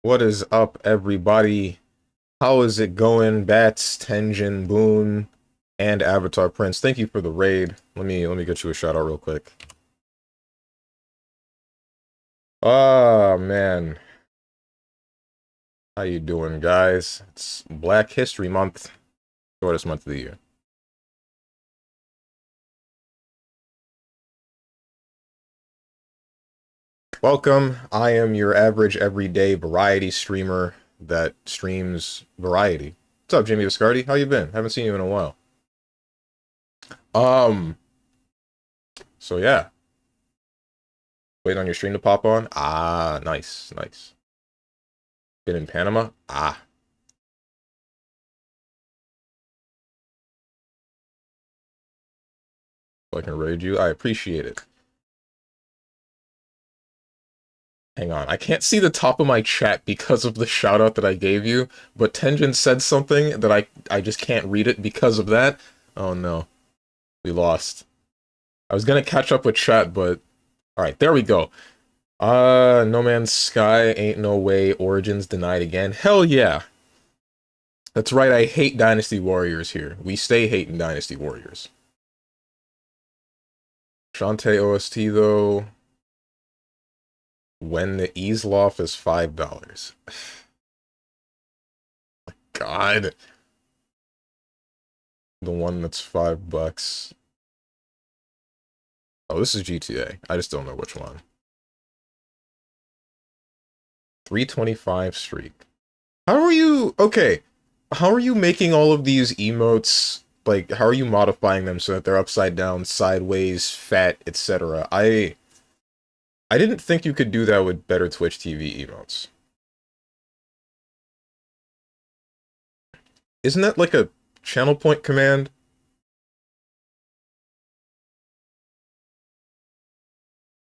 What is up, everybody? How is it going? Bats, Tenjin, Boon, and Avatar Prince. Thank you for the raid. Let me get you a shout out real quick. Ah, man. How you doing, guys? It's Black History Month. Shortest month of the year. Welcome. I am your average everyday variety streamer that streams variety. What's up, Jimmy Viscardi? How you been? Haven't seen you in a while. Um, so yeah. Wait on your stream to pop on. Ah, nice, nice. Been in Panama? Ah. So I can raid you. I appreciate it. Hang on. I can't see the top of my chat because of the shout out that I gave you, but Tenjin said something that I just can't read it because of that. Oh no. We lost. I was gonna catch up with chat, but alright, there we go. No Man's Sky, ain't no way, Origins denied again. Hell yeah. That's right, I hate Dynasty Warriors here. We stay hating Dynasty Warriors. Shantae OST though. When the ease loft is $5. God. The one that's $5. Oh, this is GTA. I just don't know which one. 325 streak. How are you... Okay. How are you making all of these emotes... Like, how are you modifying them so that they're upside down, sideways, fat, etc.? I didn't think you could do that with better Twitch TV emotes. Isn't that like a channel point command?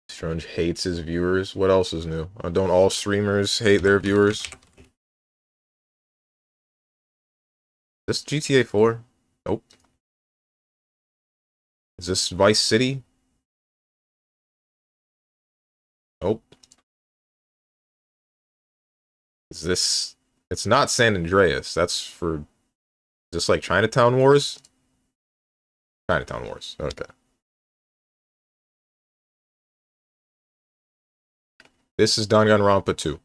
Strange hates his viewers. What else is new? Don't all streamers hate their viewers? This GTA 4? Nope. Is this Vice City? Nope. Is this... It's not San Andreas. That's for... Is this like Chinatown Wars? Chinatown Wars. Okay. This is Danganronpa 2.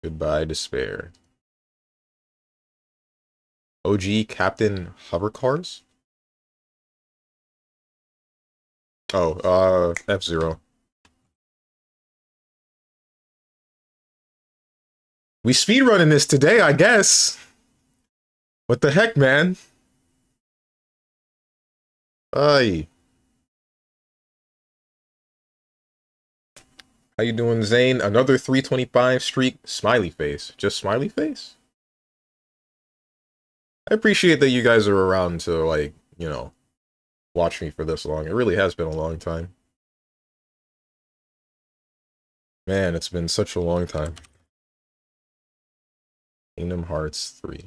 Goodbye, Despair. OG Captain Hovercars? Oh, F-Zero. We speedrunning this today, I guess. What the heck, man? Aye. How you doing, Zane? Another 325 streak. Smiley face. Just smiley face? I appreciate that you guys are around to, like, you know, watch me for this long. It really has been a long time. Man, it's been such a long time. Kingdom Hearts 3.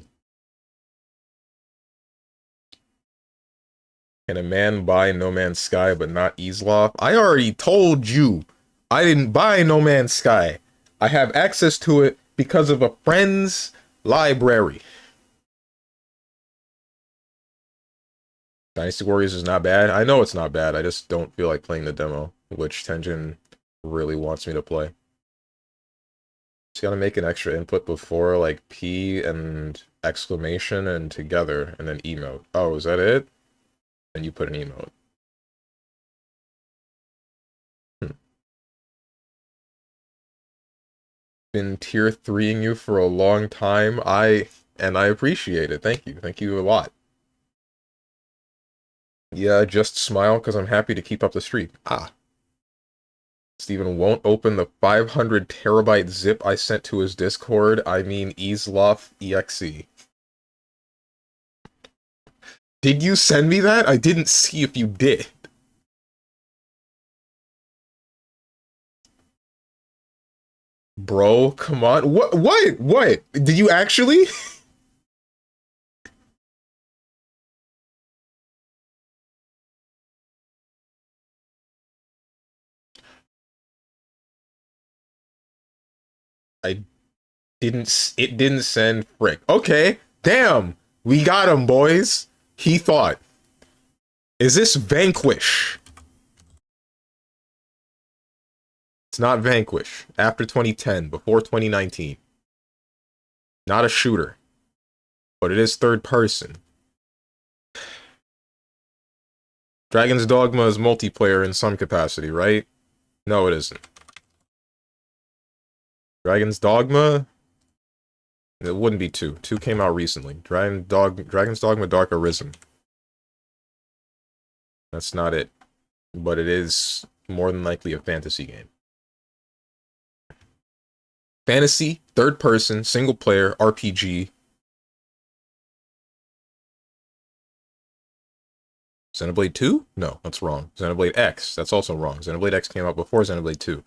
Can a man buy No Man's Sky but not Easeloft? I already told you I didn't buy No Man's Sky. I have access to it because of a friend's library. Dynasty Warriors is not bad. I know it's not bad. I just don't feel like playing the demo, which Tenjin really wants me to play. Just gotta make an extra input before, like P and exclamation and together, and then emote. Oh, is that it? Then you put an emote. Hmm. Been tier 3ing you for a long time. And I appreciate it. Thank you. Thank you a lot. Yeah, just smile because I'm happy to keep up the streak. Ah. Steven won't open the 500 terabyte zip I sent to his Discord. I mean Easeloft EXE. Did you send me that? I didn't see if you did. Bro, come on. What? Did you actually? I it didn't send frick. Okay, damn, we got him, boys. He thought, is this Vanquish? It's not Vanquish. After 2010, before 2019. Not a shooter, but it is third person. Dragon's Dogma is multiplayer in some capacity, right? No, it isn't. Dragon's Dogma? It wouldn't be 2. 2 came out recently. Dragon's Dogma Dark Arisen. That's not it. But it is more than likely a fantasy game. Fantasy, third person, single player, RPG. Xenoblade 2? No, that's wrong. Xenoblade X, that's also wrong. Xenoblade X came out before Xenoblade 2.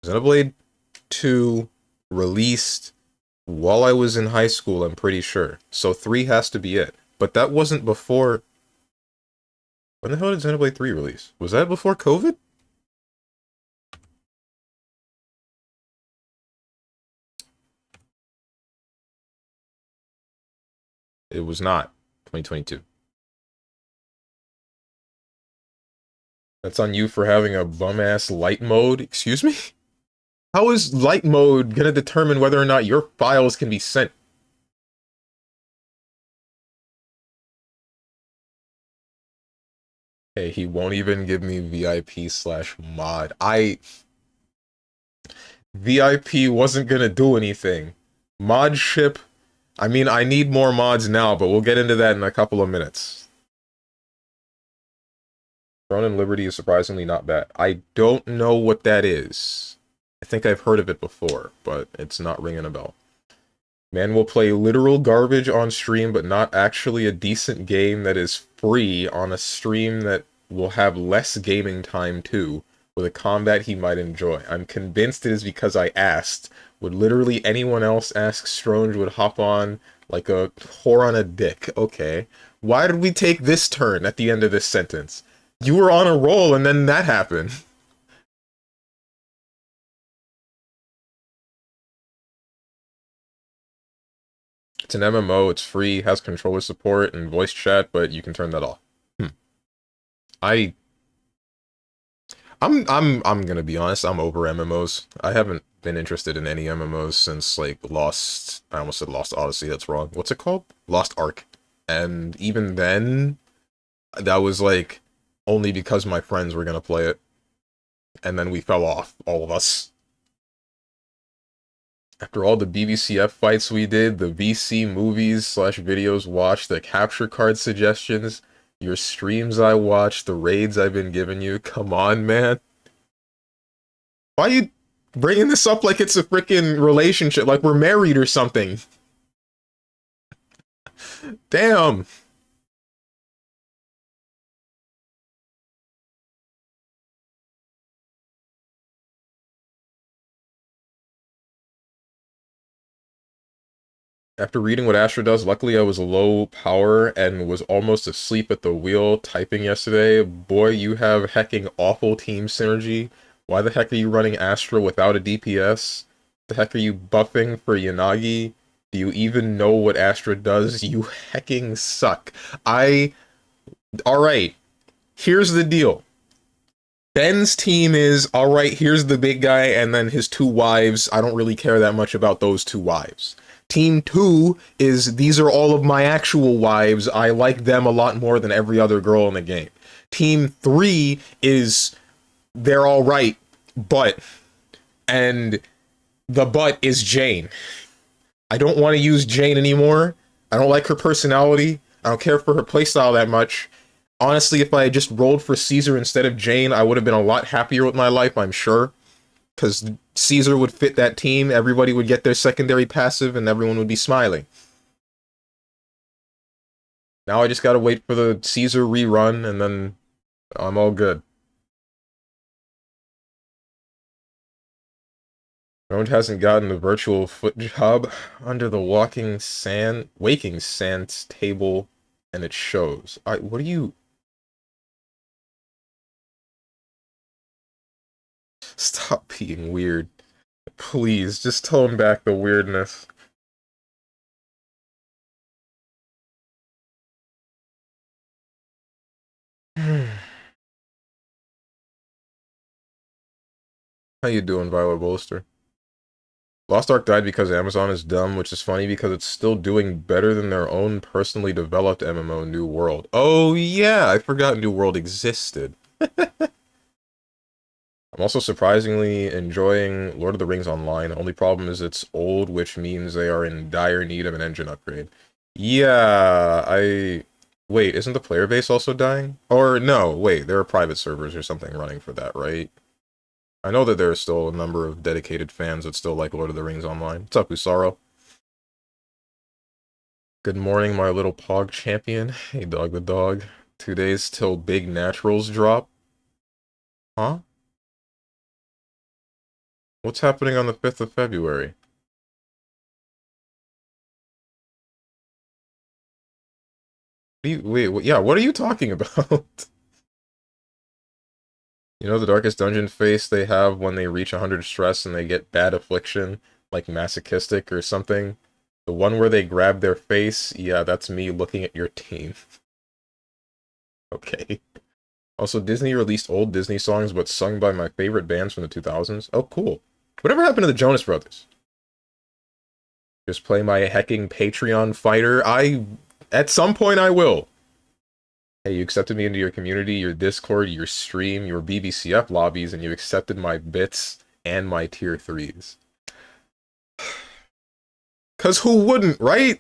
Xenoblade 2 released while I was in high school, I'm pretty sure. So 3 has to be it. But that wasn't before... When the hell did Xenoblade 3 release? Was that before COVID? It was not. 2022. That's on you for having a bum-ass light mode. Excuse me? How is light mode gonna determine whether or not your files can be sent? Hey, he won't even give me VIP/mod. VIP wasn't gonna do anything. Mod ship. I mean, I need more mods now, but we'll get into that in a couple of minutes. Throne and Liberty is surprisingly not bad. I don't know what that is. I think I've heard of it before, but it's not ringing a bell. Man will play literal garbage on stream, but not actually a decent game that is free on a stream that will have less gaming time too, with a combat he might enjoy. I'm convinced it is because I asked. Would literally anyone else ask Stronge would hop on like a whore on a dick. Okay. Why did we take this turn at the end of this sentence? You were on a roll and then that happened. It's an MMO, it's free, has controller support and voice chat, but you can turn that off. I I'm gonna be honest, I'm over MMOs. I haven't been interested in any MMOs since like Lost, I almost said Lost Odyssey, that's wrong. What's it called? Lost Ark. And even then, that was like only because my friends were gonna play it. And then we fell off, all of us. After all the BVCF fights we did, the VC movies slash videos watched, the capture card suggestions, your streams I watched, the raids I've been giving you, come on, man. Why are you bringing this up like it's a freaking relationship, like we're married or something? Damn. After reading what Astra does, luckily I was low power and was almost asleep at the wheel typing yesterday. Boy, you have hecking awful team synergy. Why the heck are you running Astra without a DPS? The heck are you buffing for Yanagi? Do you even know what Astra does? You hecking suck. Alright, here's the deal. Ben's team is, alright, here's the big guy and then his 2 wives. I don't really care that much about those 2 wives. Team 2 is, these are all of my actual wives. I like them a lot more than every other girl in the game. Team 3 is, they're alright, but, and the but is Jane. I don't want to use Jane anymore. I don't like her personality. I don't care for her playstyle that much. Honestly, if I had just rolled for Caesar instead of Jane, I would have been a lot happier with my life, I'm sure. Because Caesar would fit that team, everybody would get their secondary passive, and everyone would be smiling. Now I just gotta wait for the Caesar rerun, and then I'm all good. Road hasn't gotten the virtual foot job under the waking sand table, and it shows. What are you... Stop being weird. Please, just tone back the weirdness. How you doing, Violet Bolster? Lost Ark died because Amazon is dumb, which is funny because it's still doing better than their own personally developed MMO, New World. Oh yeah, I forgot New World existed. I'm also surprisingly enjoying Lord of the Rings Online. Only problem is it's old, which means they are in dire need of an engine upgrade. Yeah, Wait, isn't the player base also dying? Or no, wait, there are private servers or something running for that, right? I know that there are still a number of dedicated fans that still like Lord of the Rings Online. What's up, Usaro? Good morning, my little pog champion. Hey, dog the dog. 2 days till big naturals drop. Huh? What's happening on the 5th of February? Yeah, what are you talking about? You know the darkest dungeon face they have when they reach 100 stress and they get bad affliction, like masochistic or something? The one where they grab their face? Yeah, that's me looking at your team. Okay. Also, Disney released old Disney songs, but sung by my favorite bands from the 2000s. Oh, cool. Whatever happened to the Jonas Brothers? Just play my hecking Patreon fighter? At some point, I will. Hey, you accepted me into your community, your Discord, your stream, your BBCF lobbies, and you accepted my bits and my tier 3s. Because who wouldn't, right?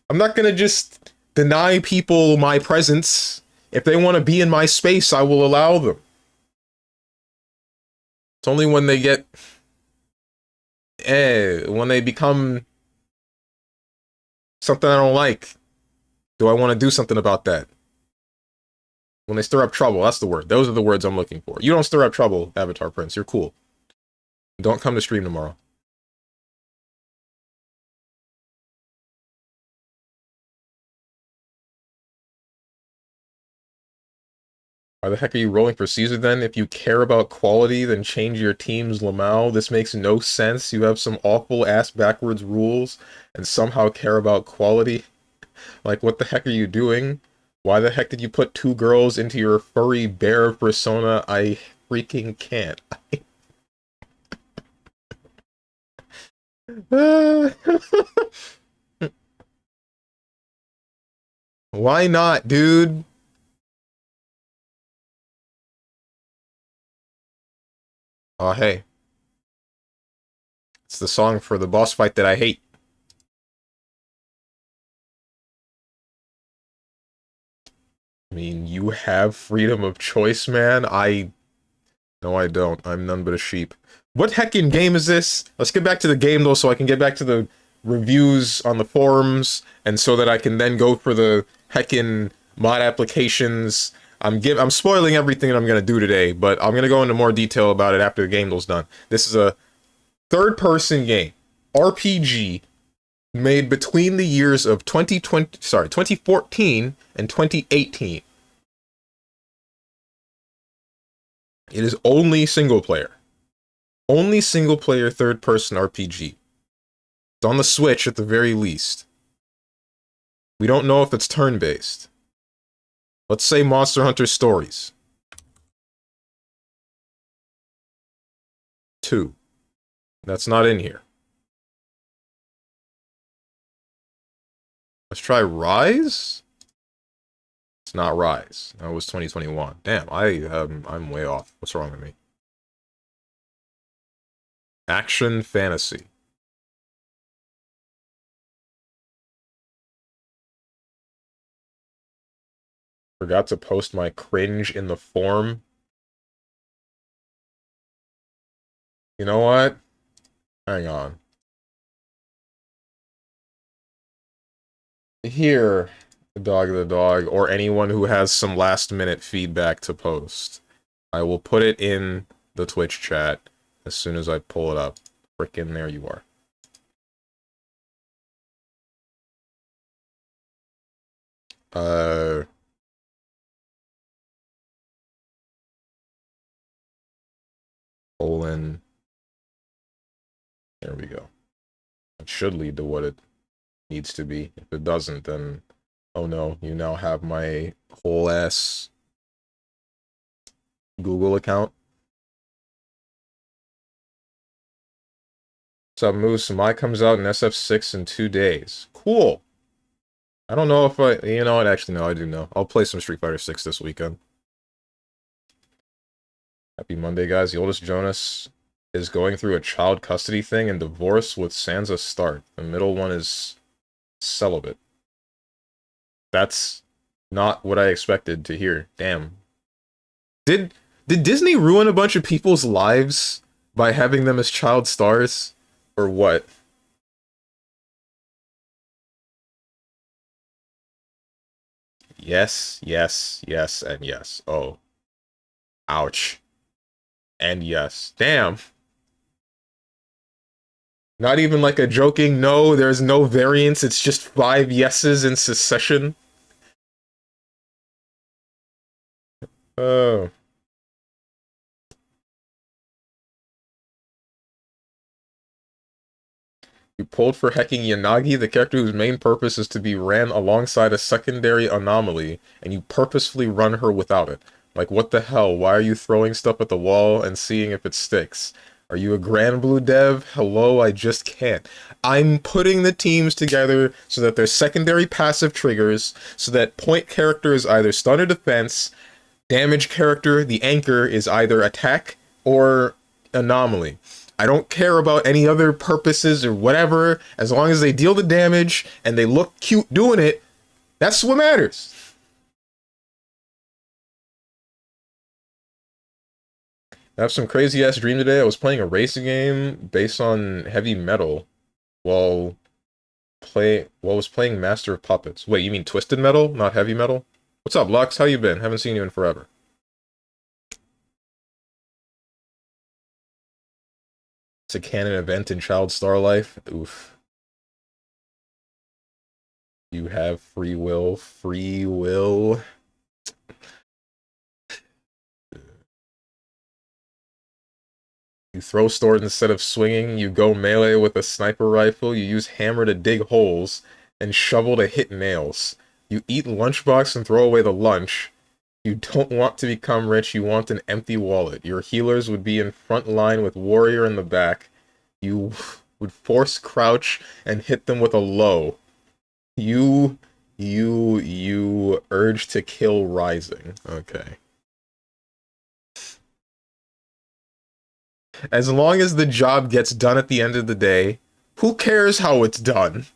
I'm not gonna just deny people my presence. If they want to be in my space, I will allow them. It's only when they get... when they become something I don't like, do I want to do something about that? When they stir up trouble, that's the word. Those are the words I'm looking for. You don't stir up trouble, Avatar Prince. You're cool. Don't come to stream tomorrow. Why the heck are you rolling for Caesar then? If you care about quality, then change your team's Lamau. This makes no sense. You have some awful ass backwards rules and somehow care about quality. Like, what the heck are you doing? Why the heck did you put 2 girls into your furry bear persona? I freaking can't. Why not, dude? Oh, hey. It's the song for the boss fight that I hate. I mean, you have freedom of choice, man. No, I don't. I'm none but a sheep. What heckin' game is this? Let's get back to the game, though, so I can get back to the reviews on the forums, and so that I can then go for the heckin' mod applications. I'm spoiling everything that I'm gonna do today, but I'm gonna go into more detail about it after the game was done. This is a third-person game, RPG, made between the years of 2014 and 2018. It is only single player. Only single player third person RPG. It's on the Switch at the very least. We don't know if it's turn based. Let's say Monster Hunter Stories 2. That's not in here. Let's try Rise? It's not Rise. That was 2021. Damn, I'm way off. What's wrong with me? Action Fantasy. Forgot to post my cringe in the forum. You know what? Hang on. Here, the dog, or anyone who has some last minute feedback to post. I will put it in the Twitch chat as soon as I pull it up. Frickin' there you are. Uh... Colon... There we go. It should lead to what it needs to be. If it doesn't, then oh no, you now have my whole ass Google account. What's up, Moose? My comes out in SF6 in 2 days. Cool. I don't know if you know what, actually, no, I do know. I'll play some Street Fighter 6 this weekend. Happy Monday, guys. The oldest Jonas is going through a child custody thing and divorce with Sansa Stark. The middle one is celibate. That's not what I expected to hear. Damn. Did Disney ruin a bunch of people's lives by having them as child stars? Or what? Yes, yes, yes, and yes. Oh. Ouch. And yes. Damn. Not even like a joking no, there's no variance, it's just 5 yeses in succession. Oh. You pulled for hecking Yanagi, the character whose main purpose is to be ran alongside a secondary anomaly, and you purposefully run her without it. Like, what the hell? Why are you throwing stuff at the wall and seeing if it sticks? Are you a Grand Blue dev? Hello, I just can't. I'm putting the teams together so that they're secondary passive triggers, so that point character is either stun or defense, damage character, the anchor, is either attack or anomaly. I don't care about any other purposes or whatever, as long as they deal the damage and they look cute doing it, that's what matters. I have some crazy ass dream today. I was playing a racing game based on heavy metal while I was playing Master of Puppets. Wait, you mean Twisted Metal, not heavy metal? What's up, Lux? How you been? Haven't seen you in forever. It's a canon event in Child Star Life. Oof. You have free will. Free will. You throw swords instead of swinging, you go melee with a sniper rifle, you use hammer to dig holes, and shovel to hit nails. You eat lunchbox and throw away the lunch. You don't want to become rich, you want an empty wallet. Your healers would be in front line with warrior in the back. You would force crouch and hit them with a low. You urge to kill rising. Okay. As long as the job gets done at the end of the day, who cares how it's done?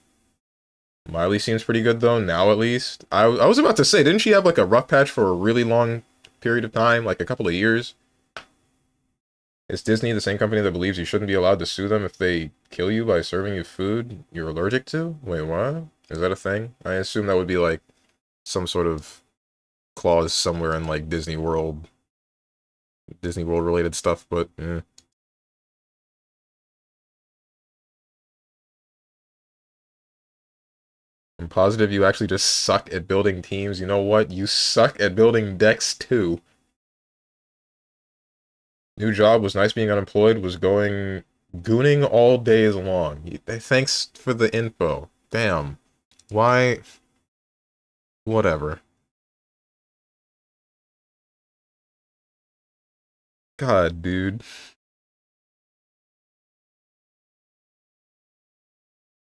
Miley seems pretty good though, now at least. I was about to say, didn't she have like a rough patch for a really long period of time, like a couple of years? Is Disney the same company that believes you shouldn't be allowed to sue them if they kill you by serving you food you're allergic to? Wait, what? Is that a thing? I assume that would be like some sort of clause somewhere in like Disney World related stuff, but I'm positive you actually just suck at building teams. You know what? You suck at building decks too. New job was nice being unemployed, was going gooning all days long. Thanks for the info. Damn. Why? Whatever. God, dude.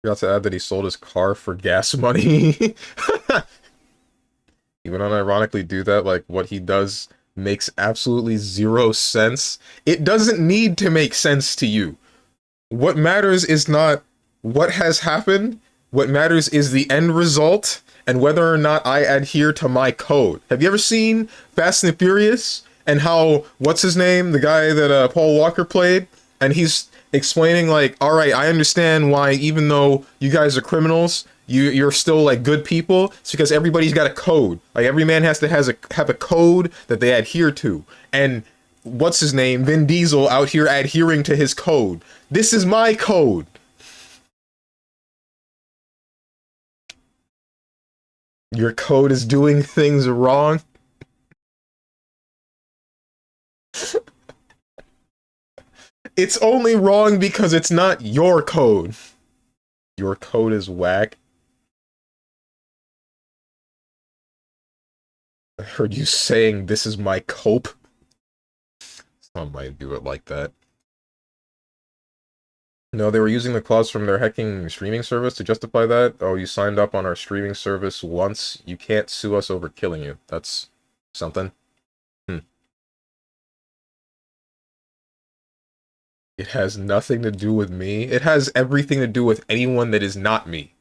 Forgot to add that he sold his car for gas money. Even unironically do that, like, what he does makes absolutely zero sense. It doesn't need to make sense to you. What matters is not what has happened. What matters is the end result and whether or not I adhere to my code. Have you ever seen Fast and Furious? And how, what's his name? The guy that Paul Walker played? And he's explaining like, all right, I understand why even though you guys are criminals, you're still like good people. It's because everybody's got a code. Like every man has to have a code that they adhere to. And what's his name? Vin Diesel out here adhering to his code. This is my code. Your code is doing things wrong. It's only wrong because it's not your code. Your code is whack. I heard you saying this is my cope. Someone might do it like that. No, they were using the clause from their hacking streaming service to justify that. Oh, you signed up on our streaming service once. You can't sue us over killing you. That's something. It has nothing to do with me. It has everything to do with anyone that is not me.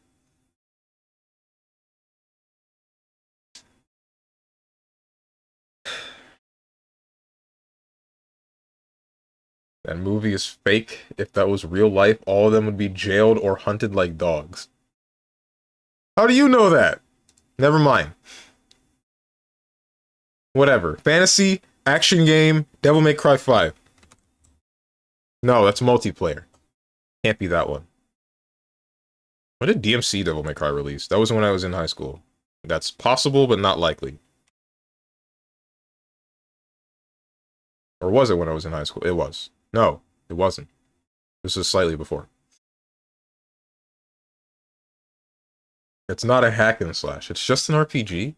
That movie is fake. If that was real life, all of them would be jailed or hunted like dogs. How do you know that? Never mind. Whatever. Fantasy, action game, Devil May Cry 5. No, that's multiplayer. Can't be that one. When did DMC Devil May Cry release? That was when I was in high school. That's possible, but not likely. Or was it when I was in high school? It was. No, it wasn't. This is slightly before. It's not a hack and slash. It's just an RPG.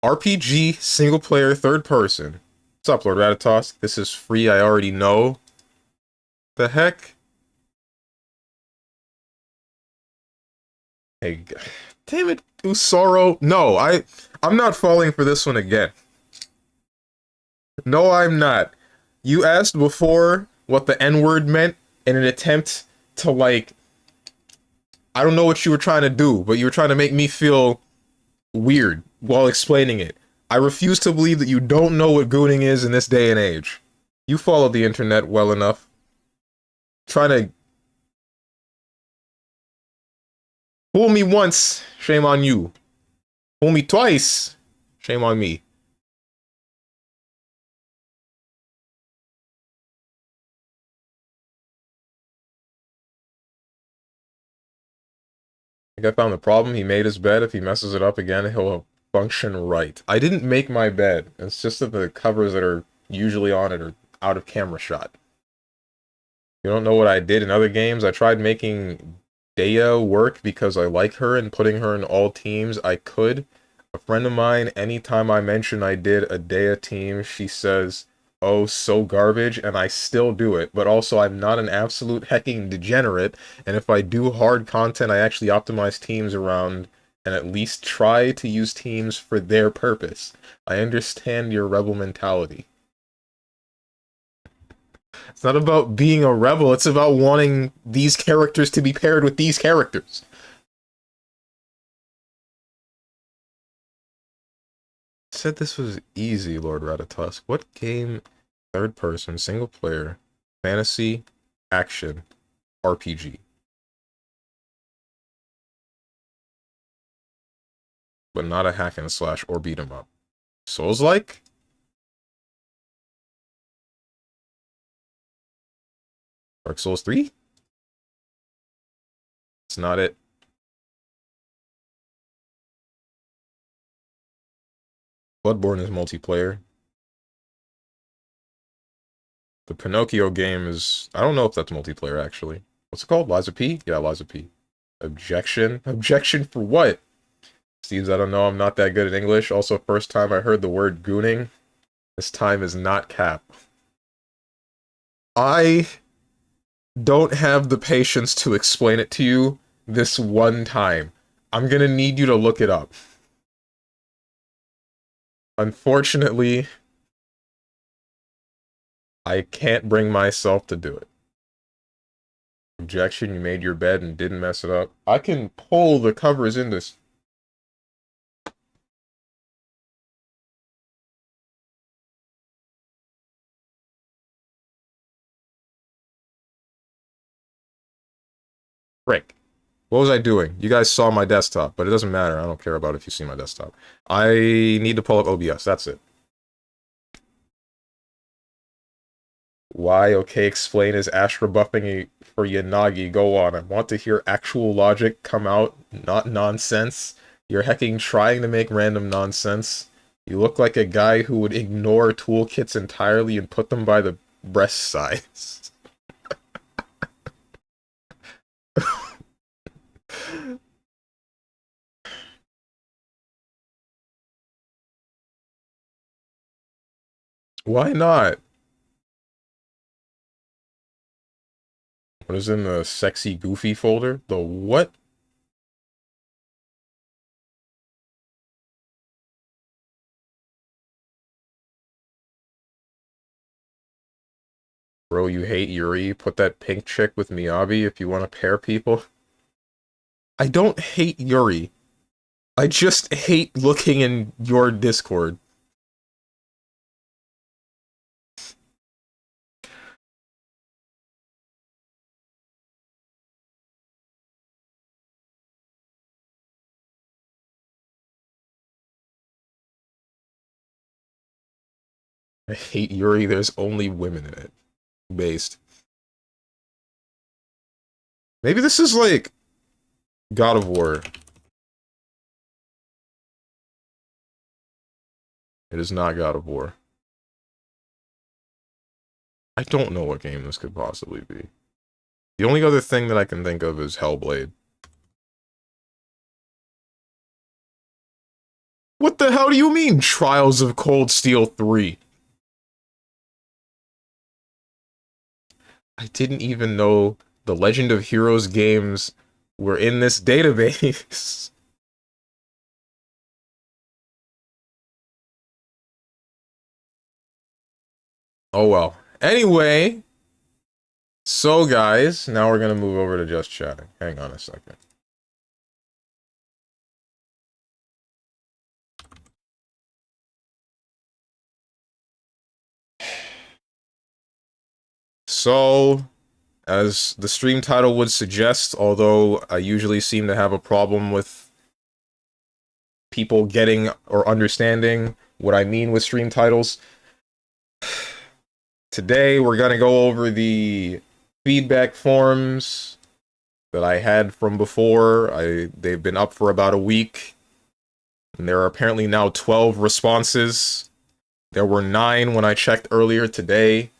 RPG, single player, third person. What's up, Lord Ratatosk? This is free, I already know. The heck? Hey, damn it, Usoro. No, I'm not falling for this one again. No, I'm not. You asked before what the N-word meant in an attempt to, like, I don't know what you were trying to do, but you were trying to make me feel weird while explaining it. I refuse to believe that you don't know what gooning is in this day and age. You follow the internet well enough. Trying to fool me once, shame on you. Fool me twice, shame on me. I think I found the problem. He made his bed. If he messes it up again, he'll function right. I didn't make my bed. It's just that the covers that are usually on it are out of camera shot. You don't know what I did in other games? I tried making Dea work because I like her and putting her in all teams I could. A friend of mine, anytime I mention I did a Dea team, she says, oh, so garbage, and I still do it. But also, I'm not an absolute hecking degenerate, and if I do hard content, I actually optimize teams around and at least try to use teams for their purpose. I understand your rebel mentality. It's not about being a rebel, it's about wanting these characters to be paired with these characters. Said this was easy, Lord Ratatusk. What game, third person, single player, fantasy, action, RPG? But not a hack and slash or beat 'em up. Souls-like? Dark Souls 3? It's not it. Bloodborne is multiplayer. The Pinocchio game is... I don't know if that's multiplayer, actually. What's it called? Liza P? Yeah, Liza P. Objection? Objection for what? Steve's, I don't know, I'm not that good at English. Also, first time I heard the word gooning. This time is not cap. I don't have the patience to explain it to you this one time. I'm gonna need you to look it up. Unfortunately, I can't bring myself to do it. Objection, you made your bed and didn't mess it up. I can pull the covers in this. Frick. What was I doing? You guys saw my desktop, but it doesn't matter. I don't care about if you see my desktop. I need to pull up OBS. That's it. Why? Okay, explain. Is Ash rebuffing for Yanagi? Go on. I want to hear actual logic come out, not nonsense. You're hecking trying to make random nonsense. You look like a guy who would ignore toolkits entirely and put them by the breast size. Why not? What is in the sexy goofy folder? The what? Bro, you hate Yuri? Put that pink chick with Miyabi if you want to pair people. I don't hate Yuri. I just hate looking in your Discord. I hate Yuri, there's only women in it. Based. Maybe this is like God of War. It is not God of War. I don't know what game this could possibly be. The only other thing that I can think of is Hellblade. What the hell do you mean, Trials of Cold Steel 3? I didn't even know the Legend of Heroes games were in this database. Oh well. Anyway, so guys, now we're gonna move over to just chatting. Hang on a second. So, as the stream title would suggest, although I usually seem to have a problem with people getting or understanding what I mean with stream titles, today we're gonna go over the feedback forums that I had from before. They've been up for about a week, and there are apparently now 12 responses. There were 9 when I checked earlier today.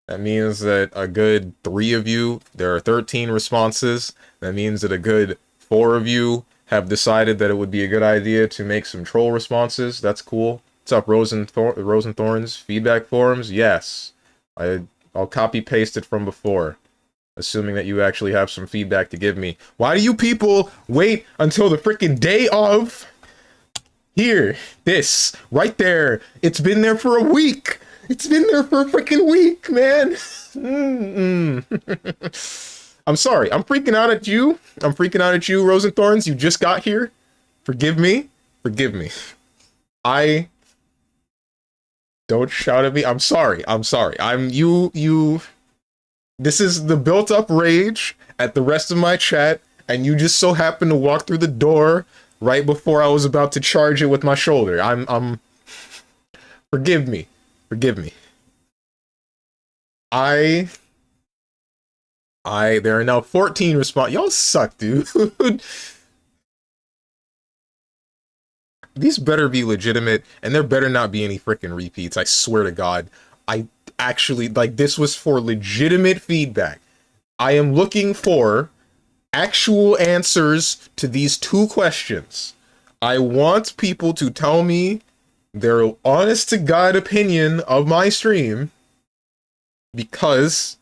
That means that a good 3 of you, there are 13 responses. That means that a good 4 of you have decided that it would be a good idea to make some troll responses. That's cool. What's up, Rose and Thorns? Feedback forums? Yes. I'll copy paste it from before, assuming that you actually have some feedback to give me. Why do you people wait until the freaking day of? Here, this, right there. It's been there for a week. It's been there for a freaking week, man. I'm sorry. I'm freaking out at you. I'm freaking out at you, Rosenthorns. You just got here. Forgive me. Forgive me. Don't shout at me. I'm sorry. I'm sorry. This is the built-up rage at the rest of my chat, and you just so happen to walk through the door right before I was about to charge it with my shoulder. Forgive me. Forgive me. There are now 14 response. Y'all suck, dude. These better be legitimate, and there better not be any freaking repeats. I swear to God. I actually, like, this was for legitimate feedback. I am looking for actual answers to these 2 questions. I want people to tell me their honest to God opinion of my stream, because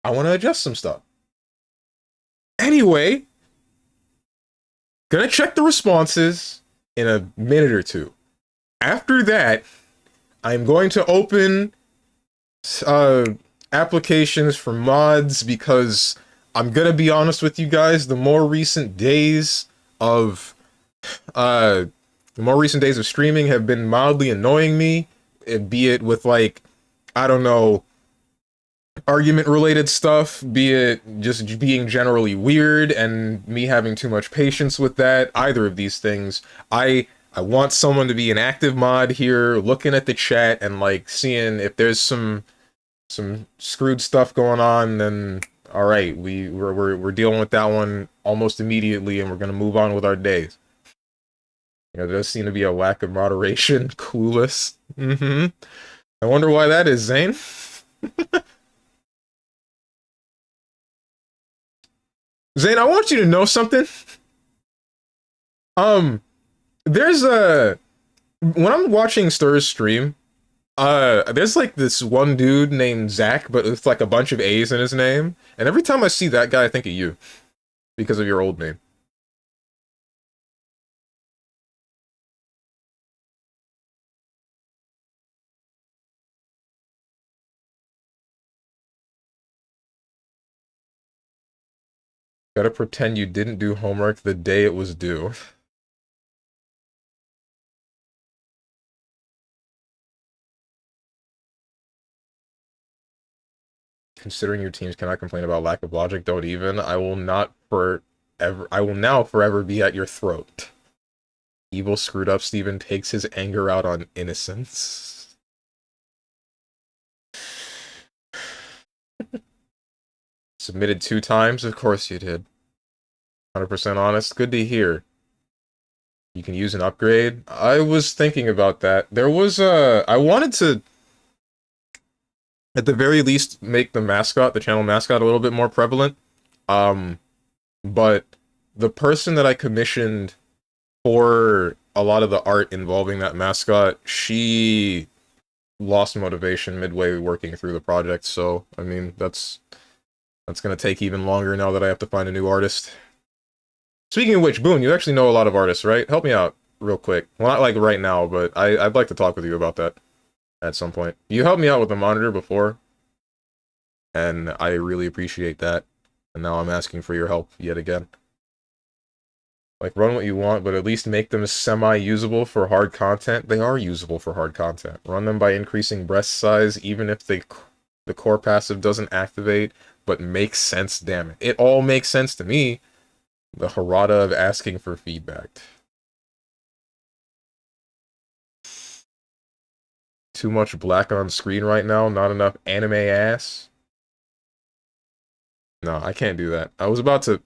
I want to adjust some stuff. Anyway, gonna check the responses in a minute or 2. After that, I'm going to open applications for mods, because I'm gonna be honest with you guys, the more recent days of streaming have been mildly annoying me, be it with, like, I don't know, argument-related stuff, be it just being generally weird and me having too much patience with that. Either of these things. I want someone to be an active mod here, looking at the chat and, like, seeing if there's some screwed stuff going on, then alright, we're dealing with that one almost immediately, and we're gonna move on with our days. You know, there does seem to be a lack of moderation. Clueless. I wonder why that is, Zane. Zane, I want you to know something. There's when I'm watching Stir's stream, There's like this one dude named Zach, but with like a bunch of A's in his name. And every time I see that guy, I think of you because of your old name. Gotta pretend you didn't do homework the day it was due. Considering your teams cannot complain about lack of logic, don't even. I will not forever. I will now forever be at your throat. Evil screwed up Steven takes his anger out on innocence. Submitted 2 times? Of course you did. 100% honest. Good to hear. You can use an upgrade. I was thinking about that. There was a... I wanted to, at the very least, make the mascot, the channel mascot, a little bit more prevalent. But the person that I commissioned for a lot of the art involving that mascot, she lost motivation midway working through the project, so, I mean, that's gonna take even longer now that I have to find a new artist. Speaking of which, Boone, you actually know a lot of artists, right? Help me out real quick. Well, not like right now, but I'd like to talk with you about that at some point. You helped me out with the monitor before, and I really appreciate that. And now I'm asking for your help yet again. Like, run what you want, but at least make them semi-usable for hard content. They are usable for hard content. Run them by increasing breast size, even if the core passive doesn't activate, but makes sense, damn it. It all makes sense to me. The harada of asking for feedback. Too much black on screen right now, not enough anime ass. No, I can't do that. I was about to...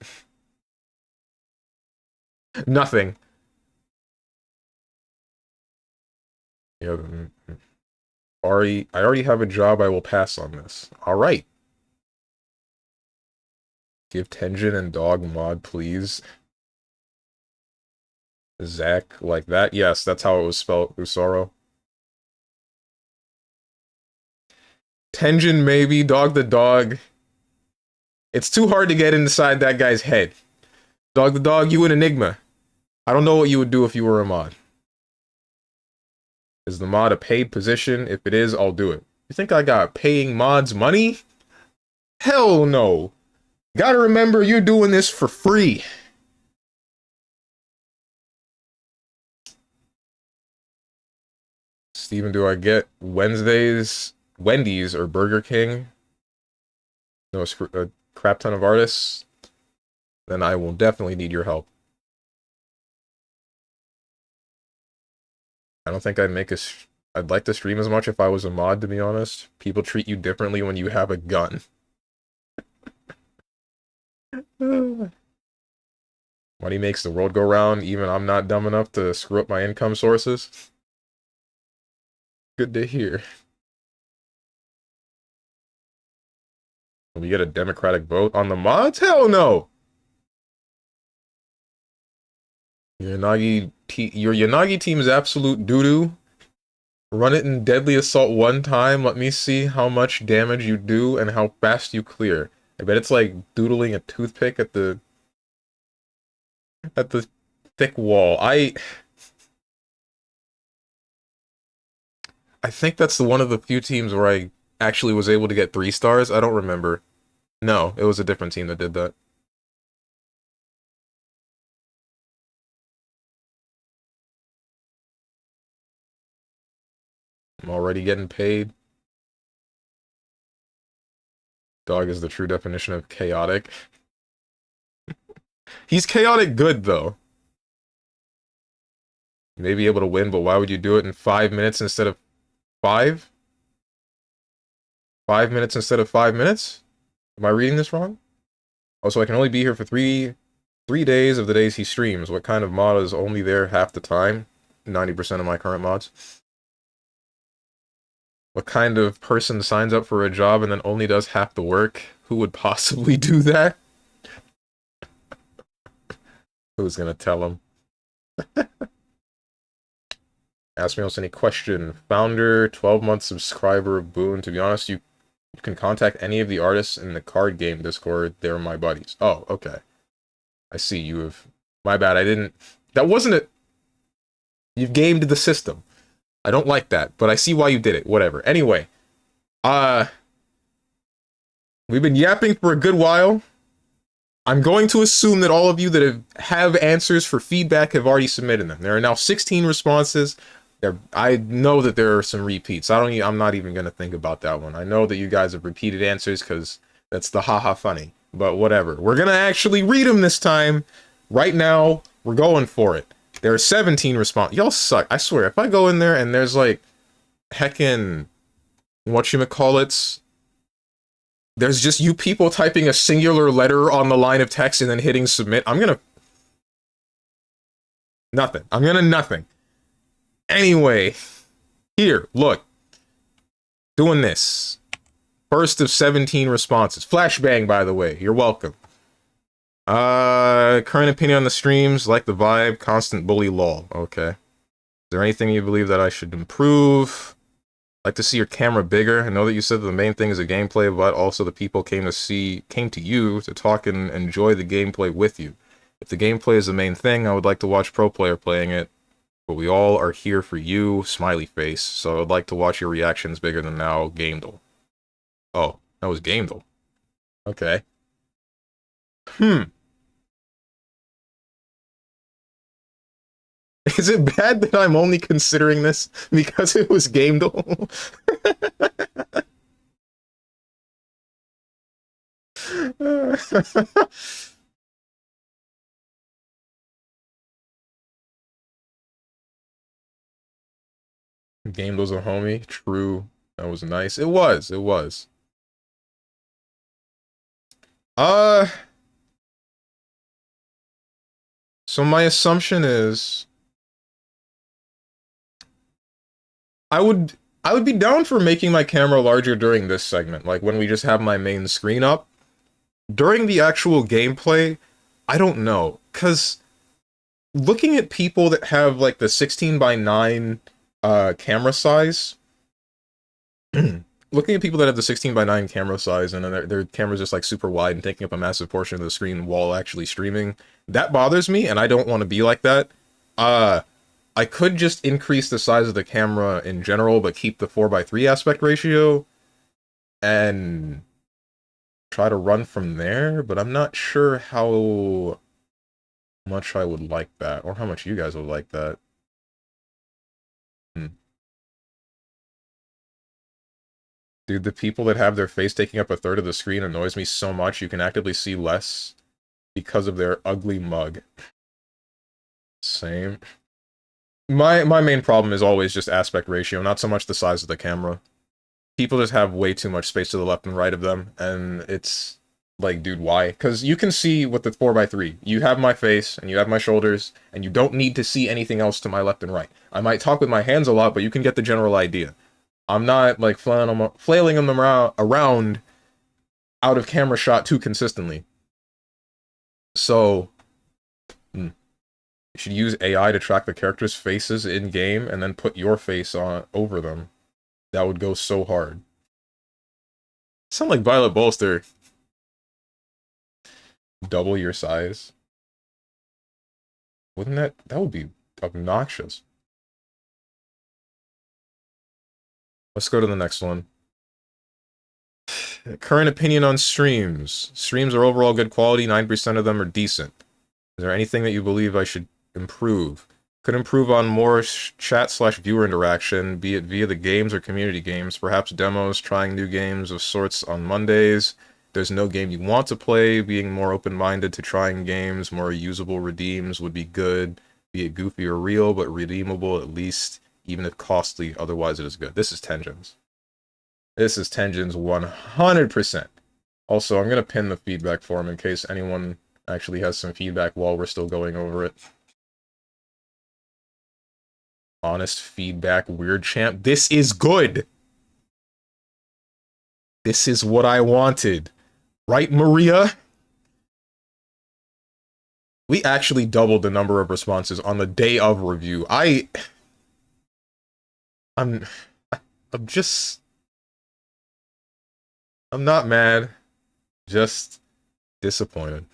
Nothing. Yeah, I already have a job, I will pass on this. Alright. Give Tenjin and Dog mod, please. Zach, like that? Yes, that's how it was spelled, Usoro. Tenjin, maybe. Dog the dog. It's too hard to get inside that guy's head. Dog the dog, you an enigma. I don't know what you would do if you were a mod. Is the mod a paid position? If it is, I'll do it. You think I got paying mods money? Hell no. Gotta remember, you're doing this for free. Steven, do I get Wendy's or Burger King? No, a crap ton of artists? Then I will definitely need your help. I don't think I'd like to stream as much if I was a mod, to be honest. People treat you differently when you have a gun. Money makes the world go round, even I'm not dumb enough to screw up my income sources. Good to hear. Will we get a democratic vote on the mods? Hell no! Your Yanagi team is absolute doo-doo. Run it in Deadly Assault one time, let me see how much damage you do and how fast you clear. I bet it's like doodling a toothpick at the thick wall. I think that's one of the few teams where I actually was able to get 3 stars. I don't remember. No, it was a different team that did that. I'm already getting paid. Dog is the true definition of chaotic. He's chaotic good, though. You may be able to win, but why would you do it in 5 minutes instead of 5? 5 minutes instead of 5 minutes? Am I reading this wrong? Also, I can only be here for three days of the days he streams. What kind of mod is only there half the time? 90% of my current mods. What kind of person signs up for a job and then only does half the work? Who would possibly do that? Who's gonna tell him? Ask me else any question. Founder, 12-month subscriber of Boon. To be honest, you can contact any of the artists in the card game Discord. They're my buddies. Oh, okay. I see you have... My bad, I didn't... That wasn't a... You've gamed the system. I don't like that, but I see why you did it. Whatever. Anyway, we've been yapping for a good while. I'm going to assume that all of you that have answers for feedback have already submitted them. There are now 16 responses. I know that there are some repeats. I'm not even going to think about that one. I know that you guys have repeated answers because that's the haha funny. But whatever. We're going to actually read them this time. Right now, we're going for it. There are 17 responses. Y'all suck. I swear, if I go in there and there's like heckin' whatchamacallits, there's just you people typing a singular letter on the line of text and then hitting submit, I'm gonna... Nothing. I'm gonna nothing. Anyway, here, look. Doing this. First of 17 responses. Flashbang, by the way. You're welcome. Current opinion on the streams, like the vibe, constant bully lol. Okay. Is there anything you believe that I should improve? Like to see your camera bigger. I know that you said that the main thing is the gameplay, but also the people came to you to talk and enjoy the gameplay with you. If the gameplay is the main thing, I would like to watch pro player playing it. But we all are here for you, smiley face. So I would like to watch your reactions bigger than now, Gamedle. Oh, that was Gamedle. Okay. Is it bad that I'm only considering this because it was Gamedle? Gamedle's a homie. True. That was nice. It was. It was. So my assumption is I would be down for making my camera larger during this segment, like when we just have my main screen up. During the actual gameplay, I don't know, cause looking at people that have like the 16:9 camera size, looking at people that have the 16:9 camera size and then their camera's just like super wide and taking up a massive portion of the screen while actually streaming, that bothers me, and I don't want to be like that. I could just increase the size of the camera in general, but keep the 4:3 aspect ratio and try to run from there, but I'm not sure how much I would like that, or how much you guys would like that. Dude, the people that have their face taking up a third of the screen annoys me so much you can actively see less because of their ugly mug. Same. My main problem is always just aspect ratio, not so much the size of the camera. People just have way too much space to the left and right of them, and it's like, dude, why? Because you can see with the 4:3, you have my face, and you have my shoulders, and you don't need to see anything else to my left and right. I might talk with my hands a lot, but you can get the general idea. I'm not, like, flailing them around out of camera shot too consistently. So, you should use AI to track the characters' faces in-game, and then put your face on over them. That would go so hard. Sound like Violet Bolster. Double your size. Wouldn't that would be obnoxious. Let's go to the next one. Current opinion on streams. Streams are overall good quality, 9% of them are decent. Is there anything that you believe I should improve? Could improve on more chat/viewer interaction, be it via the games or community games, perhaps demos, trying new games of sorts on Mondays. There's no game you want to play, being more open-minded to trying games, more usable redeems would be good, be it goofy or real, but redeemable at least, even if costly, otherwise it is good. This is Tenjin's. This is Tenjin's 100%. Also, I'm going to pin the feedback for him in case anyone actually has some feedback while we're still going over it. Honest feedback, weird champ. This is good! This is what I wanted. Right, Maria? We actually doubled the number of responses on the day of review. I'm I'm just I'm not mad, just disappointed.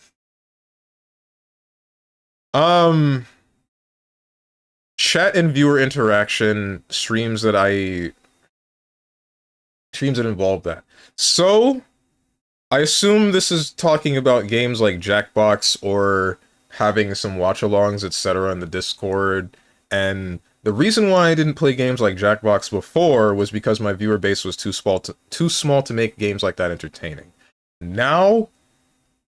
Um Chat and viewer interaction streams that involve that. So, I assume this is talking about games like Jackbox or having some watch-alongs, etc. in the Discord. And the reason why I didn't play games like Jackbox before was because my viewer base was too small to make games like that entertaining. Now,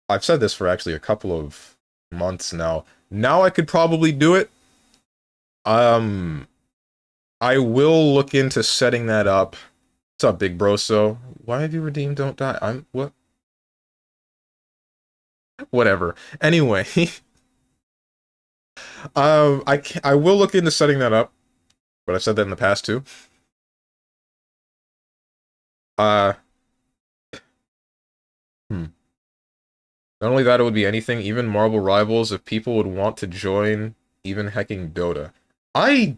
I've said this for actually a couple of months now. Now I could probably do it. Um, I will look into setting that up. What's up, big bro? So, why have you redeemed Don't Die? What? Whatever. Anyway, I will look into setting that up, but I've said that in the past too. Uh, hmm. Not only that, it would be anything, even Marvel Rivals, if people would want to join, even hacking Dota. I...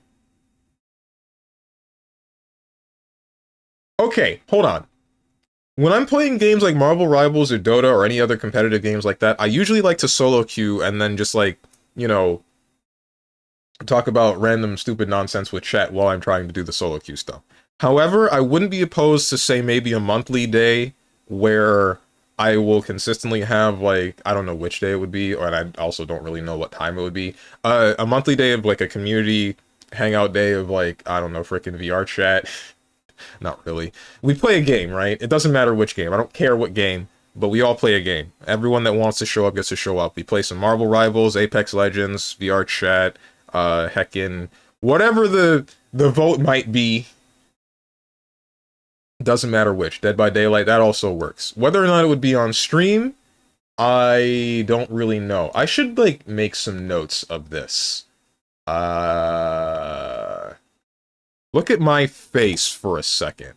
Okay, hold on. When I'm playing games like Marvel Rivals or Dota or any other competitive games like that, I usually like to solo queue and then just like, you know, talk about random stupid nonsense with chat while I'm trying to do the solo queue stuff. However, I wouldn't be opposed to, say, maybe a monthly day where I will consistently have, like, I don't know which day it would be, and I also don't really know what time it would be. A monthly day of, like, a community hangout day of, like, I don't know, freaking VR chat. Not really. We play a game, right? It doesn't matter which game. I don't care what game, but we all play a game. Everyone that wants to show up gets to show up. We play some Marvel Rivals, Apex Legends, VR chat, heckin' whatever the vote might be. Doesn't matter which. Dead by Daylight, that also works. Whether or not it would be on stream, I don't really know. I should, like, make some notes of this. Look at my face for a second.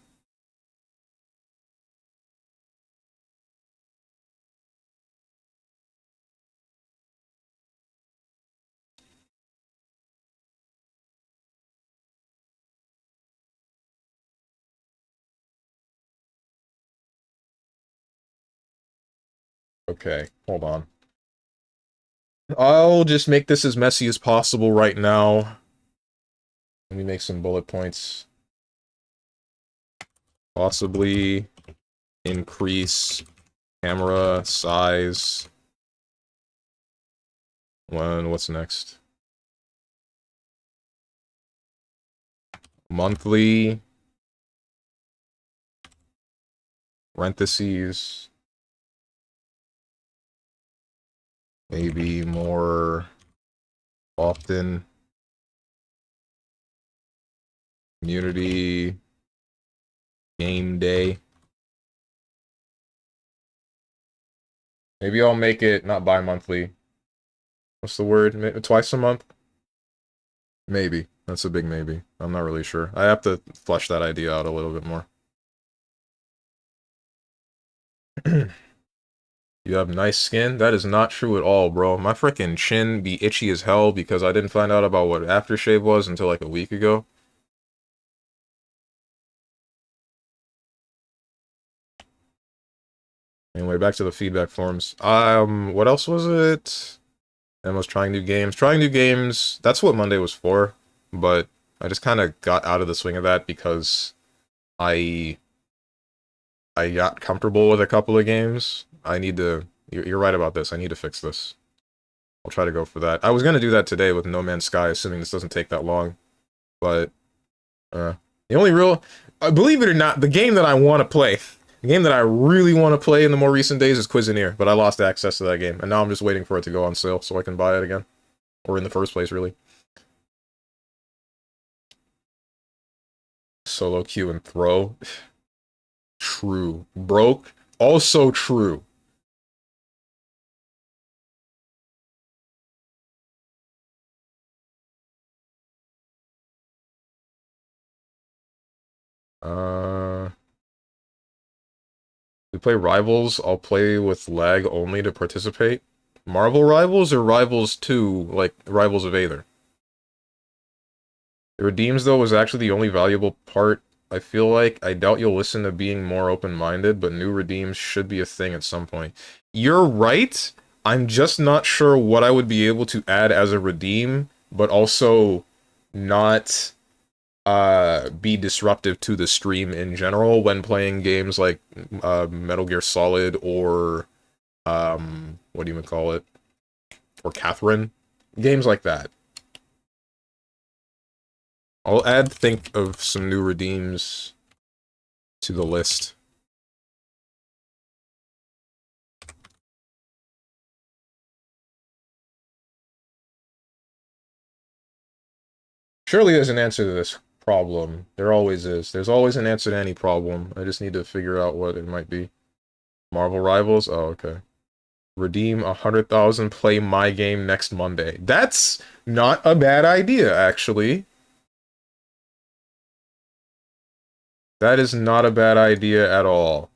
Okay, hold on. I'll just make this as messy as possible right now. Let me make some bullet points. Possibly increase camera size. What's next? Monthly. Parentheses. Maybe more often. Community. Game day. Maybe I'll make it not bi-monthly. What's the word? Twice a month? Maybe. That's a big maybe. I'm not really sure. I have to flesh that idea out a little bit more. You have nice skin? That is not true at all, bro. My frickin' chin be itchy as hell because I didn't find out about what aftershave was until like a week ago. Anyway, back to the feedback forms. What else was it? And was trying new games. Trying new games, that's what Monday was for, but I just kind of got out of the swing of that because I I got comfortable with a couple of games. I need to... You're right about this. I need to fix this. I'll try to go for that. I was going to do that today with No Man's Sky, assuming this doesn't take that long. But, the only real... believe it or not, the game that I want to play, the game that I really want to play in the more recent days is Cuisinier, but I lost access to that game, and now I'm just waiting for it to go on sale so I can buy it again. Or in the first place, really. Solo queue and throw. True. Broke. Also true. We play Rivals. I'll play with lag only to participate. Marvel Rivals or Rivals 2, like Rivals of Aether? The redeems, though, was actually the only valuable part. I feel like I doubt you'll listen to being more open-minded, but new redeems should be a thing at some point. You're right. I'm just not sure what I would be able to add as a redeem, but also not be disruptive to the stream in general when playing games like Metal Gear Solid or what do you call it? Or Catherine. Games like that. I'll think of some new redeems to the list. Surely there's an answer to this problem. There always is. There's always an answer to any problem. I just need to figure out what it might be. Marvel Rivals? Oh, okay. Redeem 100,000, play my game next Monday. That's not a bad idea, actually. That is not a bad idea at all.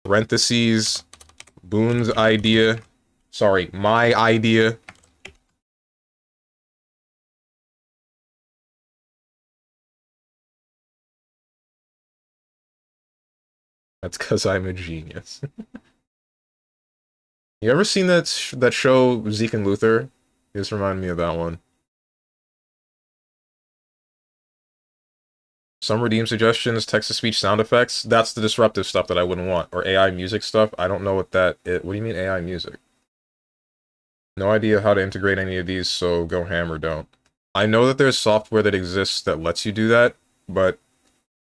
Parentheses, Boone's idea. Sorry, my idea. That's because I'm a genius. You ever seen that show, Zeke and Luther? You just remind me of that one. Some redeem suggestions, text-to-speech sound effects. That's the disruptive stuff that I wouldn't want. Or AI music stuff. I don't know what that is. What do you mean AI music? No idea how to integrate any of these, so go ham or don't. I know that there's software that exists that lets you do that, but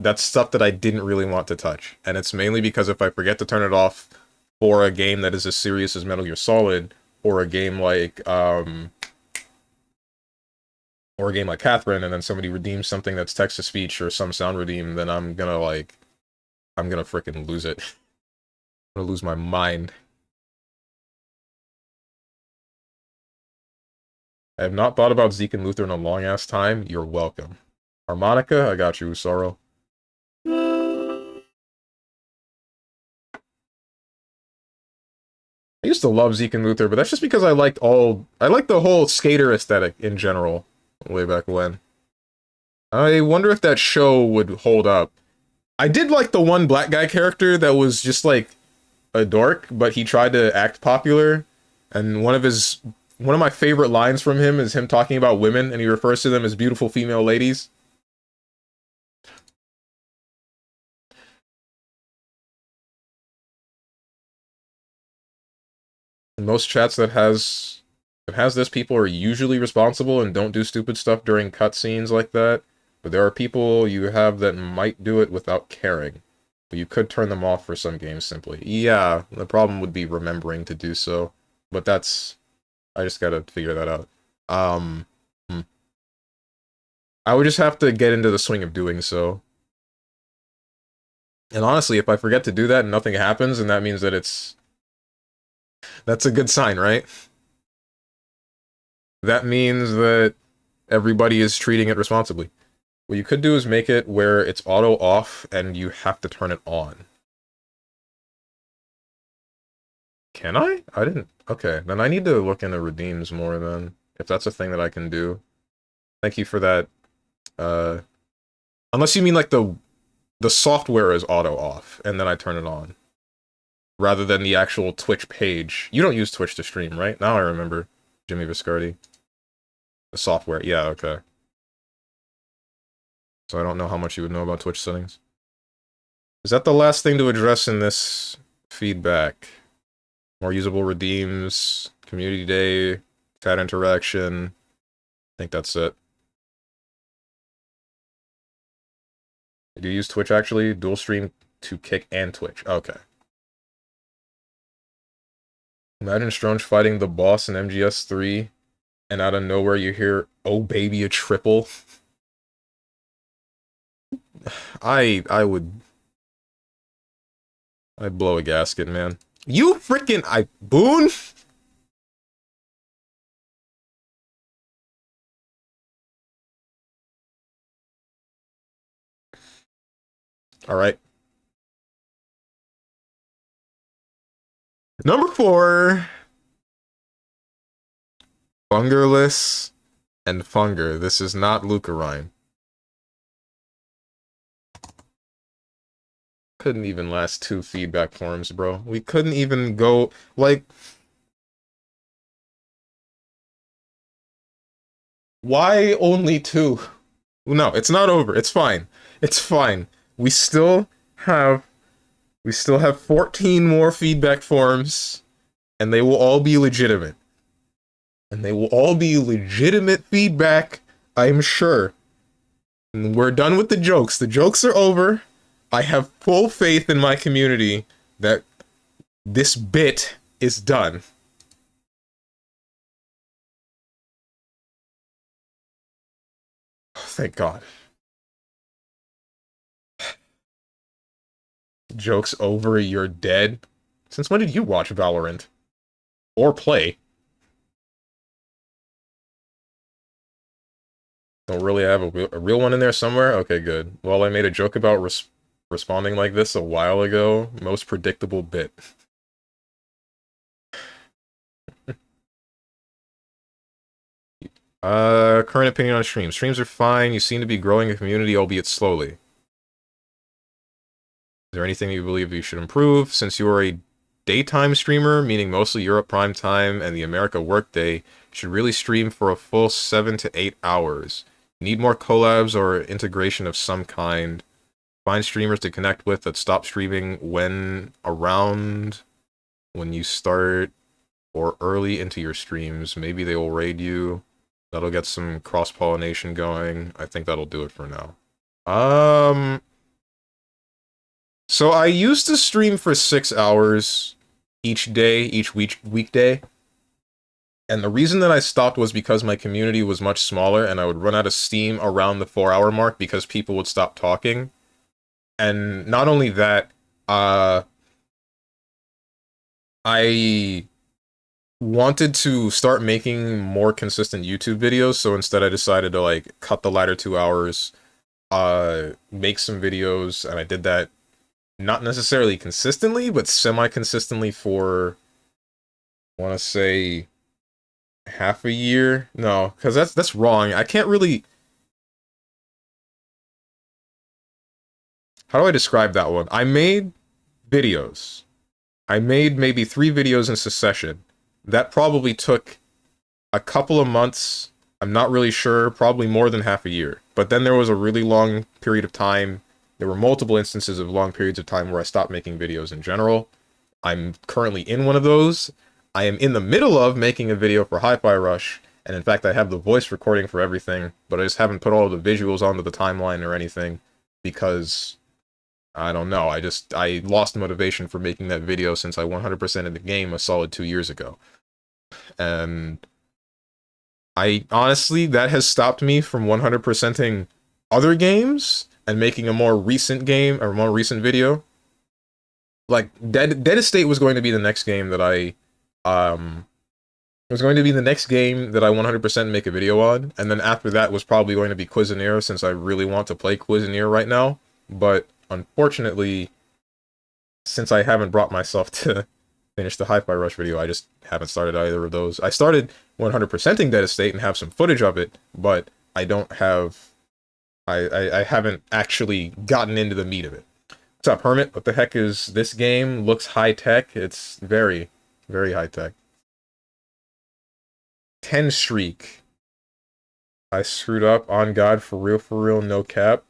that's stuff that I didn't really want to touch. And it's mainly because if I forget to turn it off for a game that is as serious as Metal Gear Solid, or a game like Catherine, and then somebody redeems something that's text-to-speech or some sound redeem, then I'm gonna freaking lose it. I'm gonna lose my mind. I have not thought about Zeke and Luther in a long-ass time. You're welcome. Harmonica, I got you, Sorrow. I used to love Zeke and Luther, but that's just because I liked the whole skater aesthetic in general, way back when. I wonder if that show would hold up. I did like the one black guy character that was just like a dork, but he tried to act popular, and one of my favorite lines from him is him talking about women, and he refers to them as beautiful female ladies. In most chats that has this, people are usually responsible and don't do stupid stuff during cutscenes like that. But there are people you have that might do it without caring. But you could turn them off for some games simply. Yeah, the problem would be remembering to do so. But I just gotta figure that out. Um, hmm. I would just have to get into the swing of doing so. And honestly, if I forget to do that and nothing happens, and that means that that's a good sign, right? That means that everybody is treating it responsibly. What you could do is make it where it's auto off and you have to turn it on. Can I? I didn't. Okay, then I need to look into redeems more then, if that's a thing that I can do. Thank you for that. Uh, unless you mean like the software is auto off and then I turn it on, rather than the actual Twitch page. You don't use Twitch to stream, right? Now I remember. Jimmy Viscardi. The software. Yeah, okay. So I don't know how much you would know about Twitch settings. Is that the last thing to address in this feedback? More usable redeems, community day, chat interaction. I think that's it. Do you use Twitch actually? Dual stream to Kick and Twitch. Okay. Imagine Stronge fighting the boss in MGS3, and out of nowhere you hear, "Oh baby, a triple." I'd blow a gasket, man. You freaking Boone? All right. Number 4, Fungerless and Funger. This is not Lucarine. Couldn't even last 2 feedback forms, bro. We couldn't even go, like... Why only 2? No, it's not over. It's fine. It's fine. We still have... We still have 14 more feedback forms, and they will all be legitimate. And they will all be legitimate feedback, I'm sure. And we're done with the jokes. The jokes are over. I have full faith in my community that this bit is done. Thank God. Joke's over, you're dead. Since when did you watch Valorant? Or play? Don't really have a real one in there somewhere? Okay, good. Well, I made a joke about responding like this a while ago. Most predictable bit. Current opinion on streams. Streams are fine. You seem to be growing a community, albeit slowly. Is there anything you believe you should improve? Since you are a daytime streamer, meaning mostly Europe prime time and the America workday, you should really stream for a full 7 to 8 hours. Need more collabs or integration of some kind. Find streamers to connect with that stop streaming when you start or early into your streams. Maybe they will raid you. That'll get some cross-pollination going. I think that'll do it for now. So I used to stream for 6 hours each day, each weekday. And the reason that I stopped was because my community was much smaller and I would run out of steam around the 4-hour mark because people would stop talking. And not only that, I wanted to start making more consistent YouTube videos, so instead I decided to, like, cut the latter 2 hours, make some videos, and I did that not necessarily consistently, but semi-consistently for, I want to say, half a year? No, because that's wrong. I can't really... How do I describe that one? I made videos. I made maybe 3 videos in succession. That probably took a couple of months. I'm not really sure, probably more than half a year. But then there was a really long period of time. There were multiple instances of long periods of time where I stopped making videos in general. I'm currently in one of those. I am in the middle of making a video for Hi-Fi Rush, and in fact I have the voice recording for everything, but I just haven't put all of the visuals onto the timeline or anything, because, I don't know, I lost motivation for making that video since I 100%ed the game a solid 2 years ago. And I honestly, that has stopped me from 100%ing other games and making a more recent game, or more recent video. Like, Dead Estate was going to be the next game that I, it was going to be the next game that I 100% make a video on, and then after that was probably going to be Cuisinier, since I really want to play Cuisinier right now. But, unfortunately, since I haven't brought myself to finish the Hi-Fi Rush video, I just haven't started either of those. I started 100%ing Dead Estate and have some footage of it, but I don't have... I haven't actually gotten into the meat of it. What's up, Hermit? What the heck is this game? Looks high-tech. It's very, very high-tech. 10 streak. I screwed up, on God, for real, no cap.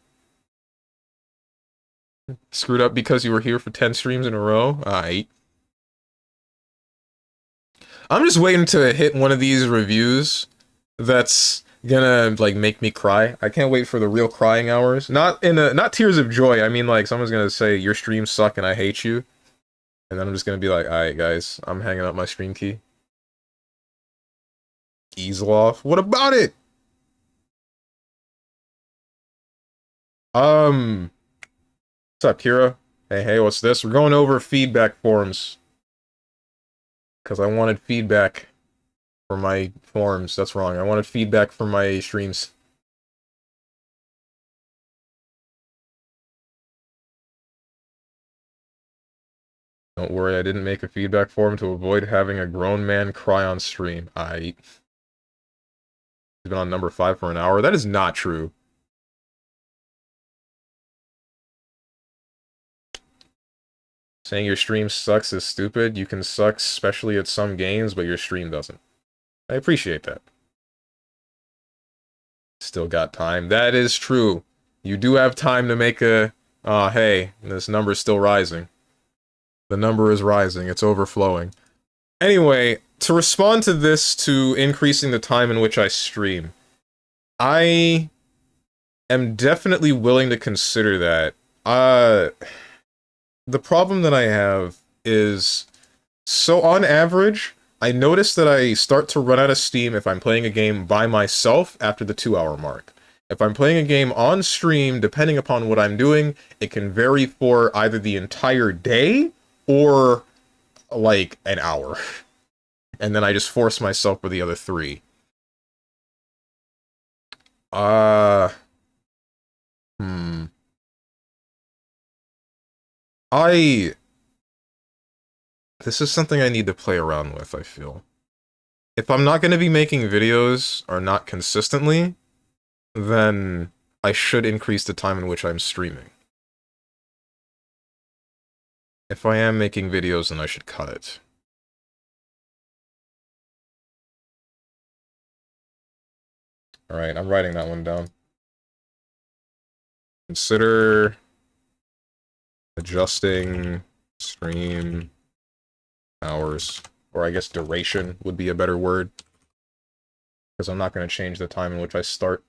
Screwed up because you were here for 10 streams in a row? Aight. I'm just waiting to hit one of these reviews that's gonna, like, make me cry. I can't wait for the real crying hours. Not tears of joy. I mean, like, someone's gonna say, your streams suck and I hate you. And then I'm just gonna be like, alright, guys, I'm hanging up my stream key. Easel off. What about it? What's up, Kira? Hey, what's this? We're going over feedback forums. Because I wanted feedback for my forums. That's wrong. I wanted feedback for my streams. Don't worry, I didn't make a feedback form to avoid having a grown man cry on stream. He's been on number 5 for an hour. That is not true. Saying your stream sucks is stupid. You can suck, especially at some games, but your stream doesn't. I appreciate that. Still got time. That is true. You do have time to make a... hey, this number is still rising. The number is rising. It's overflowing. Anyway, to respond to this, to increasing the time in which I stream, I am definitely willing to consider that. The problem that I have is, so on average, I notice that I start to run out of steam if I'm playing a game by myself after the 2-hour mark. If I'm playing a game on stream, depending upon what I'm doing, it can vary for either the entire day or, like, an hour. And then I just force myself for the other 3. This is something I need to play around with, I feel. If I'm not going to be making videos, or not consistently, then I should increase the time in which I'm streaming. If I am making videos, then I should cut it. Alright, I'm writing that one down. Consider adjusting stream hours, or I guess duration would be a better word, because I'm not going to change the time in which I start.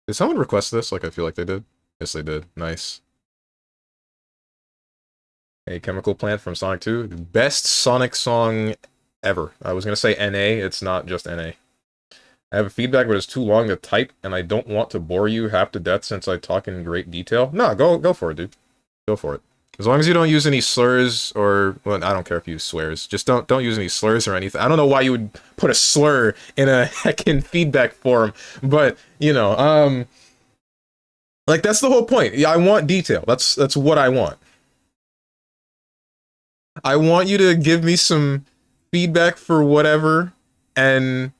Did someone request this? Like, I feel like they did. Yes, they did. Nice. A Chemical Plant from Sonic 2. Best Sonic song ever. I was going to say NA. It's not just NA. I have a feedback, but it's too long to type, and I don't want to bore you half to death since I talk in great detail. No, go for it, dude. Go for it. As long as you don't use any slurs or... Well, I don't care if you use swears. Just don't use any slurs or anything. I don't know why you would put a slur in a heckin' feedback form, but, you know, like, that's the whole point. Yeah, I want detail. That's what I want. I want you to give me some feedback for whatever, and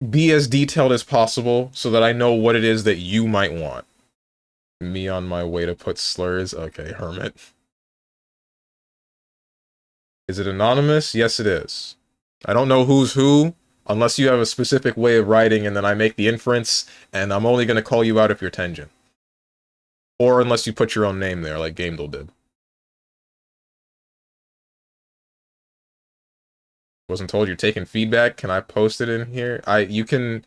be as detailed as possible so that I know what it is that you might want. Me on my way to put slurs? Okay, Hermit. Is it anonymous? Yes, it is. I don't know who's who, unless you have a specific way of writing, and then I make the inference, and I'm only going to call you out if you're Tenjin. Or unless you put your own name there, like Gamedel did. Wasn't told you're taking feedback. Can I post it in here? You can...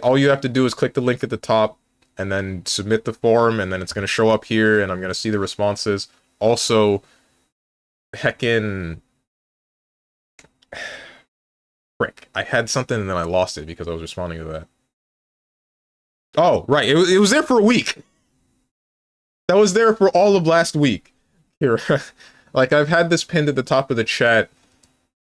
all you have to do is click the link at the top, and then submit the form, and then it's going to show up here, and I'm going to see the responses. Also, heckin'... frick. I had something, and then I lost it because I was responding to that. Oh, right. It was there for a week. That was there for all of last week. Here. Like, I've had this pinned at the top of the chat.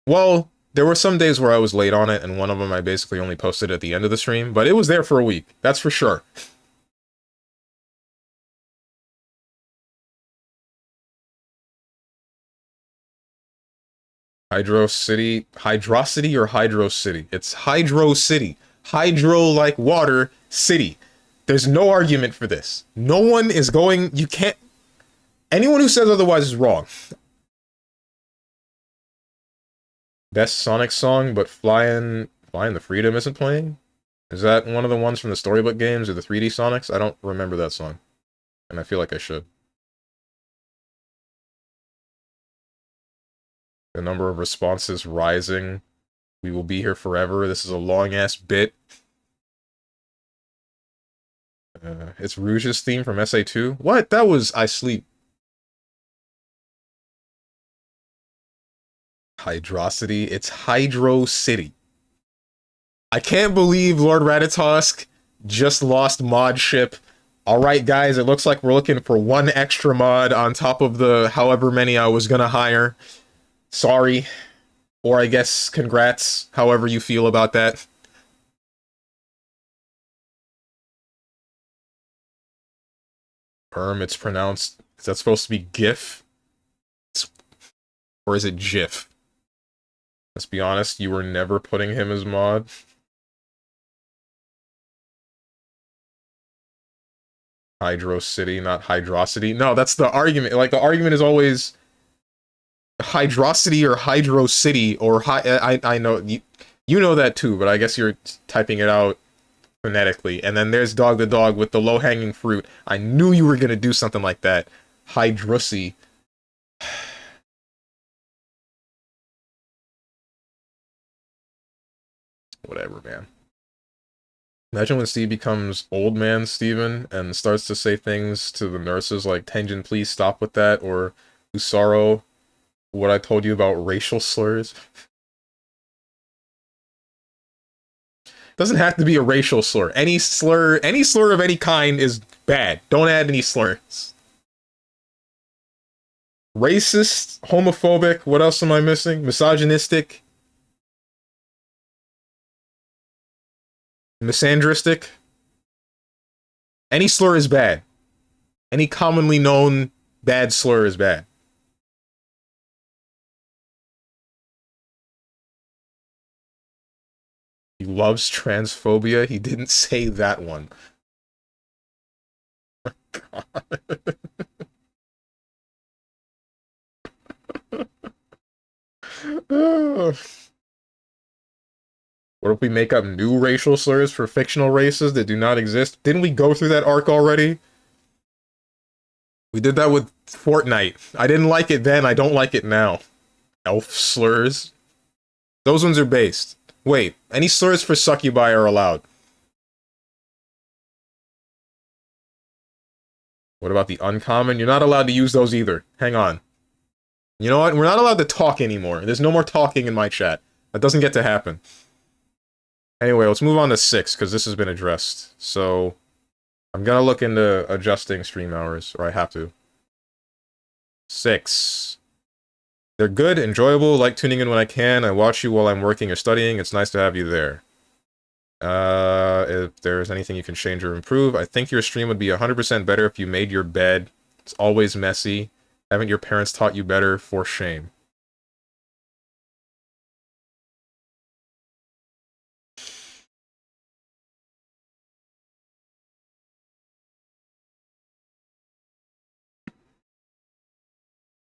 Well, there were some days where I was late on it, and one of them I basically only posted at the end of the stream, but it was there for a week. That's for sure. Hydrocity or Hydro City? It's Hydro City. Hydro like water, city. There's no argument for this. No one is going... You can't... Anyone who says otherwise is wrong. Best Sonic song, but Flying the Freedom isn't playing? Is that one of the ones from the Storybook games or the 3D Sonics? I don't remember that song. And I feel like I should. The number of responses rising. We will be here forever. This is a long-ass bit. It's Rouge's theme from SA2. What? That was I Sleep. Hydrocity. It's Hydro City. I can't believe Lord Ratatosk just lost mod ship. Alright guys, it looks like we're looking for one extra mod on top of the however many I was gonna hire. Sorry. Or I guess congrats, however you feel about that. It's pronounced. Is that supposed to be GIF? Or is it GIF? Let's be honest, you were never putting him as mod. Hydro City, not Hydrocity. No, that's the argument. Like, the argument is always Hydrocity or Hydro City or I know you know that too, but I guess you're typing it out phonetically. And then there's Dog the Dog with the low-hanging fruit. I knew you were gonna do something like that. Hydrosy. Whatever, man. Imagine when Steve becomes old man Steven and starts to say things to the nurses like, Tenjin, please stop with that, or Usaro, what I told you about racial slurs. Doesn't have to be a racial slur. Any slur of any kind is bad. Don't add any slurs. Racist, homophobic, what else am I missing? Misogynistic, misandristic. Any slur is bad. Any commonly known bad slur is bad. He loves transphobia. He didn't say that one. What if we make up new racial slurs for fictional races that do not exist? Didn't we go through that arc already? We did that with Fortnite. I didn't like it then, I don't like it now. Elf slurs? Those ones are based. Wait, any slurs for succubi are allowed. What about the uncommon? You're not allowed to use those either. Hang on. You know what? We're not allowed to talk anymore. There's no more talking in my chat. That doesn't get to happen. Anyway, let's move on to 6, because this has been addressed. So, I'm gonna look into adjusting stream hours, or I have to. 6. They're good, enjoyable, like tuning in when I can. I watch you while I'm working or studying. It's nice to have you there. If there's anything you can change or improve, I think your stream would be 100% better if you made your bed. It's always messy. Haven't your parents taught you better? For shame.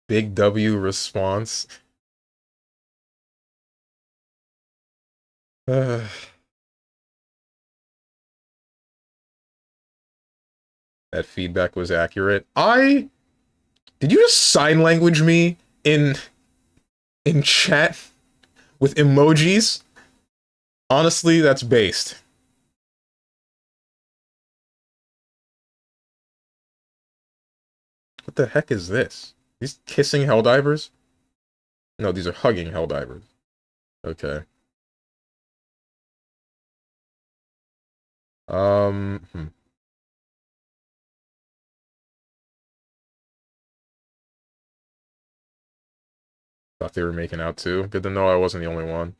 Big W response. That feedback was accurate. Did you just sign language me in chat with emojis? Honestly, that's based. What the heck is this? These kissing Helldivers? No, these are hugging Helldivers. Okay. Thought they were making out too. Good to know I wasn't the only one.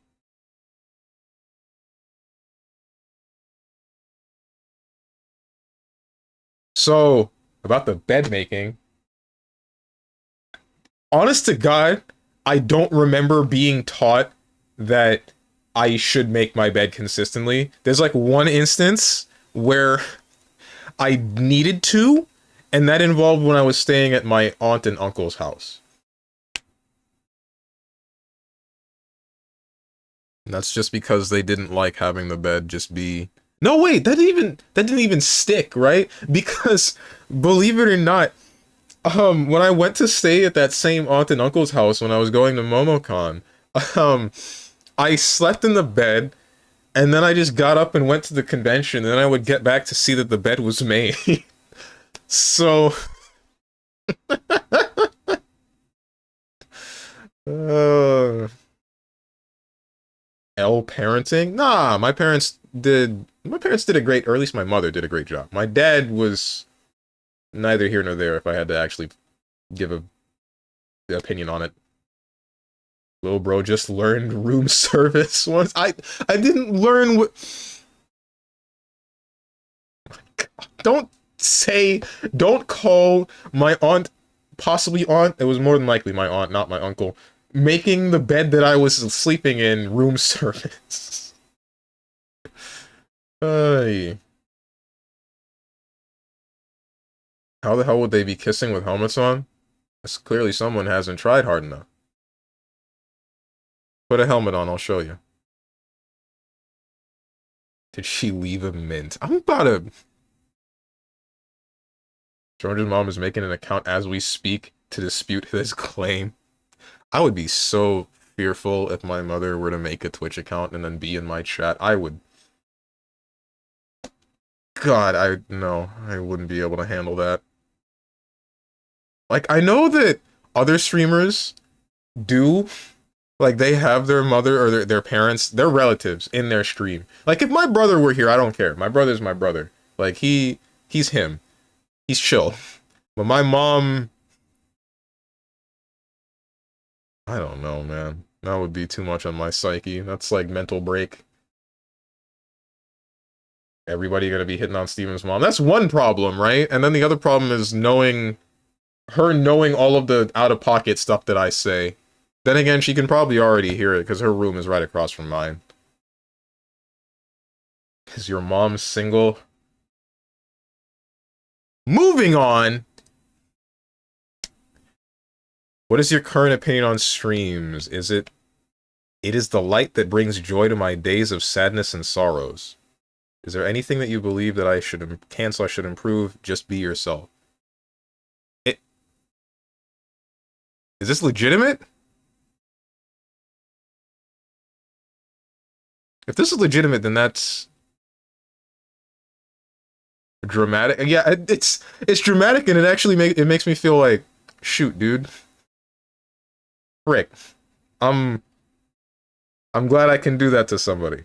So, about the bed making. Honest to God, I don't remember being taught that I should make my bed consistently. There's like one instance where I needed to, and that involved when I was staying at my aunt and uncle's house. And that's just because they didn't like having the bed just be... No, wait, that didn't even stick, right? Because, believe it or not, when I went to stay at that same aunt and uncle's house when I was going to MomoCon, I slept in the bed, and then I just got up and went to the convention, and then I would get back to see that the bed was made. So... L parenting? Nah, my parents did a great, or at least my mother did a great job. My dad was neither here nor there if I had to actually give the opinion on it. Little bro just learned room service once. I didn't learn what. Don't say. Don't call my aunt, possibly aunt. It was more than likely my aunt, not my uncle, making the bed that I was sleeping in room service. Hey. How the hell would they be kissing with helmets on? It's clearly someone hasn't tried hard enough. Put a helmet on, I'll show you. Did she leave a mint? I'm about to... George's mom is making an account as we speak to dispute his claim. I would be so fearful if my mother were to make a Twitch account and then be in my chat. I would... God, no, I wouldn't be able to handle that. Like, I know that other streamers do, like, they have their mother or their parents, their relatives in their stream. Like, if my brother were here, I don't care. My brother's my brother. Like, he's him. He's chill. But my mom... I don't know, man. That would be too much on my psyche. That's like mental break. Everybody gonna be hitting on Steven's mom. That's one problem, right? And then the other problem is knowing all of the out-of-pocket stuff that I say. Then again, she can probably already hear it, because her room is right across from mine. Is your mom single? Moving on! What is your current opinion on streams? It is the light that brings joy to my days of sadness and sorrows. Is there anything that you believe that I should cancel, I should improve? Just be yourself. Is this legitimate? If this is legitimate, then that's dramatic. Yeah, it's dramatic, and it actually makes me feel like, shoot, dude. Frick. I'm glad I can do that to somebody.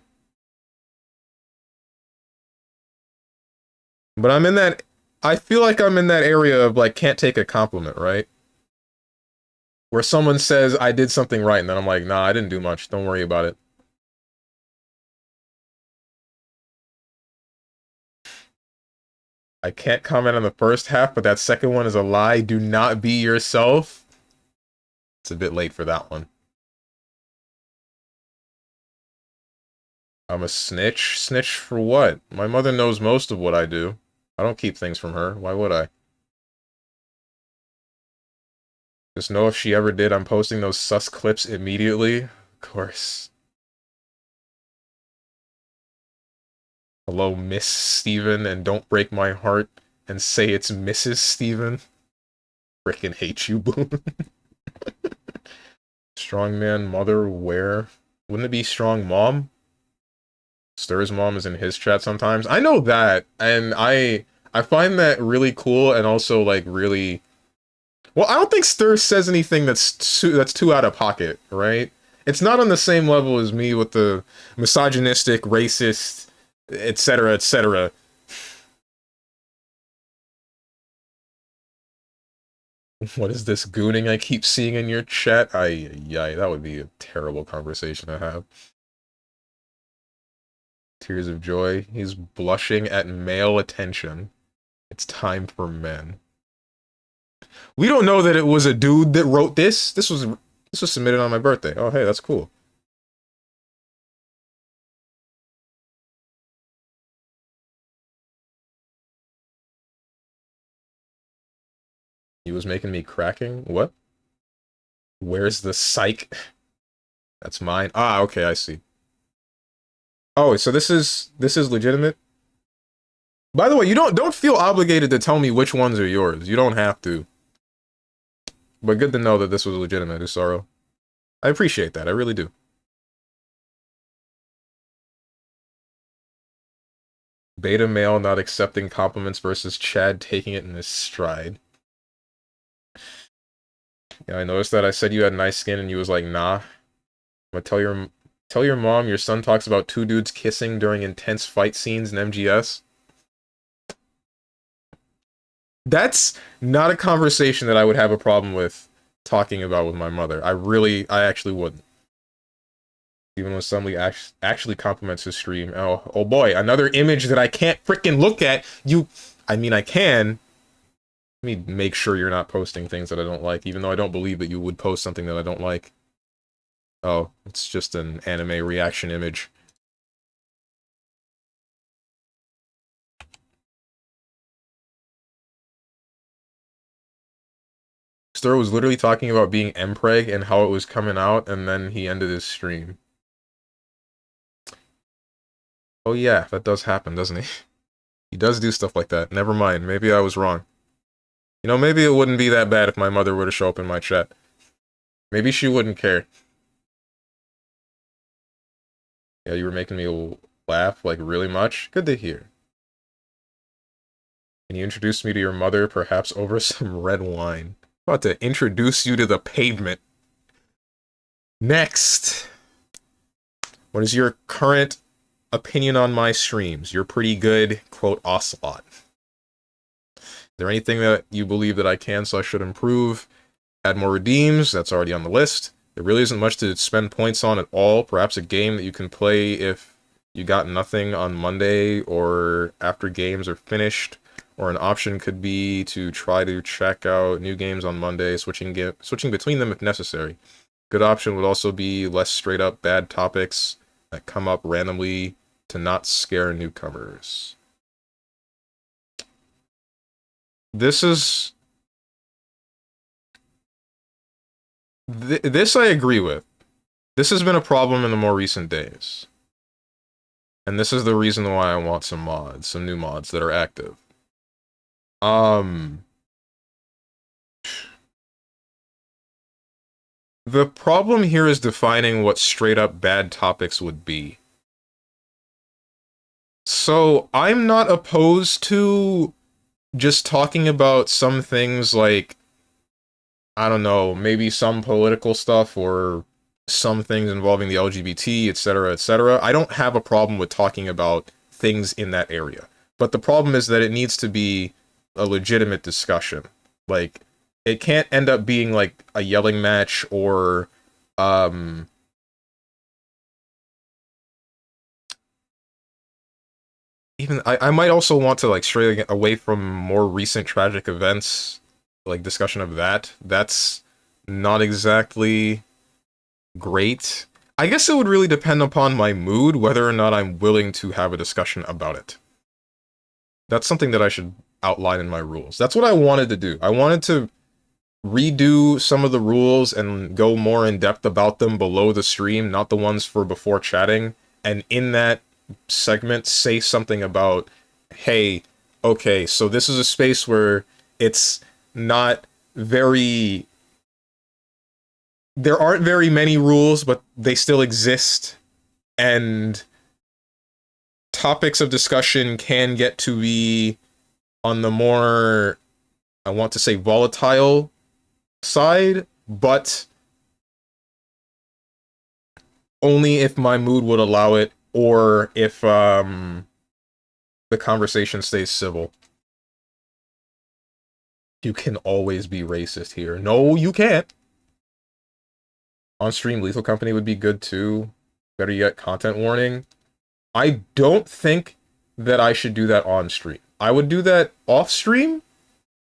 But I feel like I'm in that area of, like, can't take a compliment, right? Where someone says I did something right, and then I'm like, nah, I didn't do much. Don't worry about it. I can't comment on the first half, but that second one is a lie. Do not be yourself. It's a bit late for that one. I'm a snitch? Snitch for what? My mother knows most of what I do. I don't keep things from her. Why would I? Just know if she ever did, I'm posting those sus clips immediately. Of course. Hello, Miss Steven, and don't break my heart and say it's Mrs. Steven. Frickin' hate you, Boone. Strongman mother, where? Wouldn't it be strong mom? Stir's mom is in his chat sometimes. I know that, and I find that really cool, and also, like, really... Well, I don't think Stir says anything that's too out of pocket, right? It's not on the same level as me with the misogynistic, racist, etc., etc. What is this gooning I keep seeing in your chat? Yeah, that would be a terrible conversation to have. Tears of joy. He's blushing at male attention. It's time for men. We don't know that it was a dude that wrote this. This was submitted on my birthday. Oh, hey, that's cool. He was making me cracking? What? Where's the psych? That's mine. Ah, okay, I see. Oh, so this is legitimate? By the way, you don't feel obligated to tell me which ones are yours. You don't have to. But good to know that this was legitimate, Usaro. I appreciate that, I really do. Beta male not accepting compliments versus Chad taking it in his stride. Yeah, I noticed that. I said you had nice skin and you was like, nah. I'm gonna tell your mom your son talks about two dudes kissing during intense fight scenes in MGS. That's not a conversation that I would have a problem with talking about with my mother. I actually wouldn't. Even when somebody actually compliments his stream. Oh boy, another image that I can't freaking look at. I mean, I can. Let me make sure you're not posting things that I don't like, even though I don't believe that you would post something that I don't like. Oh, it's just an anime reaction image. Stir was literally talking about being mpreg and how it was coming out, and then he ended his stream. Oh yeah, that does happen, doesn't he? He does do stuff like that. Never mind, maybe I was wrong. You know, maybe it wouldn't be that bad if my mother were to show up in my chat. Maybe she wouldn't care. Yeah, you were making me laugh, like, really much? Good to hear. Can you introduce me to your mother, perhaps over some red wine? I'm about to introduce you to the pavement. Next! What is your current opinion on my streams? You're pretty good, quote, Ocelot. Is there anything that you believe that I can, so I should improve? Add more redeems, that's already on the list. There really isn't much to spend points on at all. Perhaps a game that you can play if you got nothing on Monday or after games are finished. Or an option could be to try to check out new games on Monday, switching between them if necessary. Good option would also be less straight up bad topics that come up randomly to not scare newcomers. This I agree with. This has been a problem in the more recent days. And this is the reason why I want some new mods that are active. The problem here is defining what straight up bad topics would be. So, I'm not opposed to just talking about some things like, I don't know, maybe some political stuff or some things involving the LGBT, etc., etc. I don't have a problem with talking about things in that area. But the problem is that it needs to be a legitimate discussion. Like, it can't end up being like a yelling match or even I might also want to like stray away from more recent tragic events, like discussion of that. That's not exactly great. I guess it would really depend upon my mood whether or not I'm willing to have a discussion about it. That's something that I should outline in my rules. That's what I wanted to do. I wanted to redo some of the rules and go more in depth about them below the stream, not the ones for before chatting. And in that segment, say something about, hey, okay, so this is a space where it's not very... There aren't very many rules, but they still exist. And topics of discussion can get to be on the more, I want to say, volatile side, but only if my mood would allow it, or if the conversation stays civil. You can always be racist here. No, you can't. On-stream Lethal Company would be good too. Better yet, content warning. I don't think that I should do that on-stream. I would do that off-stream,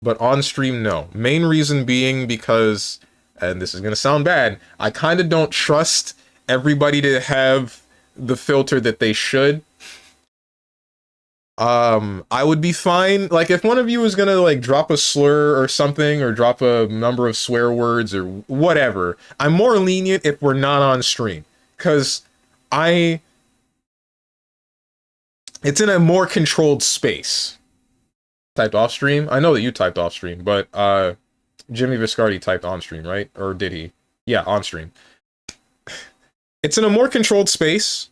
but on-stream, no. Main reason being because, and this is going to sound bad, I kind of don't trust everybody to have the filter that they should. I would be fine, like, if one of you is gonna, like, drop a slur or something, or drop a number of swear words, or whatever, I'm more lenient if we're not on stream. Because it's in a more controlled space. Typed off stream? I know that you typed off stream, but, Jimmy Viscardi typed on stream, right? Or did he? Yeah, on stream. It's in a more controlled space.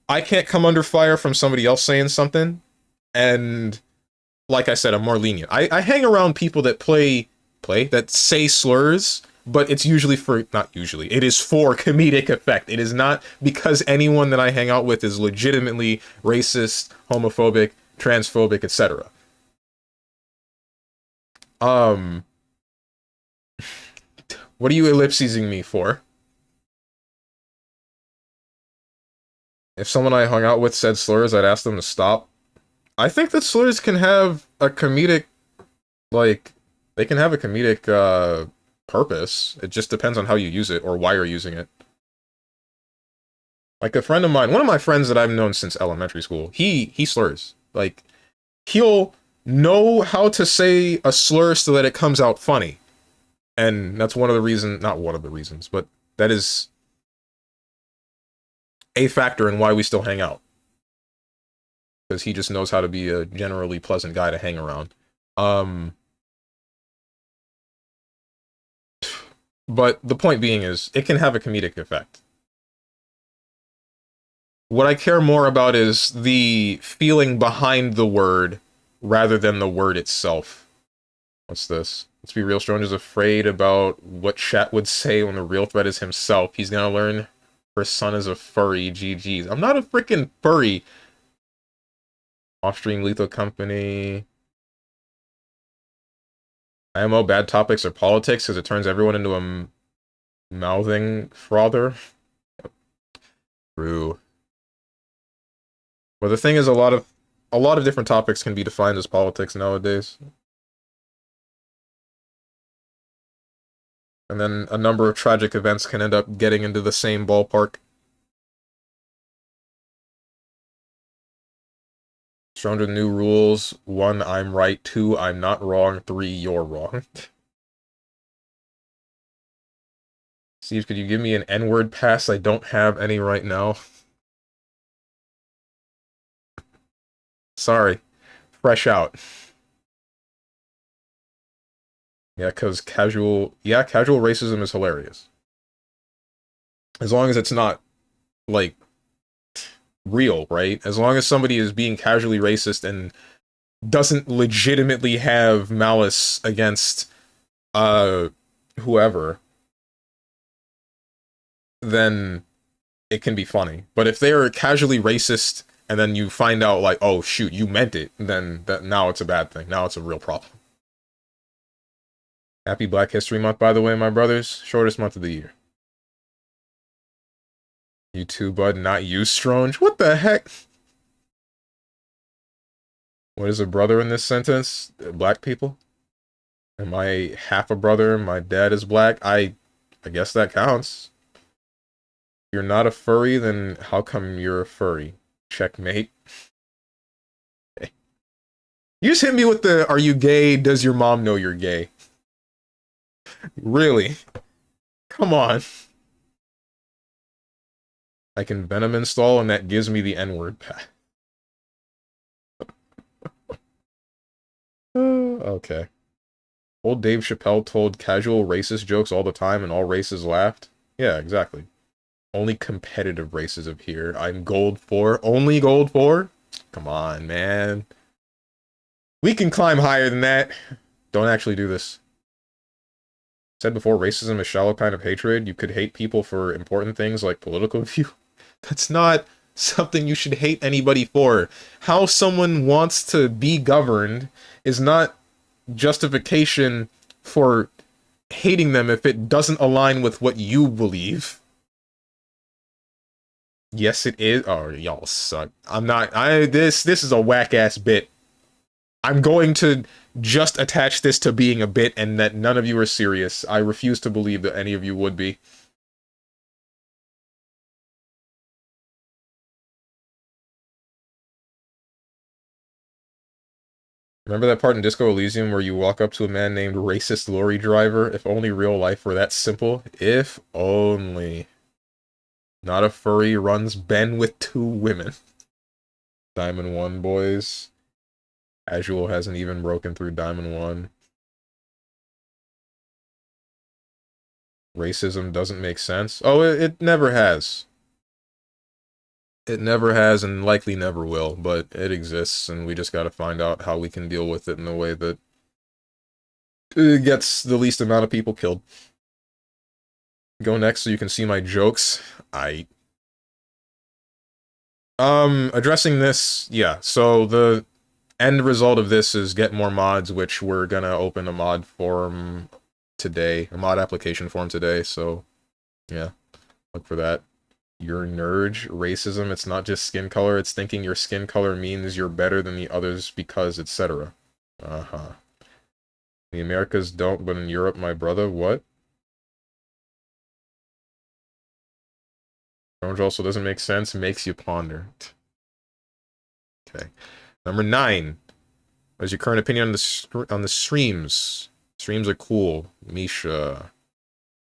I can't come under fire from somebody else saying something. And like I said, I'm more lenient. I hang around people that that say slurs, but it's usually not usually, it is for comedic effect. It is not because anyone that I hang out with is legitimately racist, homophobic, transphobic, etc. What are you ellipsing me for? If someone I hung out with said slurs, I'd ask them to stop. I think that slurs can have a comedic, like, they can have a comedic, purpose. It just depends on how you use it or why you're using it. Like a friend of mine, one of my friends that I've known since elementary school, he slurs. Like, he'll know how to say a slur so that it comes out funny. And that's one of the reasons, not one of the reasons, but that is a factor in why we still hang out. Because he just knows how to be a generally pleasant guy to hang around. But the point being is, it can have a comedic effect. What I care more about is the feeling behind the word rather than the word itself. What's this? Let's be real, Strong is afraid about what chat would say when the real threat is himself. He's gonna learn her son is a furry. GG's. I'm not a freaking furry. Off-stream Lethal Company. IMO bad topics or politics because it turns everyone into a mouthing frother. True. But the thing is, a lot of different topics can be defined as politics nowadays. And then a number of tragic events can end up getting into the same ballpark. Stronger new rules. 1, I'm right. 2, I'm not wrong. 3, you're wrong. Steve, could you give me an N-word pass? I don't have any right now. Sorry. Fresh out. Yeah, because casual racism is hilarious. As long as it's not, like, real, right? As long as somebody is being casually racist and doesn't legitimately have malice against, whoever, then it can be funny. But if they're casually racist and then you find out, like, oh, shoot, you meant it, then now it's a bad thing. Now it's a real problem. Happy Black History Month, by the way, my brothers. Shortest month of the year. You too, bud. Not you, Stronge. What the heck? What is a brother in this sentence? Black people? Am I half a brother? My dad is black? I guess that counts. If you're not a furry, then how come you're a furry? Checkmate. Okay. You just hit me with the, are you gay? Does your mom know you're gay? Really? Come on. I can Venom install, and that gives me the N-word pack. Okay. Old Dave Chappelle told casual racist jokes all the time, and all races laughed. Yeah, exactly. Only competitive races appear. I'm gold 4. Only gold 4? Come on, man. We can climb higher than that. Don't actually do this. Said before, racism is shallow kind of hatred. You could hate people for important things like political view. That's not something you should hate anybody for. How someone wants to be governed is not justification for hating them if it doesn't align with what you believe. Yes, it is. Oh, y'all suck. This is a whack-ass bit. I'm going to just attach this to being a bit and that none of you are serious. I refuse to believe that any of you would be. Remember that part in Disco Elysium where you walk up to a man named Racist Lorry Driver? If only real life were that simple. If only. Not a furry runs Ben with 2 women. Diamond 1, boys. Casual hasn't even broken through Diamond 1. Racism doesn't make sense. Oh, it never has. It never has and likely never will, but it exists, and we just gotta find out how we can deal with it in a way that it gets the least amount of people killed. Go next so you can see my jokes. Addressing this, yeah, so the end result of this is get more mods, which we're gonna open a mod forum today, a mod application form today, so yeah, look for that. You're nerd, racism, it's not just skin color, it's thinking your skin color means you're better than the others because, etc. Uh-huh. The Americas don't, but in Europe, my brother, what? Orange also doesn't make sense, makes you ponder. Okay. Number 9. What is your current opinion on the streams? Streams are cool. Misha.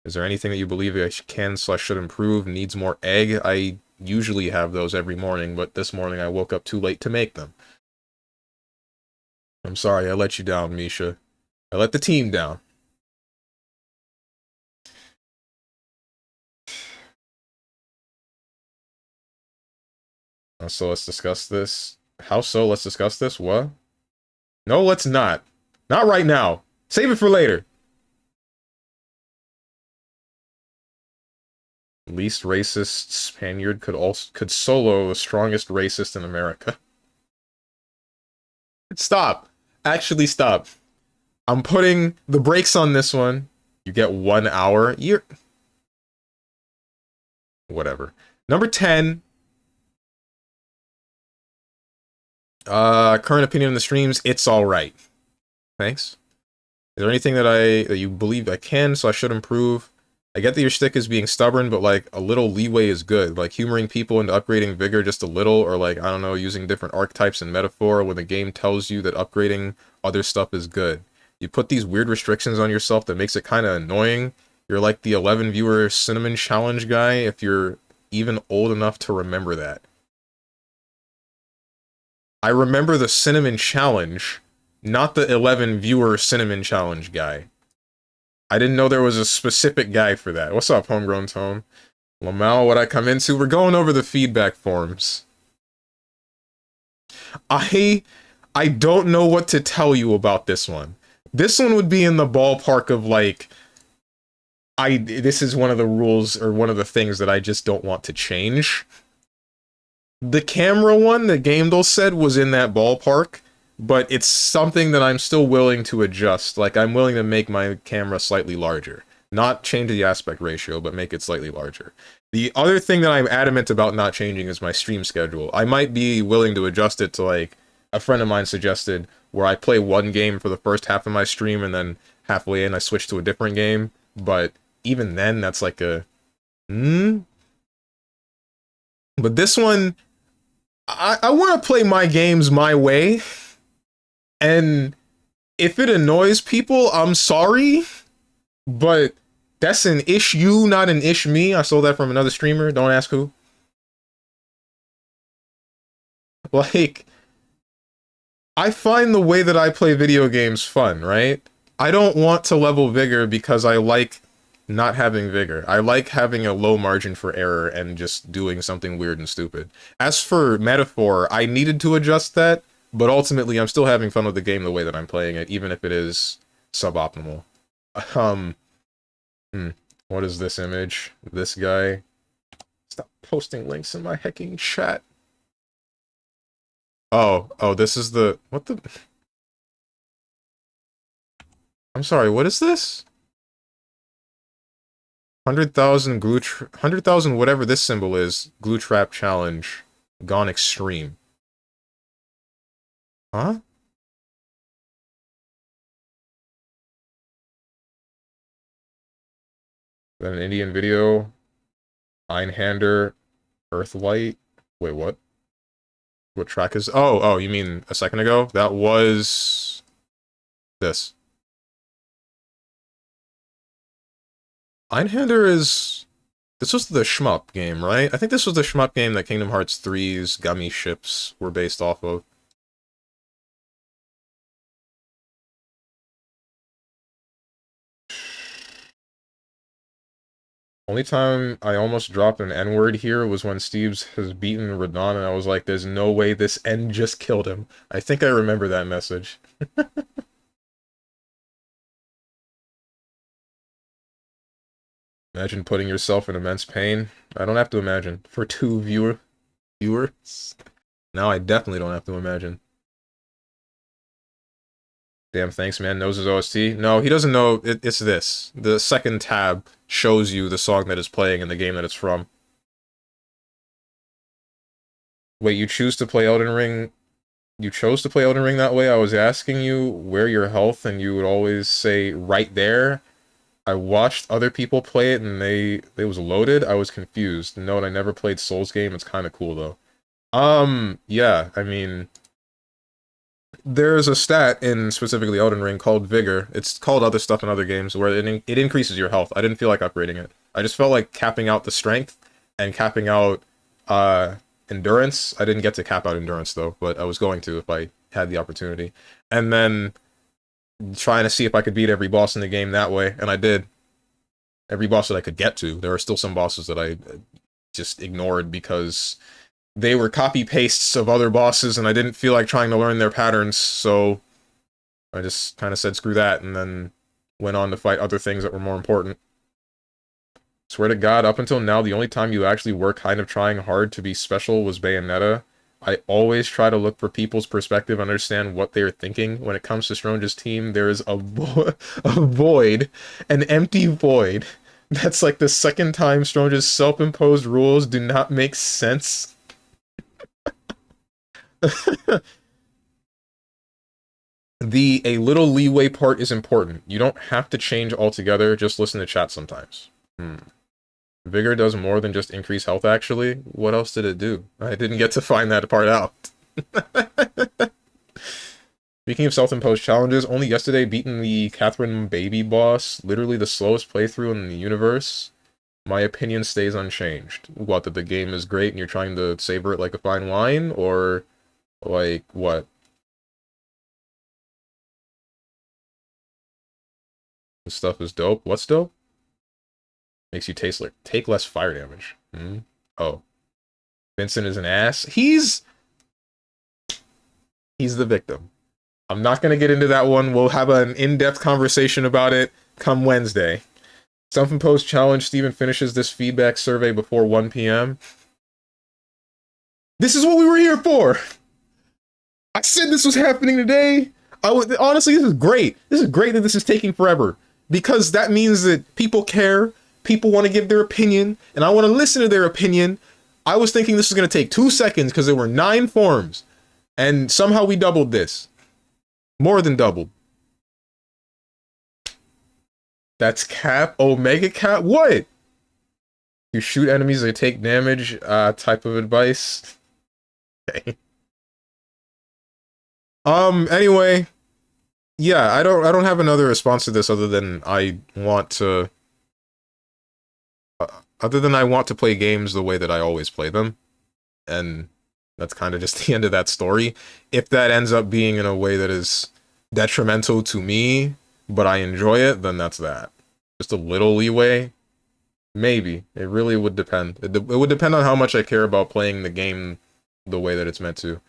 Is there anything that you believe I can/should improve? Needs more egg? I usually have those every morning, but this morning I woke up too late to make them. I'm sorry, I let you down, Misha. I let the team down. So let's discuss this. How so? Let's discuss this? What? No, let's not. Not right now. Save it for later. Least racist Spaniard could solo the strongest racist in America. Stop. Actually, stop. I'm putting the brakes on this one. You get 1 hour. You're... Whatever. Number 10. Current opinion on the streams, it's alright. Thanks. Is there anything that you believe I can/should improve? I get that your shtick is being stubborn, but like a little leeway is good. Like humoring people into upgrading vigor just a little, or like, I don't know, using different archetypes and metaphor when the game tells you that upgrading other stuff is good. You put these weird restrictions on yourself that makes it kind of annoying. You're like the 11 viewer cinnamon challenge guy if you're even old enough to remember that. I remember the cinnamon challenge, not the 11 viewer cinnamon challenge guy. I didn't know there was a specific guy for that. What's up, Homegrown Tone? Lamau, what I come into? We're going over the feedback forms. I don't know what to tell you about this one. This one would be in the ballpark of like, this is one of the rules or one of the things that I just don't want to change. The camera one that Gamedel said was in that ballpark, but it's something that I'm still willing to adjust. Like, I'm willing to make my camera slightly larger. Not change the aspect ratio, but make it slightly larger. The other thing that I'm adamant about not changing is my stream schedule. I might be willing to adjust it to, like, a friend of mine suggested, where I play one game for the first half of my stream, and then halfway in I switch to a different game. But even then, that's like a... But this one... I want to play my games my way, and if it annoys people, I'm sorry, but that's an issue, not an ish me. I stole that from another streamer, don't ask who. Like, I find the way that I play video games fun, right? I don't want to level vigor because I like not having vigor. I like having a low margin for error and just doing something weird and stupid. As for metaphor, I needed to adjust that, but ultimately I'm still having fun with the game the way that I'm playing it, even if it is suboptimal. What is this image? This guy? Stop posting links in my hecking chat. Oh, this is the... What the... I'm sorry, what is this? 100,000 glue 100,000 whatever this symbol is, glue trap challenge gone extreme. Huh? Then an Indian video. Einhander Earthlight. Wait, what? What track is... Oh, you mean a second ago? That was... this. Einhander is... This was the shmup game, right? I think this was the shmup game that Kingdom Hearts 3's gummy ships were based off of. Only time I almost dropped an N-word here was when Steve's has beaten Radon, and I was like, there's no way this N just killed him. I think I remember that message. Imagine putting yourself in immense pain. I don't have to imagine. For 2 viewers? Now I definitely don't have to imagine. Damn, thanks, man. Knows his OST. No, he doesn't know. It's this. The second tab shows you the song that is playing in the game that it's from. Wait, you choose to play Elden Ring? You chose to play Elden Ring that way? I was asking you where your health, and you would always say right there. I watched other people play it, and they was loaded. I was confused. Note, I never played Souls game. It's kind of cool though. Yeah. I mean, there's a stat in specifically Elden Ring called Vigor. It's called other stuff in other games where it increases your health. I didn't feel like upgrading it. I just felt like capping out the strength and capping out endurance. I didn't get to cap out endurance though, but I was going to if I had the opportunity. And then trying to see if I could beat every boss in the game that way, and I did. Every boss that I could get to. There are still some bosses that I just ignored because they were copy-pastes of other bosses, and I didn't feel like trying to learn their patterns, so I just kind of said screw that, and then went on to fight other things that were more important. Swear to God, up until now, the only time you actually were kind of trying hard to be special was Bayonetta. I always try to look for people's perspective, understand what they're thinking. When it comes to Stronge's team, there is a void, an empty void. That's like the second time Stronge's self-imposed rules do not make sense. A little leeway part is important. You don't have to change altogether, just listen to chat sometimes. Vigor does more than just increase health, actually. What else did it do? I didn't get to find that part out. Speaking of self-imposed challenges, only yesterday beaten the Catherine Baby boss, literally the slowest playthrough in the universe. My opinion stays unchanged. What, that the game is great and you're trying to savor it like a fine wine? Or, like, what? This stuff is dope. What's dope? Makes you take less fire damage. Oh. Vincent is an ass. He's the victim. I'm not going to get into that one. We'll have an in-depth conversation about it come Wednesday. Self-imposed challenge. Steven finishes this feedback survey before 1 p.m. This is what we were here for. I said this was happening today. Honestly, this is great. This is great that this is taking forever. Because that means that people care. People want to give their opinion. And I want to listen to their opinion. I was thinking this was going to take 2 seconds because there were 9 forms. And somehow we doubled this. More than doubled. That's cap. Omega cap? What? You shoot enemies, they take damage. Type of advice. Okay. Anyway. Yeah, I don't have another response to this other than I want to... other than I want to play games the way that I always play them. And that's kind of just the end of that story. If that ends up being in a way that is detrimental to me, but I enjoy it, then that's that. Just a little leeway? Maybe. It really would depend. It would depend on how much I care about playing the game the way that it's meant to.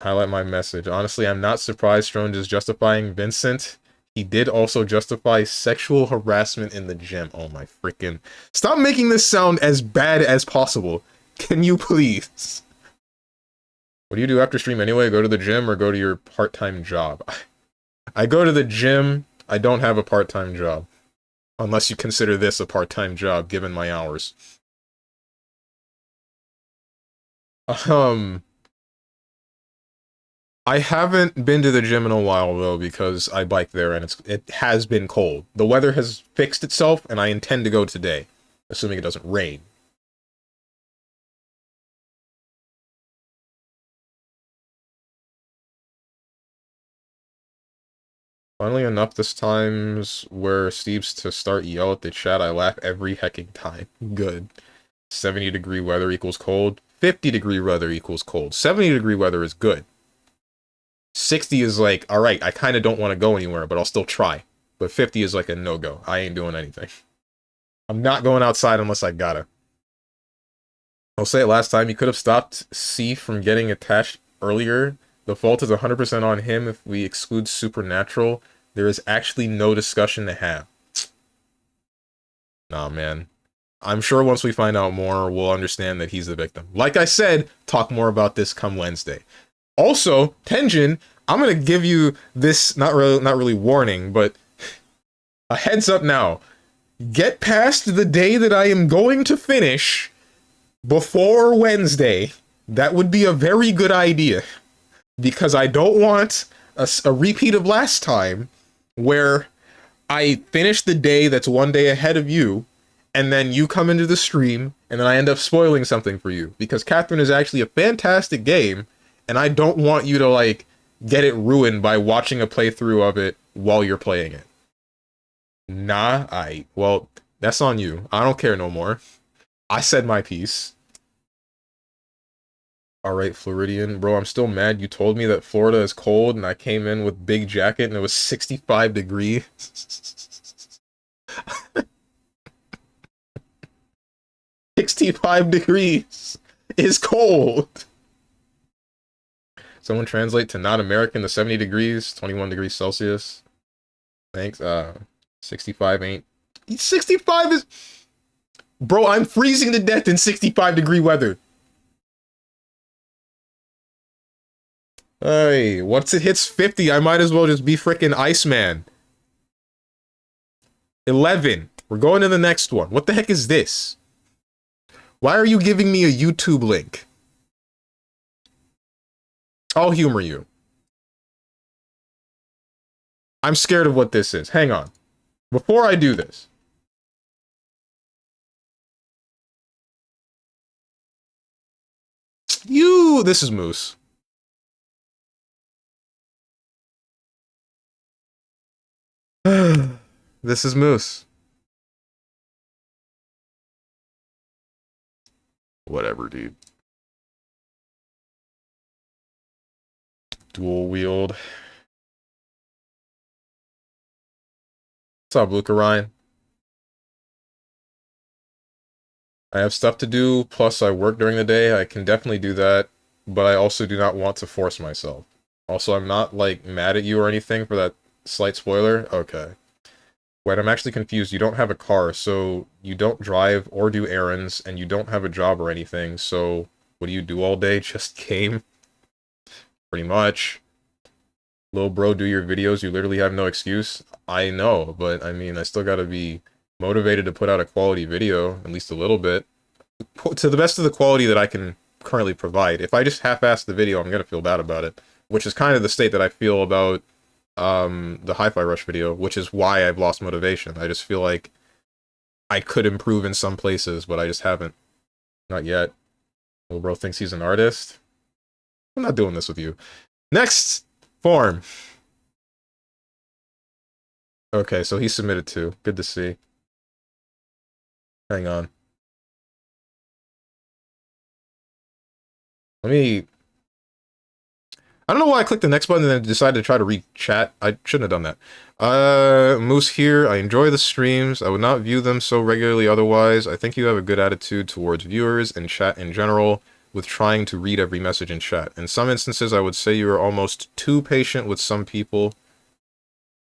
Highlight my message. Honestly, I'm not surprised Stronge is justifying Vincent. He did also justify sexual harassment in the gym. Oh my freaking... Stop making this sound as bad as possible. Can you please? What do you do after stream anyway? Go to the gym or go to your part-time job? I go to the gym. I don't have a part-time job. Unless you consider this a part-time job, given my hours. I haven't been to the gym in a while, though, because I bike there, and it has been cold. The weather has fixed itself, and I intend to go today, assuming it doesn't rain. Funnily enough, this time's where Steve's to start yell at the chat. I laugh every hecking time. Good. 70-degree weather equals cold. 50-degree weather equals cold. 70-degree weather is good. 60 is like, alright, I kind of don't want to go anywhere, but I'll still try. But 50 is like a no-go. I ain't doing anything. I'm not going outside unless I gotta. I'll say it last time, you could have stopped C from getting attached earlier. The fault is 100% on him if we exclude Supernatural. There is actually no discussion to have. Nah, man. I'm sure once we find out more, we'll understand that he's the victim. Like I said, talk more about this come Wednesday. Also, Tenjin, I'm gonna give you this not really warning, but a heads up now. Get past the day that I am going to finish before Wednesday. That would be a very good idea because I don't want a repeat of last time where I finish the day that's one day ahead of you, and then you come into the stream, and then I end up spoiling something for you. Because Catherine is actually a fantastic game, and I don't want you to, like, get it ruined by watching a playthrough of it while you're playing it. Nah, well, that's on you. I don't care no more. I said my piece. Alright, Floridian. Bro, I'm still mad you told me that Florida is cold, and I came in with big jacket, and it was 65 degrees. 65 degrees is cold. Someone translate to not American to 70 degrees, 21 degrees Celsius. Thanks. 65 ain't. 65 is. Bro, I'm freezing to death in 65-degree weather. Hey, once it hits 50, I might as well just be frickin' Iceman. 11. We're going to the next one. What the heck is this? Why are you giving me a YouTube link? I'll humor you. I'm scared of what this is. Hang on. Before I do this. This is Moose. This is Moose. Whatever, dude. Dual wield. What's up, Luca Ryan? I have stuff to do, plus I work during the day. I can definitely do that, but I also do not want to force myself. Also, I'm not, like, mad at you or anything for that slight spoiler. Okay. Wait, I'm actually confused. You don't have a car, so you don't drive or do errands, and you don't have a job or anything, so what do you do all day? Just game? Pretty much. Lil bro, do your videos. You literally have no excuse. I know, but I mean, I still gotta be motivated to put out a quality video, at least a little bit. To the best of the quality that I can currently provide. If I just half-ass the video, I'm gonna feel bad about it. Which is kind of the state that I feel about the Hi-Fi Rush video, which is why I've lost motivation. I just feel like I could improve in some places, but I just haven't. Not yet. Lil bro thinks he's an artist. I'm not doing this with you. Next form. Okay, so he submitted too. Good to see. Hang on. Let me... I don't know why I clicked the next button and then decided to try to read chat. I shouldn't have done that. Moose here. I enjoy the streams. I would not view them so regularly otherwise. I think you have a good attitude towards viewers and chat in general with trying to read every message in chat. In some instances, I would say you are almost too patient with some people.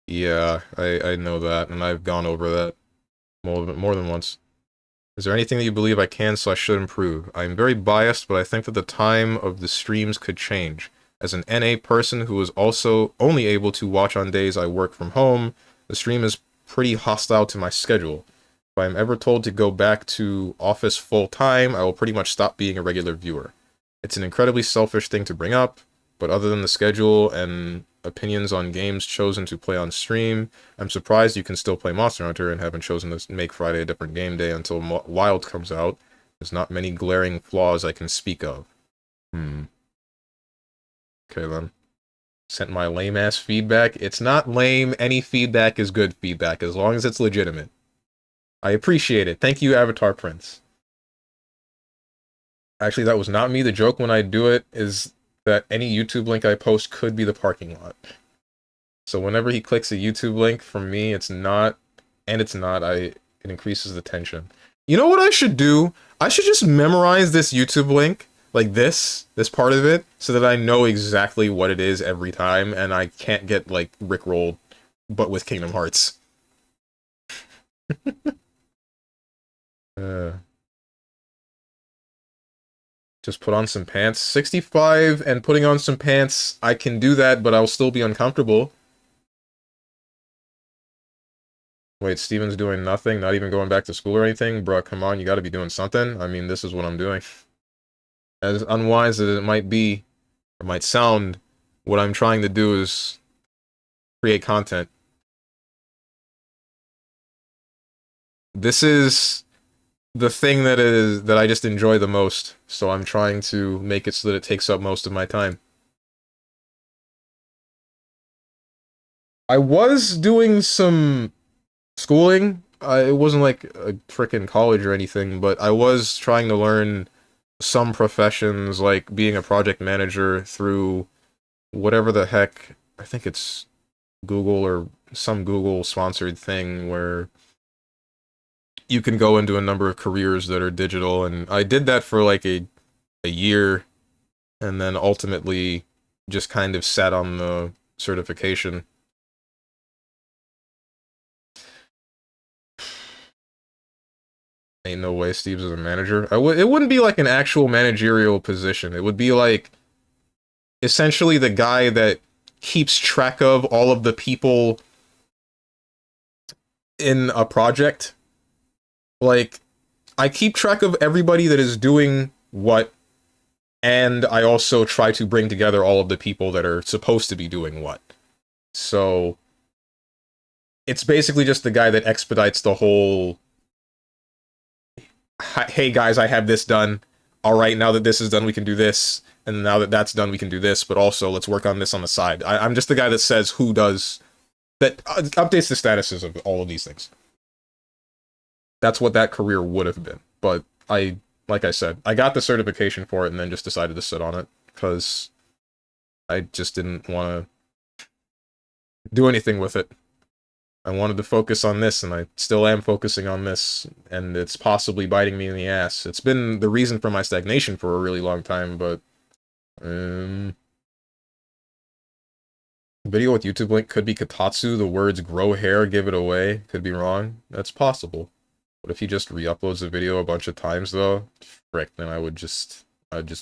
Yeah, I know that, and I've gone over that more than once. Is there anything that you believe I can / should improve? I am very biased, but I think that the time of the streams could change. As an NA person who is also only able to watch on days I work from home, the stream is pretty hostile to my schedule. If I am ever told to go back to office full-time, I will pretty much stop being a regular viewer. It's an incredibly selfish thing to bring up, but other than the schedule and opinions on games chosen to play on stream, I'm surprised you can still play Monster Hunter and haven't chosen to make Friday a different game day until Wild comes out. There's not many glaring flaws I can speak of. Okay then. Sent my lame-ass feedback. It's not lame. Any feedback is good feedback, as long as it's legitimate. I appreciate it. Thank you, Avatar Prince. Actually, that was not me. The joke when I do it is that any YouTube link I post could be the parking lot. So whenever he clicks a YouTube link from me, it's not, and it's not, it increases the tension. You know what I should do? I should just memorize this YouTube link, like this part of it, so that I know exactly what it is every time, and I can't get, like, rickrolled, but with Kingdom Hearts. Just put on some pants. 65 and putting on some pants, I can do that, but I'll still be uncomfortable. Wait, Steven's doing nothing? Not even going back to school or anything? Bruh, come on, you gotta be doing something. I mean, this is what I'm doing. As unwise as it might be, or might sound, what I'm trying to do is create content. This is the thing that I just enjoy the most, so I'm trying to make it so that it takes up most of my time. I was doing some schooling. It wasn't like a frickin' college or anything, but I was trying to learn some professions, like being a project manager through whatever the heck. I think it's Google or some Google sponsored thing where you can go into a number of careers that are digital, and I did that for like a year, and then ultimately just kind of sat on the certification. Ain't no way Steve's is a manager. It wouldn't be like an actual managerial position. It would be like essentially the guy that keeps track of all of the people in a project. Like, I keep track of everybody that is doing what, and I also try to bring together all of the people that are supposed to be doing what. So, it's basically just the guy that expedites the whole, hey guys, I have this done. All right, now that this is done, we can do this. And now that that's done, we can do this. But also, let's work on this on the side. I'm just the guy that says who does, that updates the statuses of all of these things. That's what that career would have been. But like I said, I got the certification for it and then just decided to sit on it because I just didn't want to do anything with it. I wanted to focus on this, and I still am focusing on this, and it's possibly biting me in the ass. It's been the reason for my stagnation for a really long time, but video with YouTube link could be Kotatsu. The words grow hair give it away. Could be wrong. That's possible. But if he just re-uploads the video a bunch of times, though, frick, then I'd just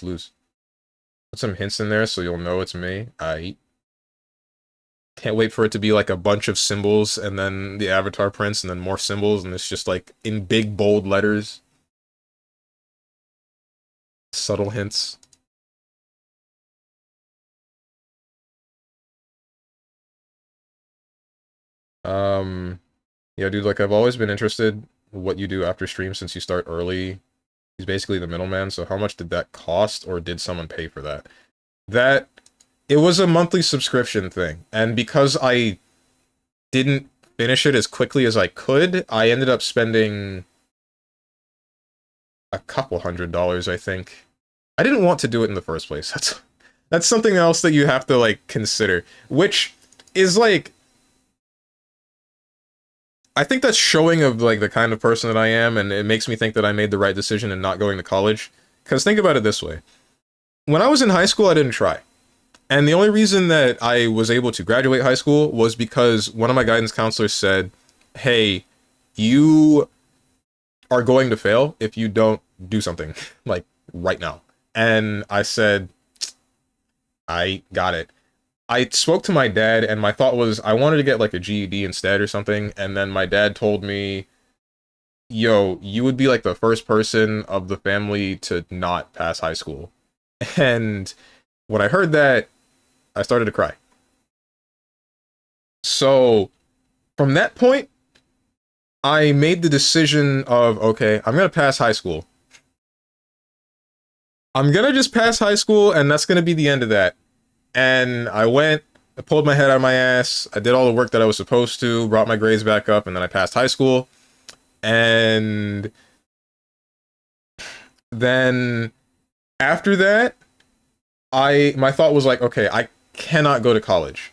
lose. Put some hints in there so you'll know it's me. I can't wait for it to be like a bunch of symbols and then the avatar prints and then more symbols and it's just like in big bold letters. Subtle hints. Yeah, dude, like I've always been interested in what you do after stream since you start early. He's basically the middleman, so how much did that cost, or did someone pay for that? It was a monthly subscription thing, and because I didn't finish it as quickly as I could, I ended up spending a couple $100, I think. I didn't want to do it in the first place. That's something else that you have to, like, consider, which is, like, I think that's showing of, like, the kind of person that I am, and it makes me think that I made the right decision in not going to college. Because think about it this way. When I was in high school, I didn't try. And the only reason that I was able to graduate high school was because one of my guidance counselors said, hey, you are going to fail if you don't do something, like, right now. And I said, I got it. I spoke to my dad, and my thought was I wanted to get, like, a GED instead or something, and then my dad told me, yo, you would be, like, the first person of the family to not pass high school. And when I heard that, I started to cry. So, from that point, I made the decision of, okay, I'm gonna pass high school. I'm gonna just pass high school, and that's gonna be the end of that. And I pulled my head out of my ass, I did all the work that I was supposed to, brought my grades back up, and then I passed high school. And then after that, my thought was like, okay, I cannot go to college.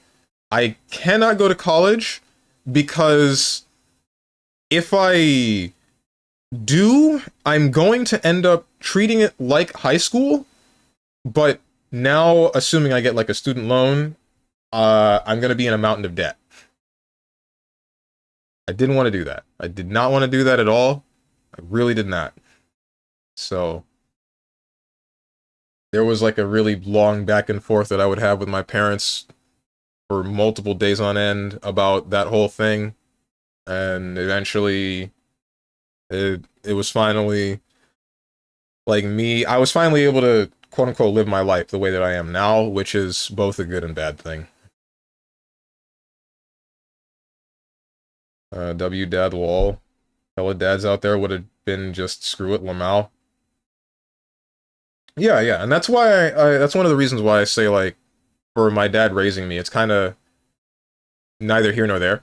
I cannot go to college because if I do, I'm going to end up treating it like high school, but now, assuming I get like a student loan, I'm going to be in a mountain of debt. I didn't want to do that. I did not want to do that at all. I really did not. So, there was like a really long back and forth that I would have with my parents for multiple days on end about that whole thing, and eventually it was finally like me. I was finally able to quote unquote live my life the way that I am now, which is both a good and bad thing. W dad lol. Hella dads out there would have been just screw it, Lamau. Yeah, yeah, and that's why that's one of the reasons why I say like for my dad raising me, it's kind of neither here nor there.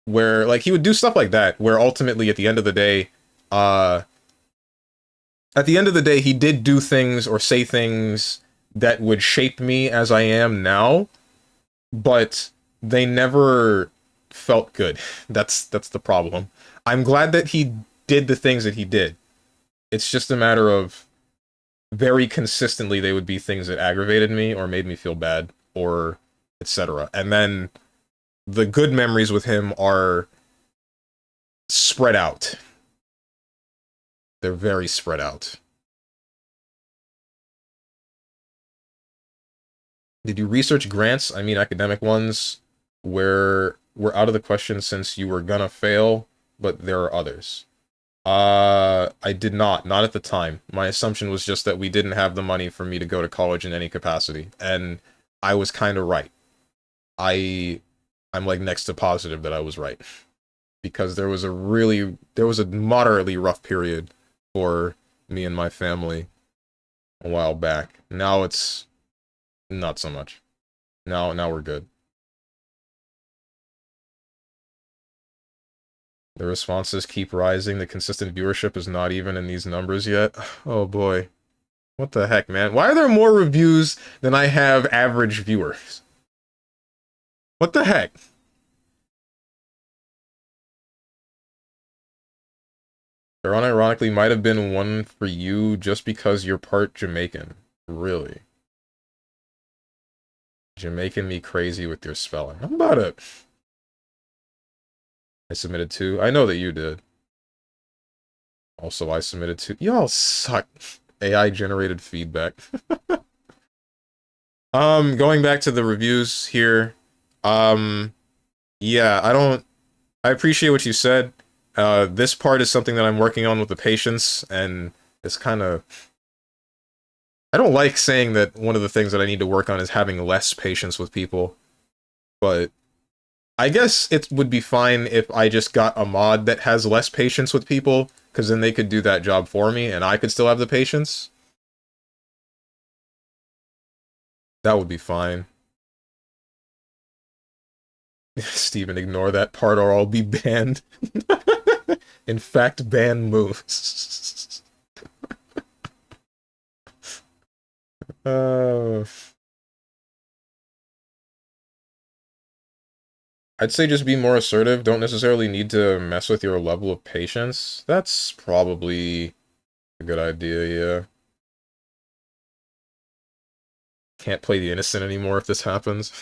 Where like he would do stuff like that, where ultimately uh, at the end of the day, he did do things or say things that would shape me as I am now, but they never felt good. That's the problem. I'm glad that he did the things that he did. It's just a matter of very consistently they would be things that aggravated me or made me feel bad or etc. And then the good memories with him are spread out. They're very spread out. Did you research grants? I mean academic ones where we're out of the question since you were gonna fail, but there are others. I did not at the time. My assumption was just that we didn't have the money for me to go to college in any capacity, and I was kind of right. I'm like next to positive that I was right. Because there was a moderately rough period for me and my family a while back. Now it's not so much. Now we're good. The responses keep rising. The consistent viewership is not even in these numbers yet. Oh boy. What the heck, man? Why are there more reviews than I have average viewers? What the heck? There unironically might have been one for you just because you're part Jamaican. Really? Jamaican me crazy with your spelling. How about it? I submitted two. I know that you did. Also, I submitted two. Y'all suck. AI generated feedback. Going back to the reviews here. Um, yeah, I appreciate what you said. This part is something that I'm working on with the patients, and it's kind of... I don't like saying that one of the things that I need to work on is having less patience with people, but I guess it would be fine if I just got a mod that has less patience with people, because then they could do that job for me, and I could still have the patience. That would be fine. Steven, ignore that part or I'll be banned. In fact, ban moves. uh, I'd say just be more assertive. Don't necessarily need to mess with your level of patience. That's probably a good idea, yeah. Can't play the innocent anymore if this happens.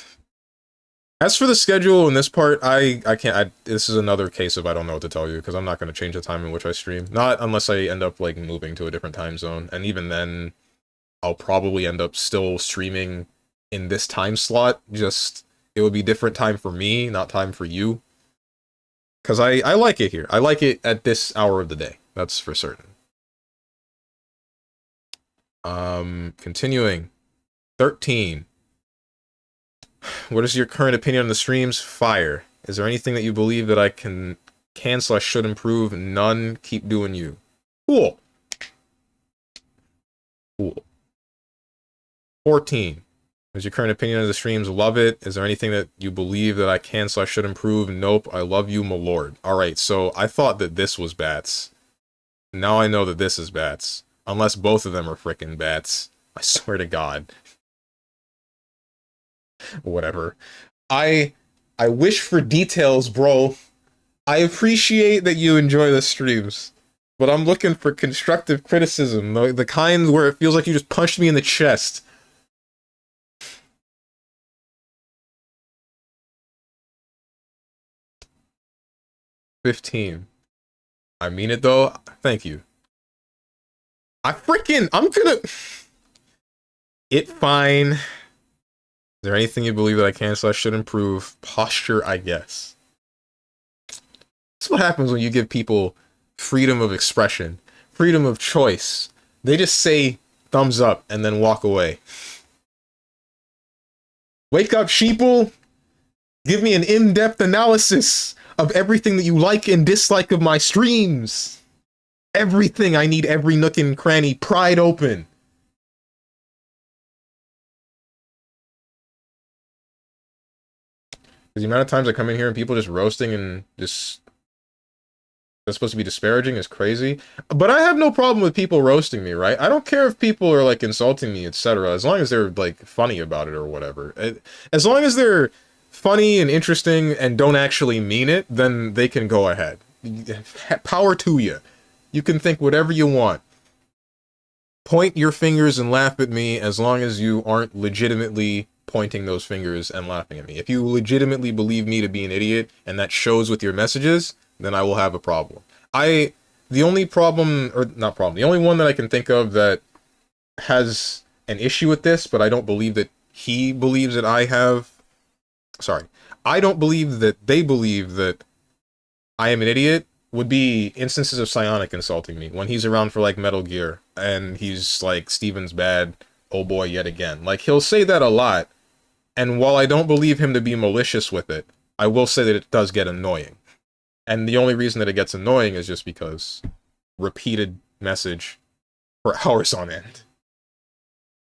As for the schedule in this part, I can't, this is another case of I don't know what to tell you, because I'm not going to change the time in which I stream. Not unless I end up, like, moving to a different time zone, and even then, I'll probably end up still streaming in this time slot, just, it would be different time for me, not time for you. Because I like it here. I like it at this hour of the day, that's for certain. Continuing. 13. What is your current opinion on the streams? Fire. Is there anything that you believe that I can / should improve? None. Keep doing you. Cool. Cool. 14. What is your current opinion on the streams? Love it. Is there anything that you believe that I can / should improve? Nope. I love you, my lord. Alright, so I thought that this was bats. Now I know that this is bats. Unless both of them are frickin' bats. I swear to God. Whatever. I wish for details, bro. I appreciate that you enjoy the streams, but I'm looking for constructive criticism, the kind where it feels like you just punched me in the chest. $15. I mean it though. Thank you. I'm gonna... It fine. Is there anything you believe that I can slash should improve? Posture, I guess. That's what happens when you give people freedom of expression, freedom of choice. They just say thumbs up and then walk away. Wake up, sheeple! Give me an in-depth analysis of everything that you like and dislike of my streams. Everything. I need every nook and cranny pried open. Because the amount of times I come in here and people just roasting and just... that's supposed to be disparaging is crazy. But I have no problem with people roasting me, right? I don't care if people are, like, insulting me, etc. As long as they're, like, funny about it or whatever. As long as they're funny and interesting and don't actually mean it, then they can go ahead. Power to you. You can think whatever you want. Point your fingers and laugh at me as long as you aren't legitimately pointing those fingers and laughing at me. If you legitimately believe me to be an idiot and that shows with your messages, then I will have a problem. The only problem, or not problem, the only one that I can think of that has an issue with this, but I don't believe that he believes that I have, sorry, I don't believe that they believe that I am an idiot, would be instances of Psionic insulting me when he's around for, like, Metal Gear, and he's like, Steven's bad, oh boy, yet again. Like, he'll say that a lot, and while I don't believe him to be malicious with it, I will say that it does get annoying. And the only reason that it gets annoying is just because repeated message for hours on end.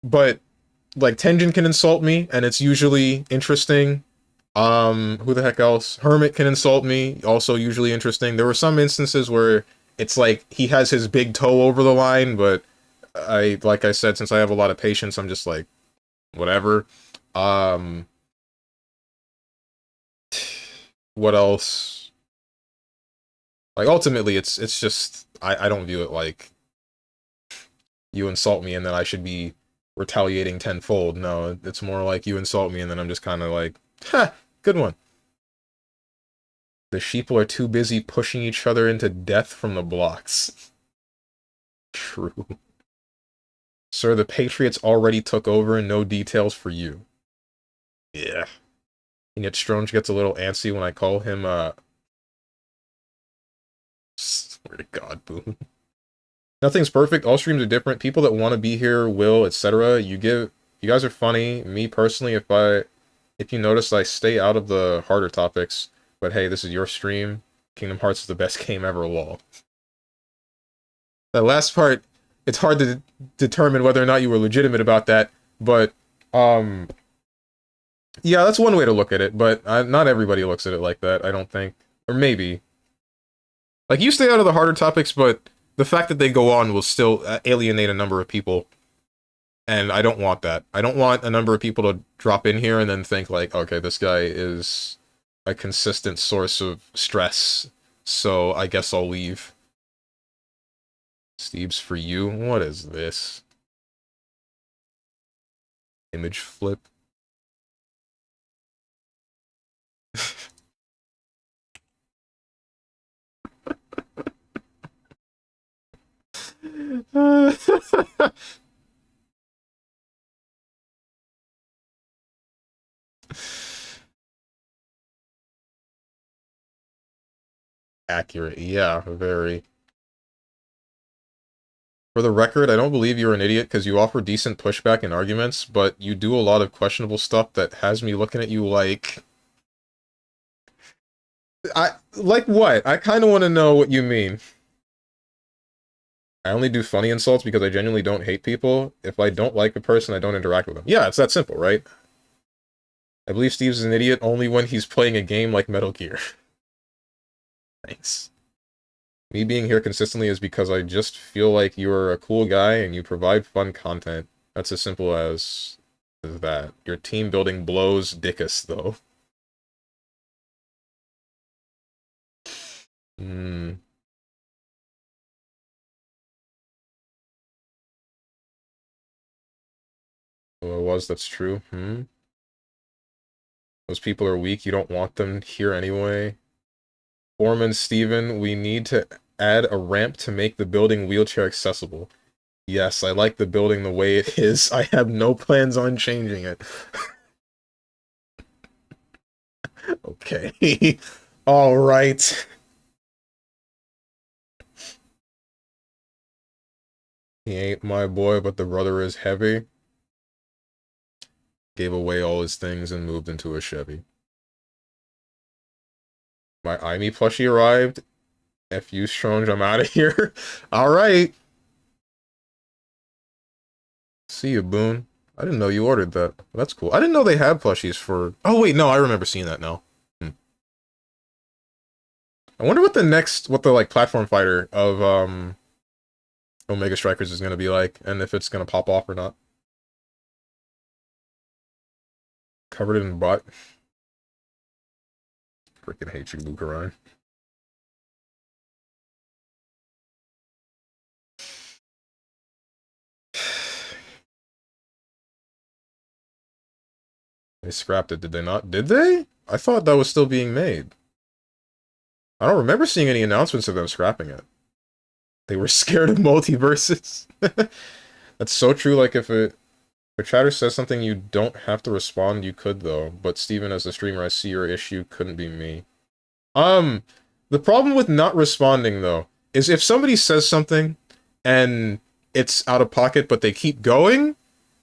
But, like, Tenjin can insult me, and it's usually interesting. Who the heck else? Hermit can insult me, also usually interesting. There were some instances where it's like he has his big toe over the line, but like I said, since I have a lot of patience, I'm just like, whatever. What else? Like, ultimately, it's just, I don't view it like you insult me and then I should be retaliating tenfold. No, it's more like you insult me and then I'm just kind of like, ha! Good one. The sheeple are too busy pushing each other into death from the blocks. True. Sir, the Patriots already took over and no details for you. Yeah. And yet Stronge gets a little antsy when I call him, swear to God, Boone. Nothing's perfect. All streams are different. People that want to be here will, etc. You guys are funny. Me, personally, if you notice, I stay out of the harder topics. But hey, this is your stream. Kingdom Hearts is the best game ever, lol. That last part, it's hard to determine whether or not you were legitimate about that. But, yeah, that's one way to look at it. But not everybody looks at it like that, I don't think. Or maybe. Like, you stay out of the harder topics, but the fact that they go on will still alienate a number of people. And I don't want that. I don't want a number of people to drop in here and then think like, okay, this guy is a consistent source of stress, so I guess I'll leave. Steve's for you? What is this? Image flip? Accurate, yeah, very. For the record, I don't believe you're an idiot because you offer decent pushback and arguments, but you do a lot of questionable stuff that has me looking at you like... Like what? I kind of want to know what you mean. I only do funny insults because I genuinely don't hate people. If I don't like a person, I don't interact with them. Yeah, it's that simple, right? I believe Steve's an idiot only when he's playing a game like Metal Gear. Thanks. Me being here consistently is because I just feel like you're a cool guy and you provide fun content. That's as simple as that. Your team building blows dickus, though. Hmm. Well, it was, that's true. Those people are weak, you don't want them here anyway. StrongmanSteven, we need to add a ramp to make the building wheelchair accessible. Yes, I like the building the way it is. I have no plans on changing it. Okay. All right. He ain't my boy, but the brother is heavy. Gave away all his things and moved into a Chevy. My IME plushie arrived. F you, Strange, I'm out of here. All right. See you, Boone. I didn't know you ordered that. That's cool. I didn't know they had plushies for... Oh, wait, no, I remember seeing that now. I wonder what the, like, platform fighter of, Omega Strikers is gonna be like, and if it's gonna pop off or not. Covered in butt. Freaking hate you, Luke Ryan. They scrapped it, did they not? Did they? I thought that was still being made. I don't remember seeing any announcements of them scrapping it. They were scared of multiverses. That's so true, like if a chatter says something you don't have to respond, you could though. But Steven, as a streamer, I see your issue, couldn't be me. The problem with not responding though, is if somebody says something and it's out of pocket but they keep going,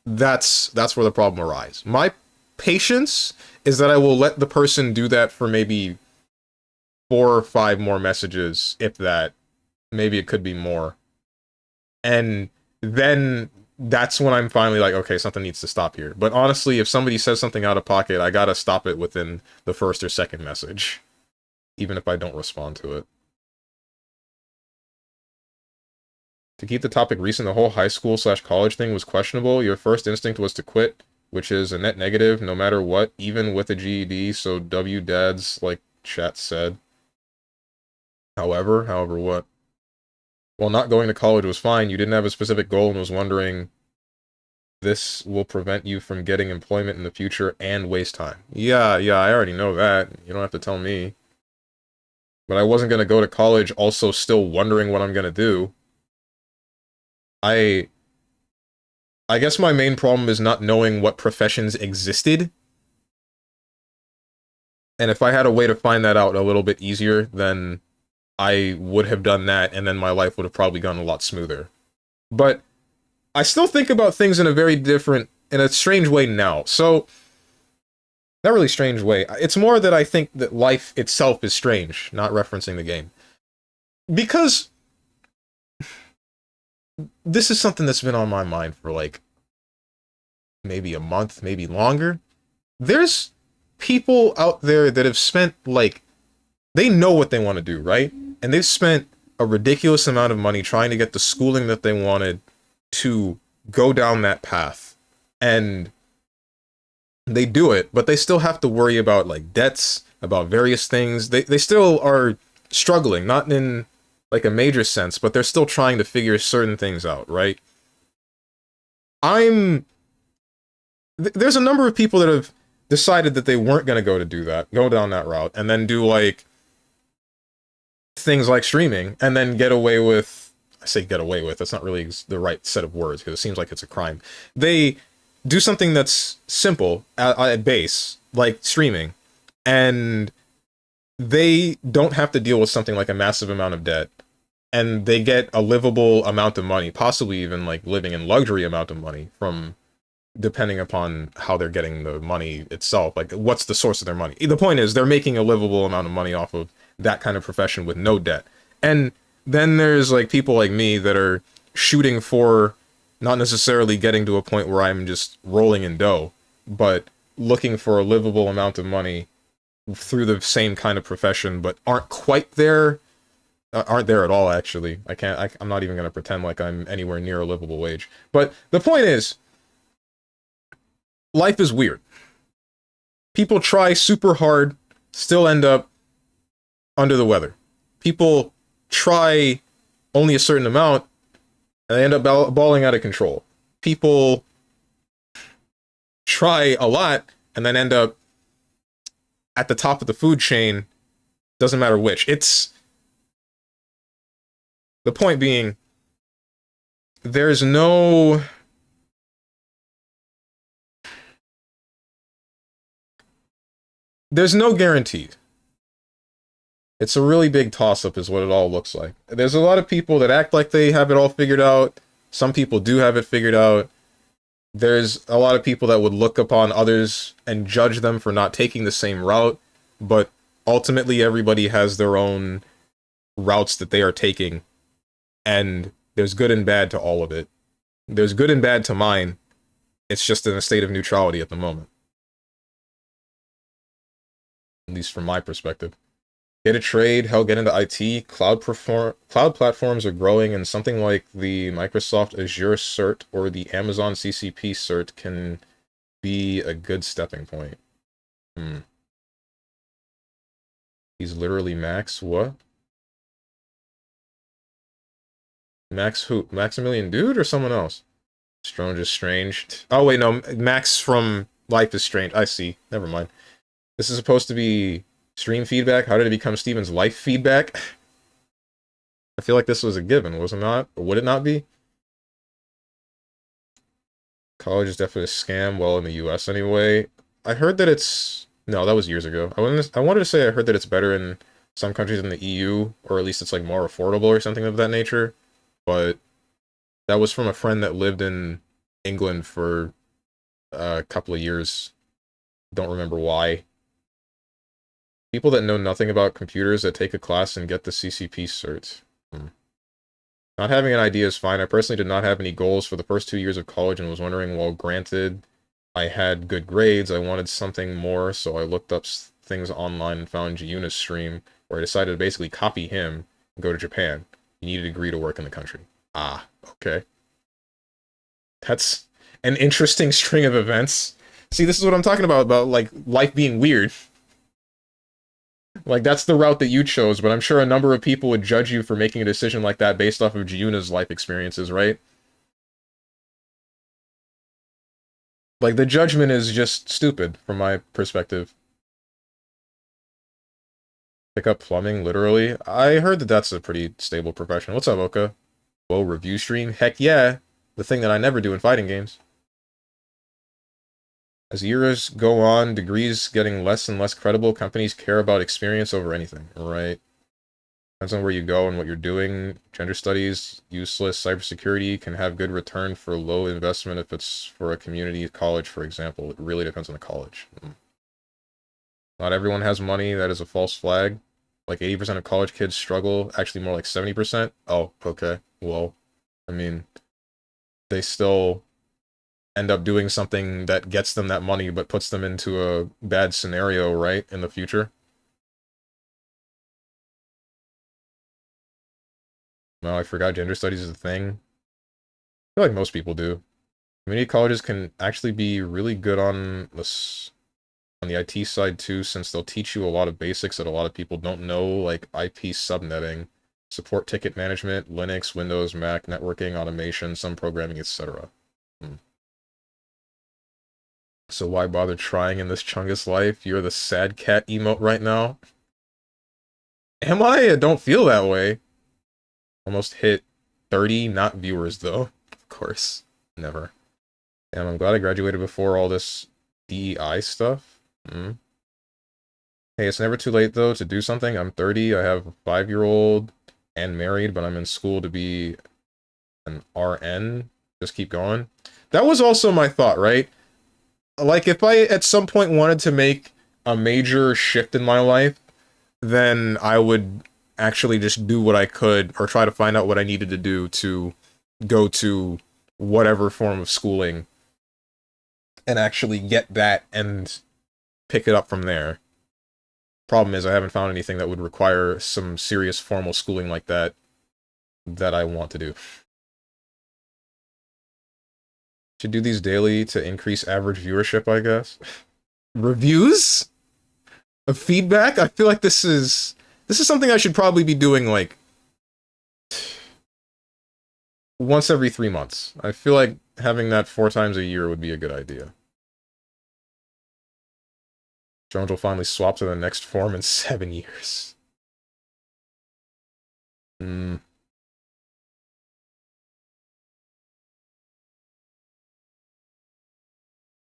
that's where the problem arises. My patience is that I will let the person do that for maybe 4 or 5 more messages, if that. Maybe it could be more. And then that's when I'm finally like, okay, something needs to stop here. But honestly, if somebody says something out of pocket, I gotta stop it within the first or second message, even if I don't respond to it. To keep the topic recent, the whole high school/college thing was questionable. Your first instinct was to quit, which is a net negative no matter what, even with a GED, so W dads, like chat said. However what? While not going to college was fine, you didn't have a specific goal and was wondering this will prevent you from getting employment in the future and waste time. Yeah, I already know that. You don't have to tell me. But I wasn't going to go to college also still wondering what I'm going to do. I guess my main problem is not knowing what professions existed. And if I had a way to find that out a little bit easier, then I would have done that, and then my life would have probably gone a lot smoother. But I still think about things in a strange way now. So, not really strange way. It's more that I think that life itself is strange, not referencing the game. Because this is something that's been on my mind for like maybe a month, maybe longer. There's people out there that have spent like, they know what they want to do, right? And they've spent a ridiculous amount of money trying to get the schooling that they wanted to go down that path. And they do it, but they still have to worry about like debts, about various things. They still are struggling, not in like a major sense, but they're still trying to figure certain things out, right? There's a number of people that have decided that they weren't going to go down that route, and then do like things like streaming, and then get away with, I say get away with, that's not really the right set of words, because it seems like it's a crime. They do something that's simple at base, like streaming, and they don't have to deal with something like a massive amount of debt, and they get a livable amount of money, possibly even like living in luxury amount of money, from depending upon how they're getting the money itself, like what's the source of their money. The point is they're making a livable amount of money off of that kind of profession with no debt. And then there's like people like me that are shooting for not necessarily getting to a point where I'm just rolling in dough, but looking for a livable amount of money through the same kind of profession, but aren't quite there, aren't there at all, actually. I'm not even going to pretend like I'm anywhere near a livable wage. But the point is, life is weird. People try super hard, still end up under the weather. People try only a certain amount, and they end up balling out of control. People try a lot, and then end up at the top of the food chain, doesn't matter which. The point being, there's no there's no guarantee. It's a really big toss-up is what it all looks like. There's a lot of people that act like they have it all figured out. Some people do have it figured out. There's a lot of people that would look upon others and judge them for not taking the same route, but ultimately everybody has their own routes that they are taking, and there's good and bad to all of it. There's good and bad to mine. It's just in a state of neutrality at the moment, at least from my perspective. Get a trade, hell, get into IT. Cloud platforms are growing, and something like the Microsoft Azure cert or the Amazon CCP cert can be a good stepping point. He's literally Max. What? Max who? Maximilian Dude or someone else? Strange is Strange. Oh, wait, no. Max from Life is Strange. I see. Never mind. This is supposed to be stream feedback. How did it become Steven's life feedback? I feel like this was a given, was it not? Or would it not be? College is definitely a scam. Well, in the US anyway. I heard that it's... No, that was years ago. I wanted to say I heard that it's better in some countries in the EU, or at least it's like more affordable or something of that nature. But that was from a friend that lived in England for a couple of years. Don't remember why. People that know nothing about computers that take a class and get the CCP cert. Not having an idea is fine. I personally did not have any goals for the first 2 years of college and was wondering, well, granted, I had good grades, I wanted something more, so I looked up things online and found Giuna's stream, where I decided to basically copy him and go to Japan. You need a degree to work in the country. Ah, okay. That's an interesting string of events. See, this is what I'm talking about, like, life being weird. Like, that's the route that you chose, but I'm sure a number of people would judge you for making a decision like that based off of Giuna's life experiences, right? Like, the judgment is just stupid, from my perspective. Pick up plumbing, literally. I heard that that's a pretty stable profession. What's up, Oka? Whoa, review stream? Heck yeah! The thing that I never do in fighting games. As years go on, degrees getting less and less credible, companies care about experience over anything, right? Depends on where you go and what you're doing. Gender studies, useless. Cybersecurity can have good return for low investment if it's for a community college, for example. It really depends on the college. Not everyone has money. That is a false flag. Like 80% of college kids struggle. Actually, more like 70%. Oh, okay. Well, I mean, they still end up doing something that gets them that money, but puts them into a bad scenario, right, in the future. No, I forgot gender studies is a thing. I feel like most people do. Community colleges can actually be really good on the IT side too, since they'll teach you a lot of basics that a lot of people don't know, like IP subnetting, support ticket management, Linux, Windows, Mac, networking, automation, some programming, etc. So why bother trying in this Chungus life? You're the sad cat emote right now. Am I? I don't feel that way. Almost hit 30, not viewers though. Of course. Never. And I'm glad I graduated before all this DEI stuff. Hey, it's never too late though to do something. I'm 30, I have a 5-year-old and married, but I'm in school to be an RN. Just keep going. That was also my thought, right? Like, if I at some point wanted to make a major shift in my life, then I would actually just do what I could, or try to find out what I needed to do to go to whatever form of schooling and actually get that and pick it up from there. Problem is, I haven't found anything that would require some serious formal schooling like that I want to do. Should do these daily to increase average viewership, I guess. Reviews? Of feedback? I feel like this is something I should probably be doing, like, once every 3 months. I feel like having that 4 times a year would be a good idea. Jones will finally swap to the next form in 7 years.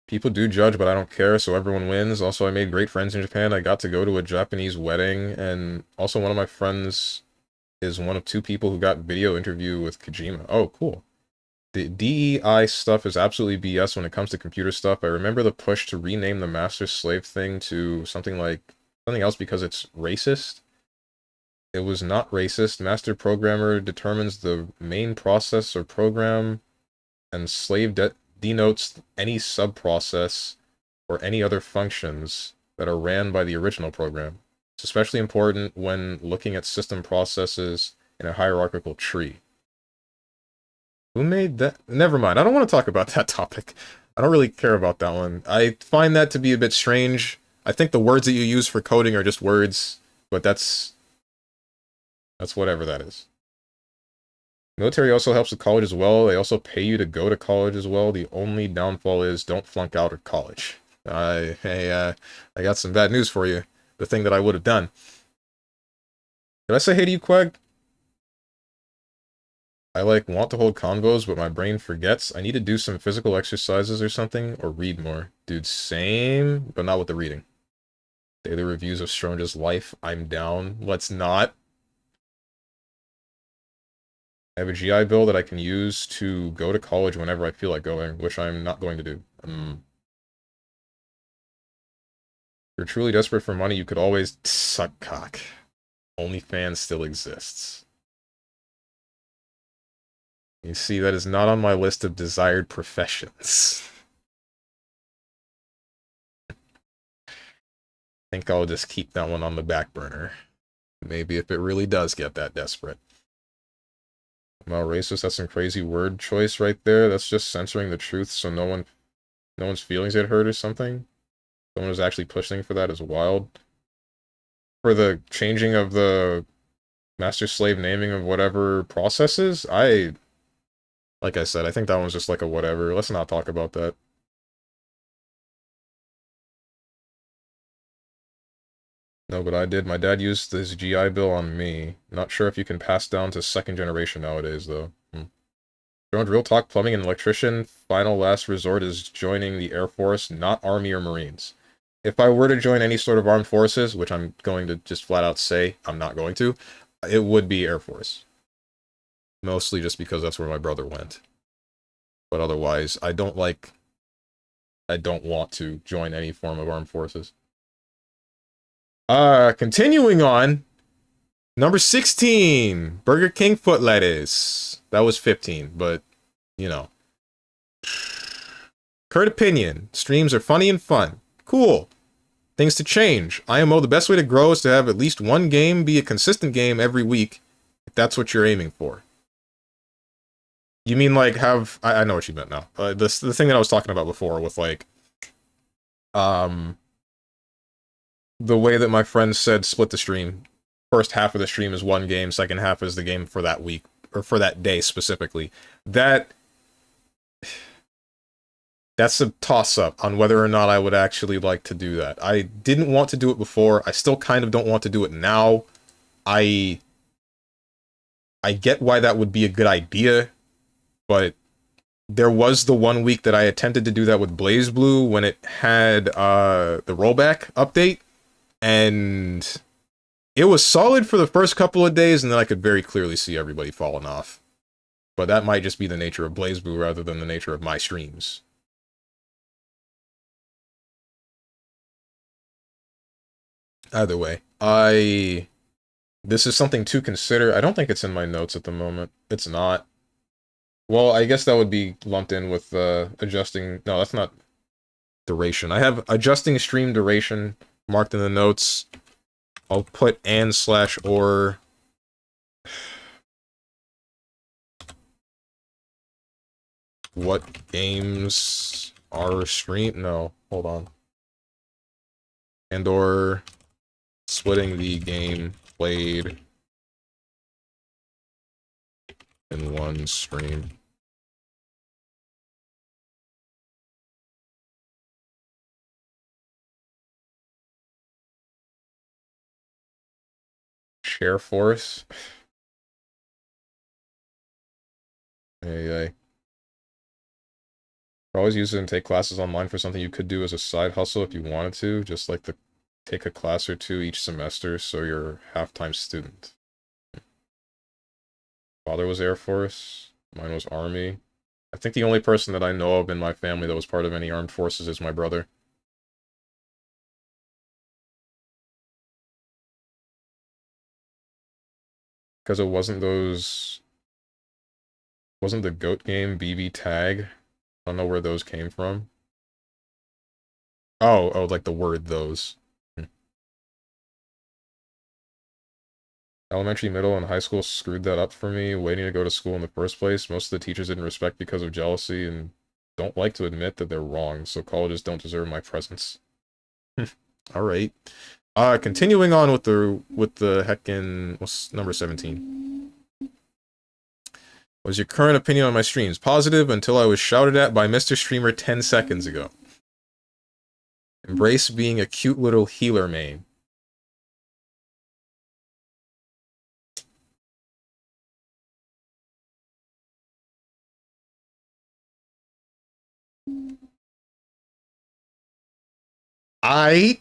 People do judge, but I don't care, so everyone wins. Also, I made great friends in Japan. I got to go to a Japanese wedding, and also one of my friends is one of two people who got video interview with Kojima. Oh, cool. The DEI stuff is absolutely BS when it comes to computer stuff. I remember the push to rename the master-slave thing to something else because it's racist. It was not racist. Master programmer determines the main process or program, and slave denotes any subprocess or any other functions that are ran by the original program. It's especially important when looking at system processes in a hierarchical tree. Who made that? Never mind. I don't want to talk about that topic. I don't really care about that one. I find that to be a bit strange. I think the words that you use for coding are just words, but that's whatever that is. Military also helps with college as well. They also pay you to go to college as well. The only downfall is don't flunk out of college. I got some bad news for you. The thing that I would have done. Did I say hey to you, Quag? I want to hold convos, but my brain forgets. I need to do some physical exercises or something, or read more. Dude, same, but not with the reading. Daily reviews of Strange's life. I'm down. Let's not. I have a GI Bill that I can use to go to college whenever I feel like going, which I'm not going to do. If you're truly desperate for money, you could always suck cock. OnlyFans still exists. You see, that is not on my list of desired professions. I think I'll just keep that one on the back burner. Maybe if it really does get that desperate. Wow, racist, that's some crazy word choice right there. That's just censoring the truth so no one's feelings get hurt or something. Someone was actually pushing for that as wild. For the changing of the master-slave naming of whatever processes, like I said, I think that one's just like a whatever. Let's not talk about that. No, but I did. My dad used his GI Bill on me. Not sure if you can pass down to second generation nowadays, though. Real talk, plumbing and electrician. Final last resort is joining the Air Force, not Army or Marines. If I were to join any sort of armed forces, which I'm going to just flat out say I'm not going to, it would be Air Force. Mostly just because that's where my brother went. But otherwise, I don't want to join any form of armed forces. Continuing on. Number 16, Burger King foot lettuce. That was 15, but, you know. Current opinion. Streams are funny and fun. Cool. Things to change. IMO, the best way to grow is to have at least one game be a consistent game every week, if that's what you're aiming for. You mean, like, have... I know what you meant now. The thing that I was talking about before with, like... The way that my friend said split the stream. First half of the stream is one game, second half is the game for that week, or for that day specifically. That's a toss-up on whether or not I would actually like to do that. I didn't want to do it before. I still kind of don't want to do it now. I get why that would be a good idea, but there was the 1 week that I attempted to do that with BlazBlue when it had the rollback update, and it was solid for the first couple of days, and then I could very clearly see everybody falling off. But that might just be the nature of BlazBlue rather than the nature of my streams. Either way, this is something to consider. I don't think it's in my notes at the moment. It's not. Well, I guess that would be lumped in with adjusting... No, that's not duration. I have adjusting stream duration marked in the notes. I'll put and/or... What games are stream... No, hold on. And/or splitting the game played in one stream. Share force. Hey. Always use it and take classes online for something you could do as a side hustle if you wanted to, just like take a class or two each semester so you're a half-time student. Father was Air Force, mine was Army. I think the only person that I know of in my family that was part of any armed forces is my brother. Because it wasn't wasn't the GOAT game BB Tag? I don't know where those came from. Oh, like the word those. Elementary, middle, and high school screwed that up for me, waiting to go to school in the first place. Most of the teachers didn't respect because of jealousy and don't like to admit that they're wrong, so colleges don't deserve my presence. Alright. Continuing on with the heckin', what's number 17? What's your current opinion on my streams? Positive until I was shouted at by Mr. Streamer 10 seconds ago. Embrace being a cute little healer main. I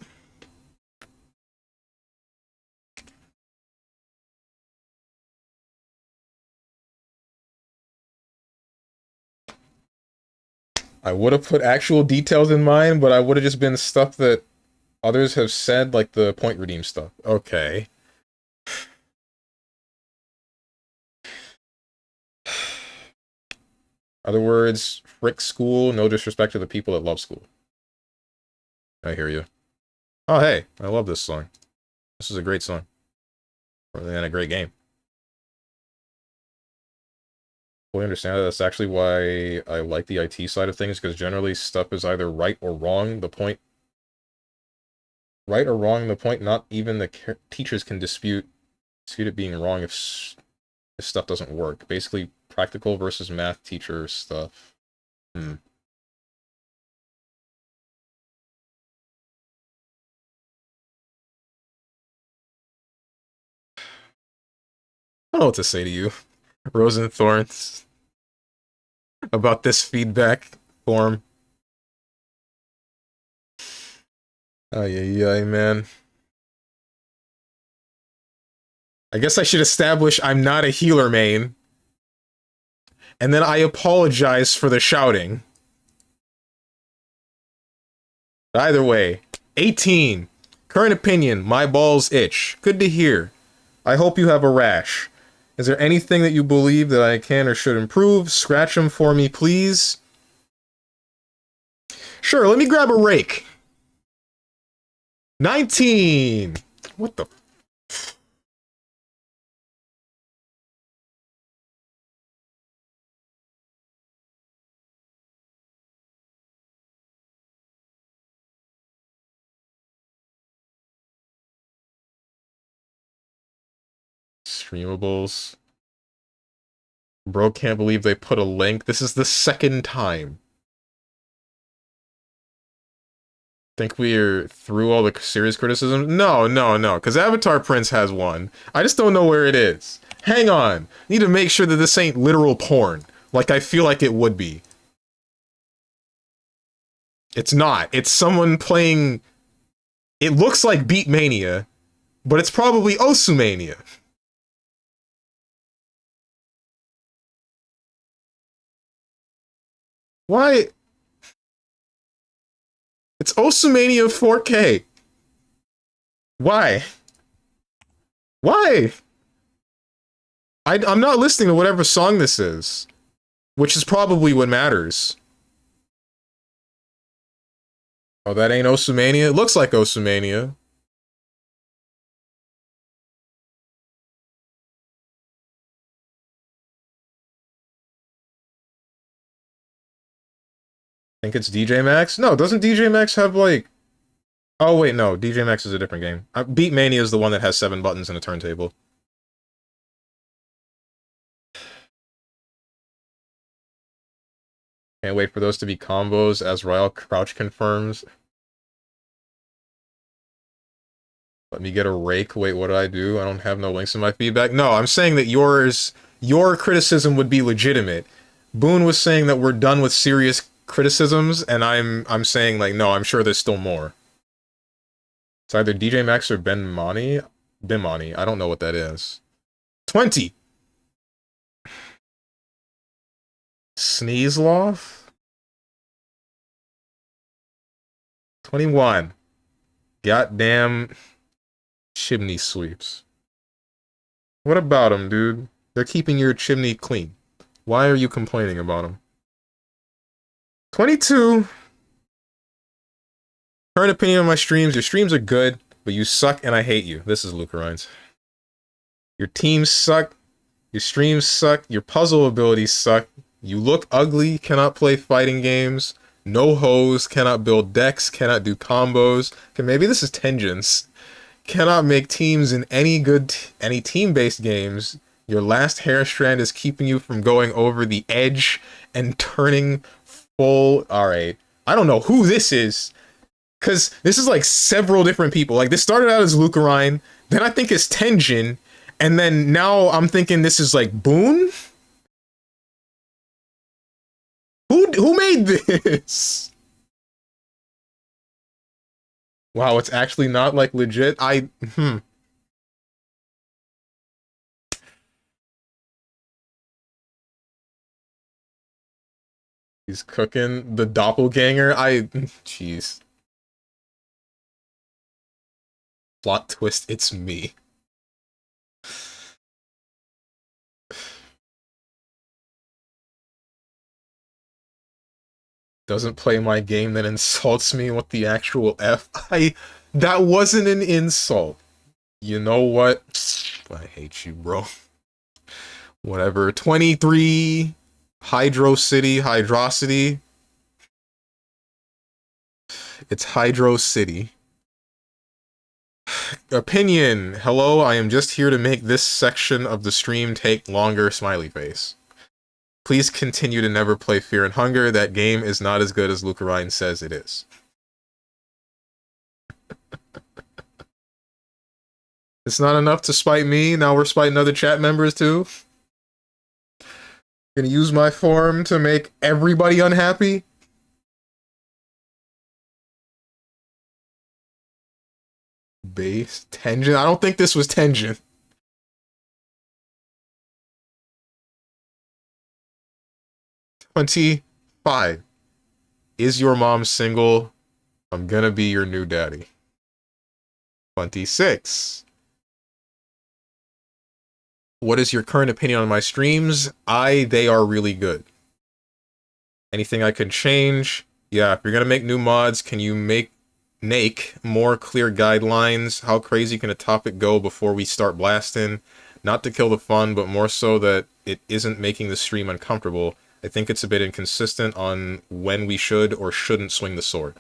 would have put actual details in mine, but I would have just been stuff that others have said, like the point redeem stuff. Okay. Other words, frick school, no disrespect to the people that love school. I hear you. Oh, hey, I love this song. This is a great song. And a great game. Fully understand that. That's actually why I like the IT side of things, because generally stuff is either right or wrong. The point... Right or wrong, the point not even the teachers can dispute it being wrong if stuff doesn't work. Basically, practical versus math teacher stuff. I don't know what to say to you, Rosenthorns, about this feedback form. Ay, man. I guess I should establish I'm not a healer main. And then I apologize for the shouting. Either way, 18. Current opinion, my balls itch. Good to hear. I hope you have a rash. Is there anything that you believe that I can or should improve? Scratch them for me, please. Sure, let me grab a rake. 19. What the... Streamables. Bro, can't believe they put a link. This is the second time. Think we're through all the serious criticism? No, because Avatar Prince has one. I just don't know where it is. Hang on. Need to make sure that this ain't literal porn. Like I feel like it would be. It's not. It's someone playing... It looks like Beatmania, but it's probably Osumania. Why? It's Osumania 4K. Why? Why? I'm not listening to whatever song this is, which is probably what matters. Oh, that ain't Osumania? It looks like Osumania. Think it's DJ Max? No, doesn't DJ Max have, like... Oh, wait, no. DJ Max is a different game. Beatmania is the one that has 7 buttons and a turntable. Can't wait for those to be combos, as Royal Crouch confirms. Let me get a rake. Wait, what did I do? I don't have no links in my feedback. No, I'm saying that your criticism would be legitimate. Boone was saying that we're done with serious criticisms, and I'm saying like, no, I'm sure there's still more. It's either DJ Max or Bimani. I don't know what that is. 20. Sneezeloff. 21. Goddamn chimney sweeps. What about them, dude? They're keeping your chimney clean. Why are you complaining about them? 22. Current opinion on my streams. Your streams are good, but you suck and I hate you. This is Luca Rhines. Your teams suck. Your streams suck. Your puzzle abilities suck. You look ugly, cannot play fighting games. No hoes, cannot build decks, cannot do combos. Okay, maybe this is Tengens. Cannot make teams in any team-based games. Your last hair strand is keeping you from going over the edge and turning full. Alright. I don't know who this is. Because this is like several different people. Like, this started out as Lucarine, then I think it's Tenjin, and then now I'm thinking this is like Boone? Who made this? Wow, it's actually not like legit. He's cooking the doppelganger. Jeez. Plot twist, it's me. Doesn't play my game, then insults me with the actual F. That wasn't an insult. You know what? I hate you, bro. Whatever. 23. Hydrocity. It's Hydro City. Opinion. Hello, I am just here to make this section of the stream take longer, smiley face. Please continue to never play Fear and Hunger. That game is not as good as Lucarine says it is. It's not enough to spite me. Now we're spiting other chat members too. Gonna use my forum to make everybody unhappy. Base Tenjin. I don't think this was Tenjin. $25. Is your mom single? I'm gonna be your new daddy. 26. What is your current opinion on my streams? They are really good. Anything I could change? Yeah, if you're gonna make new mods, can you make more clear guidelines? How crazy can a topic go before we start blasting? Not to kill the fun, but more so that it isn't making the stream uncomfortable. I think it's a bit inconsistent on when we should or shouldn't swing the sword.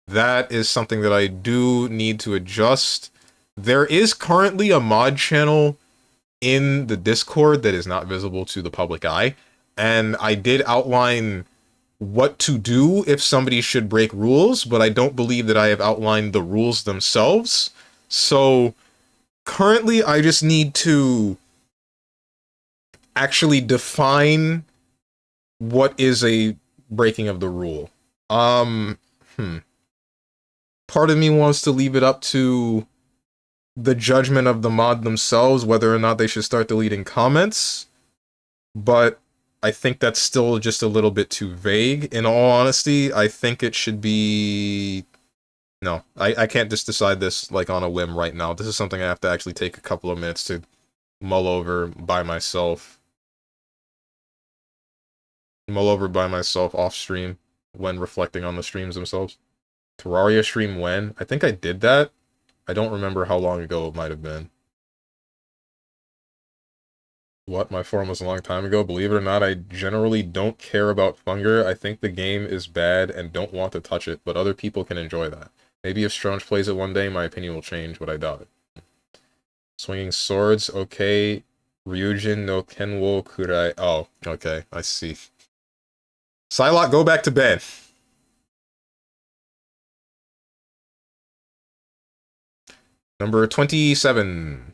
That is something that I do need to adjust. There is currently a mod channel in the Discord that is not visible to the public eye, and I did outline what to do if somebody should break rules, but I don't believe that I have outlined the rules themselves. So currently I just need to actually define what is a breaking of the rule. Part of me wants to leave it up to the judgment of the mod themselves, whether or not they should start deleting comments, but I think that's still just a little bit too vague. In all honesty, I think it should be... No, I can't just decide this like on a whim right now. This is something I have to actually take a couple of minutes to mull over by myself. Off stream when reflecting on the streams themselves. Terraria stream when? I think I did that. I don't remember how long ago it might have been. What? My forum was a long time ago? Believe it or not, I generally don't care about Funger. I think the game is bad and don't want to touch it, but other people can enjoy that. Maybe if Stronge plays it one day, my opinion will change, but I doubt it. Swinging swords, okay. Ryujin no Kenwo Kurai. Oh, okay, I see. Psylocke, go back to bed. Number 27.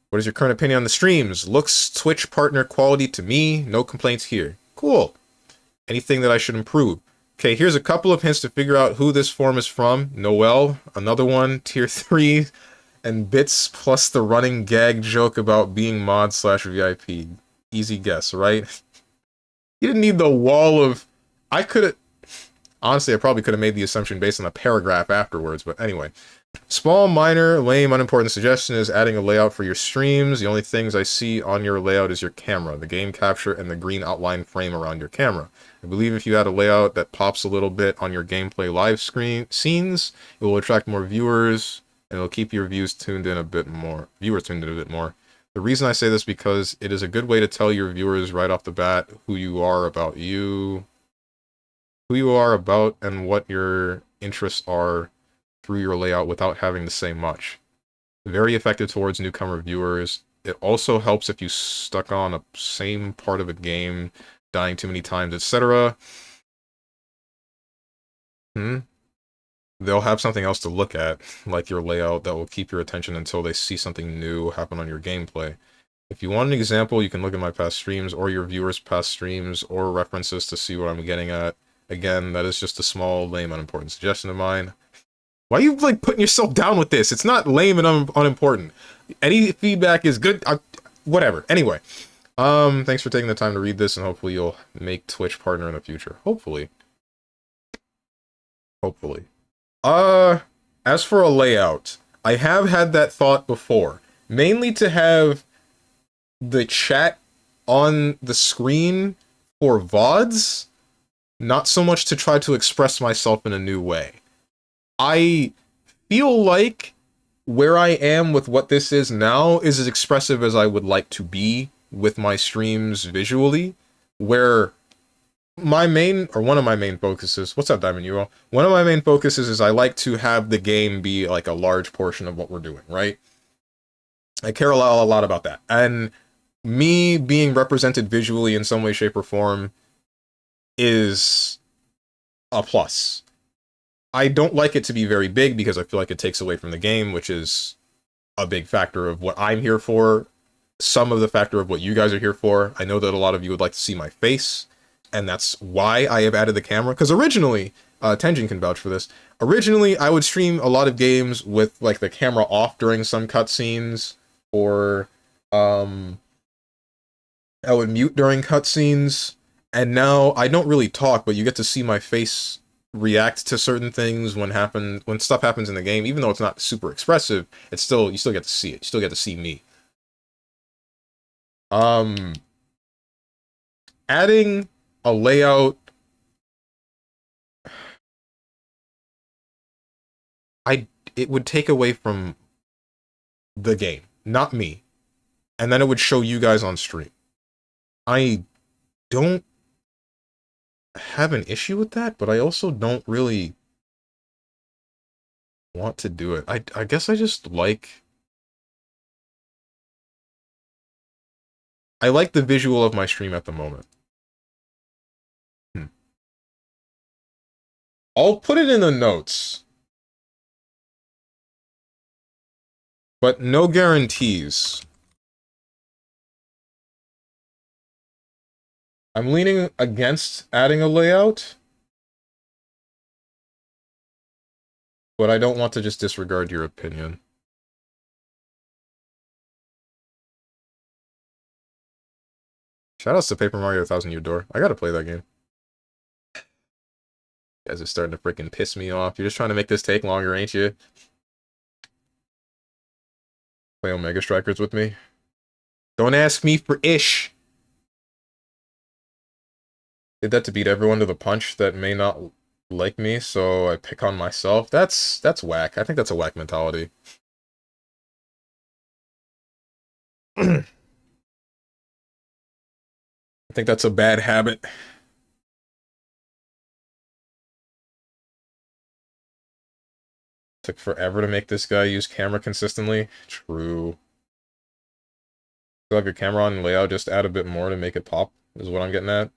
What is your current opinion on the streams? Looks Twitch partner quality to me. No complaints here. Cool. Anything that I should improve? Okay, here's a couple of hints to figure out who this form is from. Noel, another one, tier 3, and bits plus the running gag joke about being mod slash VIP. Easy guess, right? You didn't need the wall of... I could have... Honestly, I probably could have made the assumption based on a paragraph afterwards, but anyway. Small, minor, lame, unimportant suggestion is adding a layout for your streams. The only things I see on your layout is your camera, the game capture, and the green outline frame around your camera. I believe if you add a layout that pops a little bit on your gameplay live screen scenes, it will attract more viewers, and it'll keep your viewers tuned in a bit more. The reason I say this because it is a good way to tell your viewers right off the bat who you are about, and what your interests are through your layout without having to say much. Very effective towards newcomer viewers. It also helps if you stuck on a same part of a game, dying too many times, etc. They'll have something else to look at, like your layout, that will keep your attention until they see something new happen on your gameplay. If you want an example, you can look at my past streams, or your viewers' past streams, or references to see what I'm getting at. Again, that is just a small, lame, unimportant suggestion of mine. Why are you, like, putting yourself down with this? It's not lame and unimportant. Any feedback is good. Whatever. Anyway. Thanks for taking the time to read this, and hopefully you'll make Twitch partner in the future. Hopefully. Hopefully. As for a layout, I have had that thought before. Mainly to have the chat on the screen for VODs, not so much to try to express myself in a new way. I feel like where I am with what this is now is as expressive as I would like to be with my streams visually, where my main, or one of my main focuses, what's up, Diamond Euro? One of my main focuses is I like to have the game be like a large portion of what we're doing, right? I care a lot about that. And me being represented visually in some way, shape, or form is a plus. I don't like it to be very big because I feel like it takes away from the game, which is a big factor of what I'm here for. Some of the factor of what you guys are here for. I know that a lot of you would like to see my face, and that's why I have added the camera. Because originally, Tenjin can vouch for this, originally I would stream a lot of games with like the camera off during some cutscenes, or I would mute during cutscenes, and now I don't really talk, but you get to see my face react to certain things when stuff happens in the game. Even though it's not super expressive, it's still, you still get to see it. You still get to see me. Adding a layout, it would take away from the game, not me. And then it would show you guys on stream. I don't have an issue with that, but I also don't really want to do it. I guess I just like... I like the visual of my stream at the moment. I'll put it in the notes. But no guarantees. I'm leaning against adding a layout, but I don't want to just disregard your opinion. Shoutouts to Paper Mario 1000 Year Door. I gotta play that game. You guys are starting to freaking piss me off. You're just trying to make this take longer, ain't you? Play Omega Strikers with me. Don't ask me for ish. Did that to beat everyone to the punch that may not like me, so I pick on myself. That's whack. I think that's a whack mentality. I think that's a bad habit. Took forever to make this guy use camera consistently. True. Still have your camera on layout, just add a bit more to make it pop, is what I'm getting at.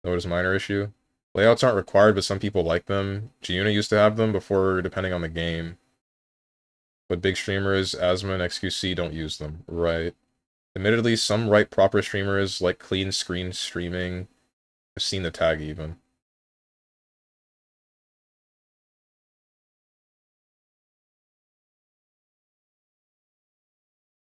Notice minor issue. Layouts aren't required, but some people like them. Giuna used to have them before, depending on the game. But big streamers, Asma and XQC don't use them. Right. Admittedly, some proper streamers like clean screen streaming I've seen the tag even. I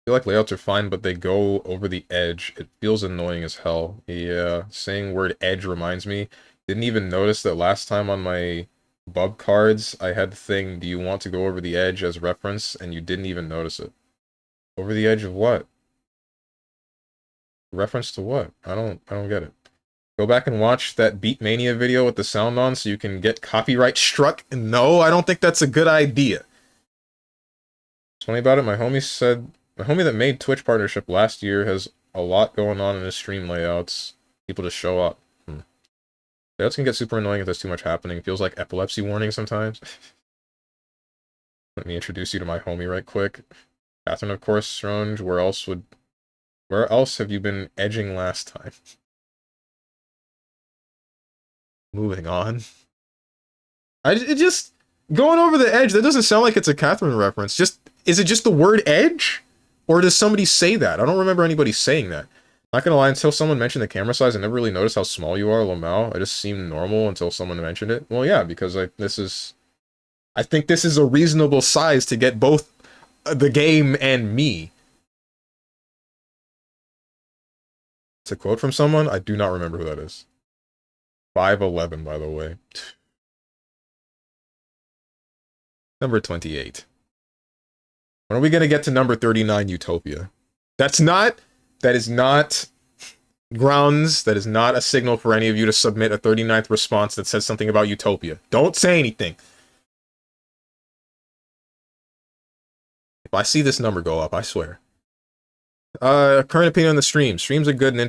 feel like layouts are fine, but they go over the edge. It feels annoying as hell. Yeah, saying word edge reminds me. Didn't even notice that last time on my bub cards, I had the thing, do you want to go over the edge as reference, and you didn't even notice it. Over the edge of what? Reference to what? I don't get it. Go back and watch that Beatmania video with the sound on so you can get copyright struck. No, I don't think that's a good idea. Tell me about it. My homie that made Twitch partnership last year has a lot going on in his stream layouts. People just show up. Layouts can get super annoying if there's too much happening. Feels like epilepsy warning sometimes. Let me introduce you to my homie right quick. Catherine, of course, Strange. Where else have you been edging last time? Moving on. It just going over the edge. That doesn't sound like it's a Catherine reference. Is it just the word edge, or does somebody say that? I don't remember anybody saying that. Not gonna lie, until someone mentioned the camera size, I never really noticed how small you are, Lamau. I just seemed normal until someone mentioned it. Well, yeah, because I think this is a reasonable size to get both the game and me. It's a quote from someone. I do not remember who that is. 5'11", by the way. Number 28. When are we gonna get to number 39, Utopia? That is not grounds, that is not a signal for any of you to submit a 39th response that says something about Utopia. Don't say anything. If I see this number go up, I swear. Current opinion on the stream. Streams are good and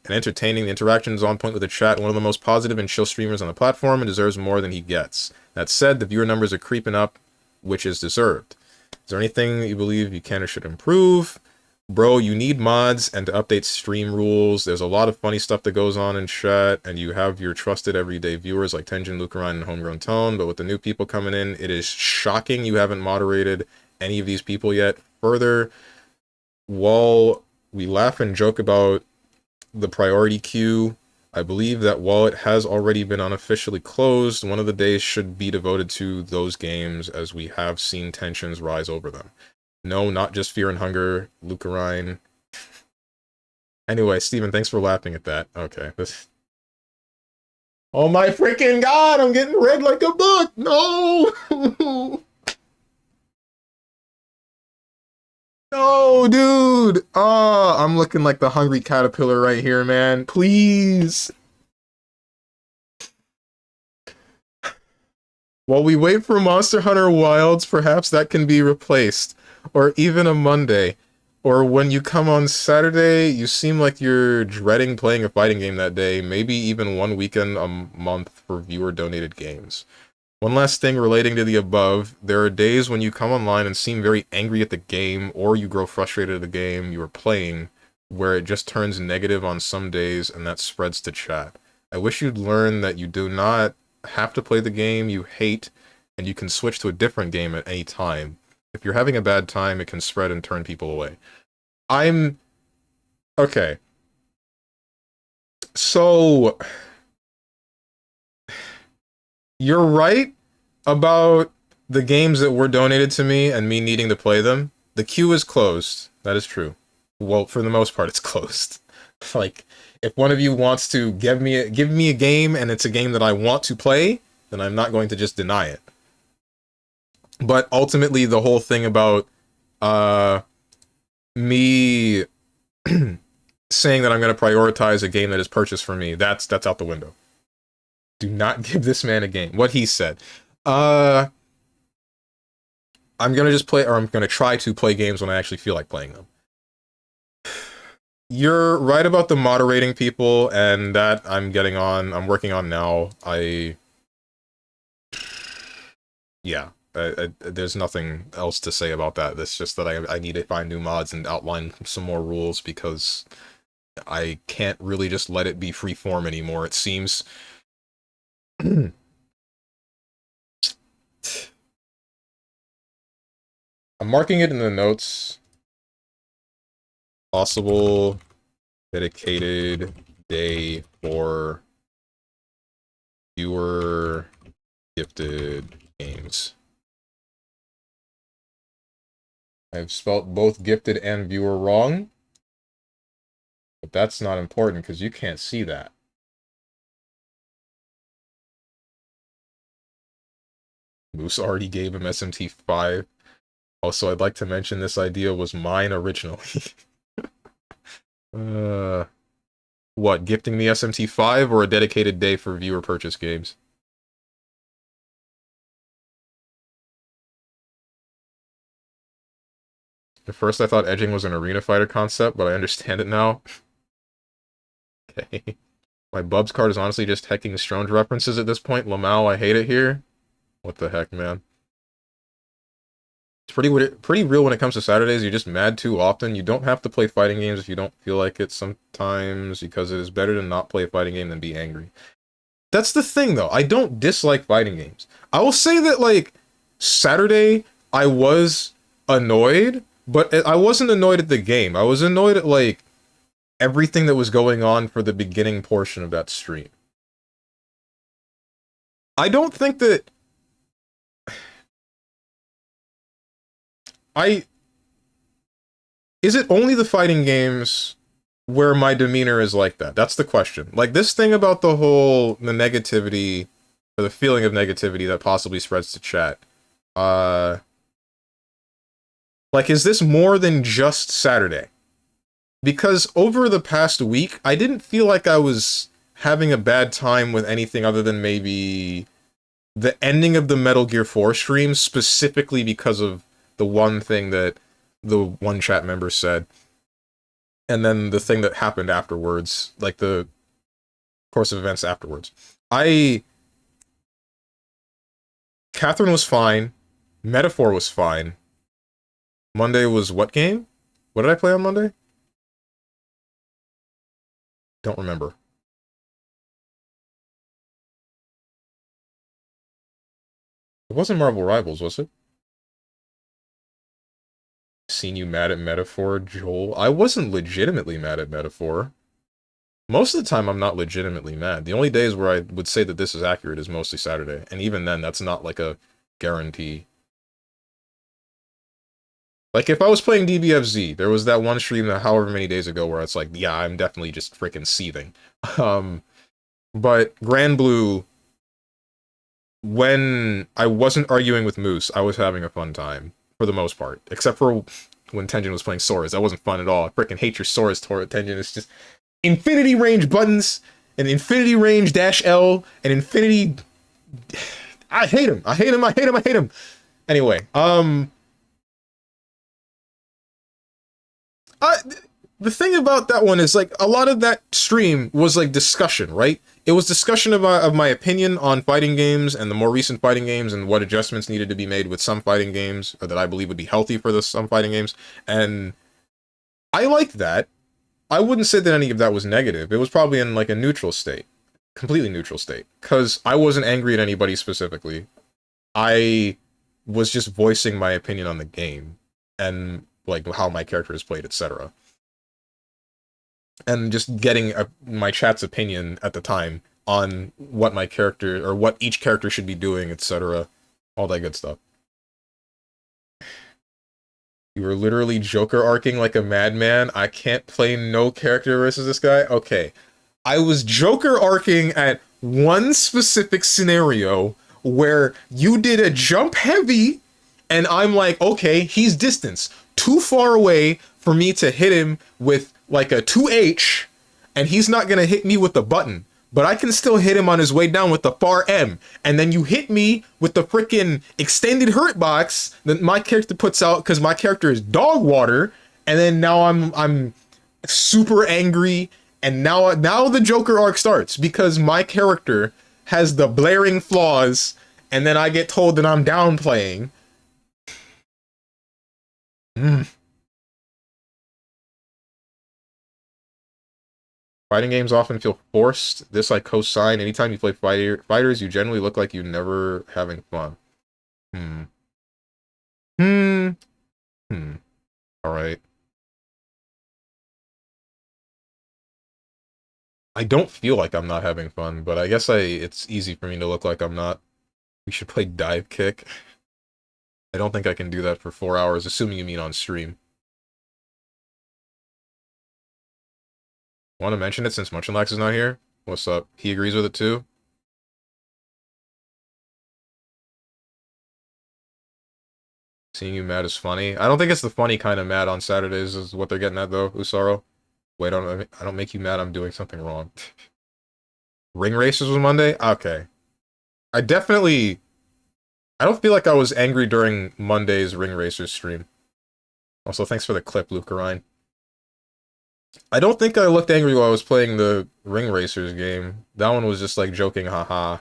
entertaining. The interaction is on point with the chat. One of the most positive and chill streamers on the platform and deserves more than he gets. That said, the viewer numbers are creeping up, which is deserved. Is there anything you believe you can or should improve? Bro, you need mods and to update stream rules. There's a lot of funny stuff that goes on in chat, and you have your trusted everyday viewers like Tenjin, Lucarine, and Homegrown Tone, but with the new people coming in, it is shocking you haven't moderated any of these people yet. Further, while we laugh and joke about the priority queue, I believe that while it has already been unofficially closed, one of the days should be devoted to those games as we have seen tensions rise over them. No, not just Fear and Hunger, Lucarine. Anyway, Steven, thanks for laughing at that. Okay, this... Oh my freaking god, I'm getting read like a book! No! No, dude! Oh, I'm looking like the hungry caterpillar right here, man. Please! While we wait for Monster Hunter Wilds, perhaps that can be replaced. Or even a Monday. Or when you come on Saturday, you seem like you're dreading playing a fighting game that day. Maybe even one weekend a month for viewer-donated games. One last thing relating to the above, there are days when you come online and seem very angry at the game, or you grow frustrated at the game you are playing, where it just turns negative on some days and that spreads to chat. I wish you'd learn that you do not have to play the game you hate, and you can switch to a different game at any time. If you're having a bad time, it can spread and turn people away. Okay. So... You're right about the games that were donated to me and me needing to play them. The queue is closed. That is true. Well, for the most part, it's closed. Like, if one of you wants to give me a game and it's a game that I want to play, then I'm not going to just deny it. But ultimately, the whole thing about me saying that I'm going to prioritize a game that is purchased for me, that's out the window. Do not give this man a game. What he said. I'm gonna just play, or I'm gonna try to play games when I actually feel like playing them. You're right about the moderating people, and that I'm working on now. Yeah, there's nothing else to say about that. It's just that I need to find new mods and outline some more rules, because I can't really just let it be free form anymore, it seems. I'm marking it in the notes. Possible dedicated day for Viewer gifted games. I've spelt both gifted and viewer wrong. But that's not important because you can't see that. Moose already gave him SMT5. Also, I'd like to mention this idea was mine originally. What, gifting the SMT5 or a dedicated day for viewer purchase games? At first I thought edging was an arena fighter concept, but I understand it now. Okay. My Bubs card is honestly just hecking Strange references at this point. Lamau, I hate it here. What the heck, man? It's pretty real when it comes to Saturdays. You're just mad too often. You don't have to play fighting games if you don't feel like it sometimes, because it is better to not play a fighting game than be angry. That's the thing, though. I don't dislike fighting games. I will say that, like, Saturday, I was annoyed, but I wasn't annoyed at the game. I was annoyed at, like, everything that was going on for the beginning portion of that stream. I don't think that... Is it only the fighting games where my demeanor is like that? That's the question. Like, this thing about the negativity, or the feeling of negativity that possibly spreads to chat. Like, is this more than just Saturday? Because over the past week, I didn't feel like I was having a bad time with anything other than maybe the ending of the Metal Gear 4 stream, specifically because of the one thing that the one chat member said. And then the thing that happened afterwards, like the course of events afterwards. Catherine was fine. Metaphor was fine. Monday was what game? What did I play on Monday? Don't remember. It wasn't Marvel Rivals, was it? Seen you mad at Metaphor, Joel? I wasn't legitimately mad at Metaphor. Most of the time, I'm not legitimately mad. The only days where I would say that this is accurate is mostly Saturday. And even then, that's not like a guarantee. Like, if I was playing DBFZ, there was that one stream that however many days ago where it's like, yeah, I'm definitely just freaking seething. But Grand Blue, when I wasn't arguing with Moose, I was having a fun time, for the most part. Except for when Tenjin was playing Soras. That wasn't fun at all. I freaking hate your Soras, Tenjin. It's just infinity range buttons, and infinity range -L, and infinity... I hate him. I hate him. I hate him. I hate him. Anyway, the thing about that one is, like, a lot of that stream was, like, discussion, right? It was discussion of my opinion on fighting games and the more recent fighting games and what adjustments needed to be made with some fighting games, or that I believe would be healthy for some fighting games. And I liked that. I wouldn't say that any of that was negative. It was probably in, like, a neutral state. Completely neutral state. Because I wasn't angry at anybody specifically. I was just voicing my opinion on the game. And, like, how my character is played, etc. And just getting my chat's opinion at the time on what my character, or what each character should be doing, etc. All that good stuff. You were literally Joker arcing like a madman. I can't play no character versus this guy. Okay. I was Joker arcing at one specific scenario where you did a jump heavy, and I'm like, okay, he's distance. Too far away for me to hit him with like a 2H, and he's not gonna hit me with the button. But I can still hit him on his way down with the far M. And then you hit me with the freaking extended hurt box that my character puts out because my character is dog water. And then now I'm super angry. And now the Joker arc starts because my character has the blaring flaws. And then I get told that I'm downplaying. Fighting games often feel forced. This I co-sign. Anytime you play fighters, you generally look like you're never having fun. Alright. I don't feel like I'm not having fun, but I guess it's easy for me to look like I'm not. We should play dive kick. I don't think I can do that for 4 hours, assuming you mean on stream. Want to mention it since Munchenlax is not here? What's up? He agrees with it too? Seeing you mad is funny. I don't think it's the funny kind of mad on Saturdays is what they're getting at though, Usaro. Wait, I don't make you mad, I'm doing something wrong. Ring races was Monday? Okay. I definitely... I don't feel like I was angry during Monday's Ring Racers stream. Also, thanks for the clip, Lucarine. I don't think I looked angry while I was playing the Ring Racers game. That one was just like joking, haha.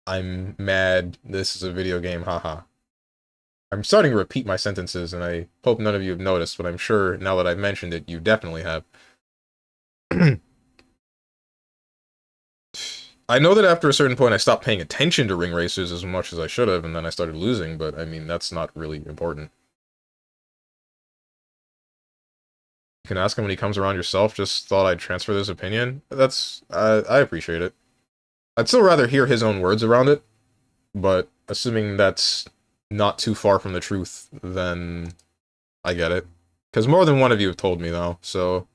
I'm mad, this is a video game, haha. I'm starting to repeat my sentences, and I hope none of you have noticed, but I'm sure now that I've mentioned it, you definitely have. I know that after a certain point I stopped paying attention to Ring Racers as much as I should have, and then I started losing, but I mean, that's not really important. You can ask him when he comes around yourself, just thought I'd transfer this opinion. That's, I appreciate it. I'd still rather hear his own words around it, but assuming that's not too far from the truth, then I get it. Because more than one of you have told me, though, so...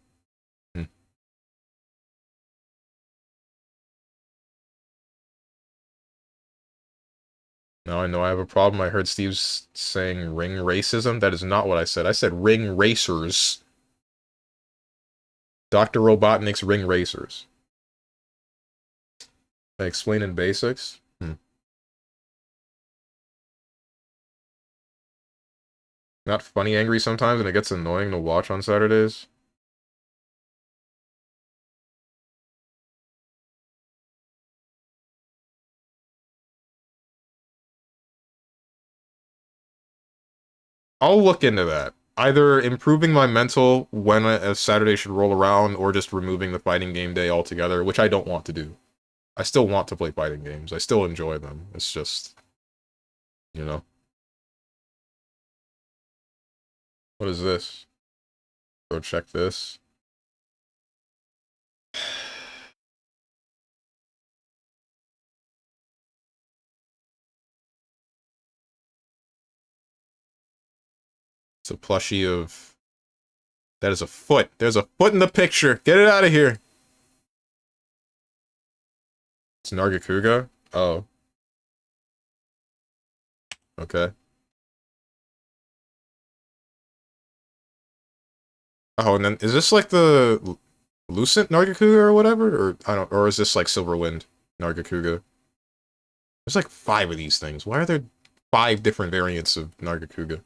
Now I know I have a problem. I heard Steve's saying ring racism. That is not what I said. I said ring racers. Dr. Robotnik's ring racers. I explain in basics. Not funny angry sometimes, and it gets annoying to watch on Saturdays. I'll look into that. Either improving my mental when a Saturday should roll around, or just removing the fighting game day altogether, which I don't want to do. I still want to play fighting games. I still enjoy them. It's just, you know. What is this? Go check this. It's a plushie of... That is a foot. There's a foot in the picture. Get it out of here. It's Nargacuga? Oh. Okay. Oh, and then is this like the Lucent Nargacuga or whatever? Or I don't, or is this like Silverwind Nargacuga? There's like 5 of these things. Why are there 5 different variants of Nargacuga?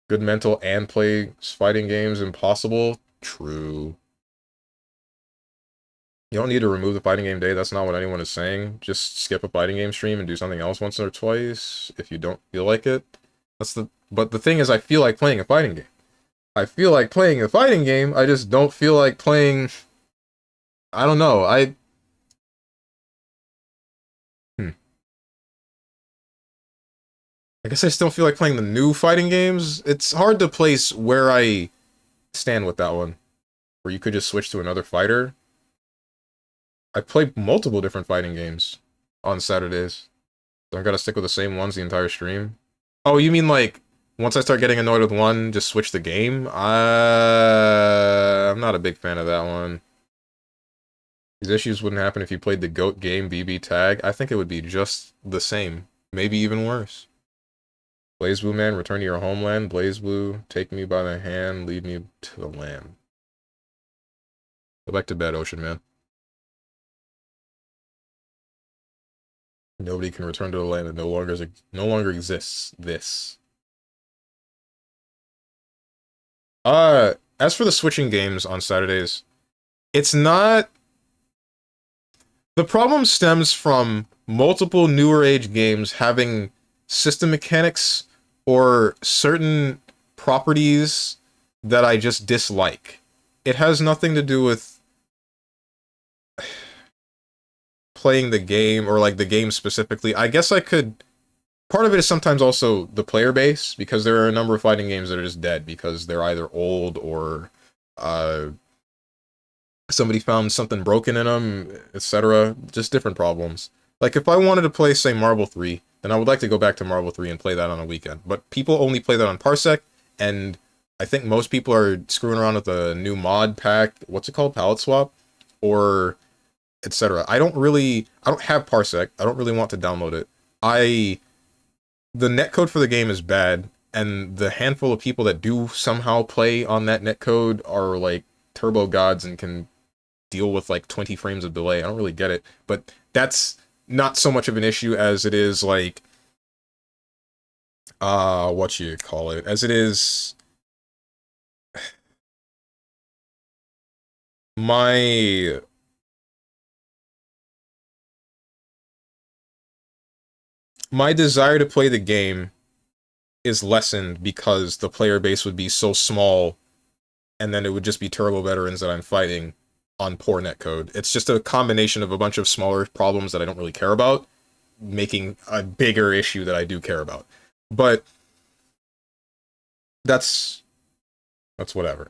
Good mental and play fighting games impossible? True. You don't need to remove the fighting game day, that's not what anyone is saying. Just skip a fighting game stream and do something else once or twice if you don't feel like it. But the thing is, I feel like playing a fighting game. I feel like playing a fighting game, I just don't feel like playing... I don't know, I guess I still feel like playing the new fighting games. It's hard to place where I stand with that one. Where you could just switch to another fighter. I play multiple different fighting games on Saturdays. So I gotta stick with the same ones the entire stream. Oh, you mean like, once I start getting annoyed with one, just switch the game? I'm not a big fan of that one. These issues wouldn't happen if you played the GOAT game BB tag. I think it would be just the same. Maybe even worse. BlazBlue man, return to your homeland. BlazBlue, take me by the hand, lead me to the land. Go back to bed, Ocean Man. Nobody can return to the land that no longer exists. This. As for the switching games on Saturdays, it's not... The problem stems from multiple newer age games having system mechanics or certain properties that I just dislike. It has nothing to do with playing the game or like the game specifically. I guess I could... Part of it is sometimes also the player base, because there are a number of fighting games that are just dead because they're either old or somebody found something broken in them, etc. Just different problems. Like if I wanted to play, say, Marble 3, then I would like to go back to Marble 3 and play that on a weekend. But people only play that on Parsec, and I think most people are screwing around with the new mod pack. What's it called? Palette Swap, or etc. I don't have Parsec. I don't really want to download it. The netcode for the game is bad, and the handful of people that do somehow play on that netcode are like turbo gods and can deal with like 20 frames of delay. I don't really get it, but that's not so much of an issue as it is like what you call it, as it is my my desire to play the game is lessened because the player base would be so small, and then it would just be turbo veterans that I'm fighting on poor netcode. It's just a combination of a bunch of smaller problems that I don't really care about, making a bigger issue that I do care about. But that's whatever.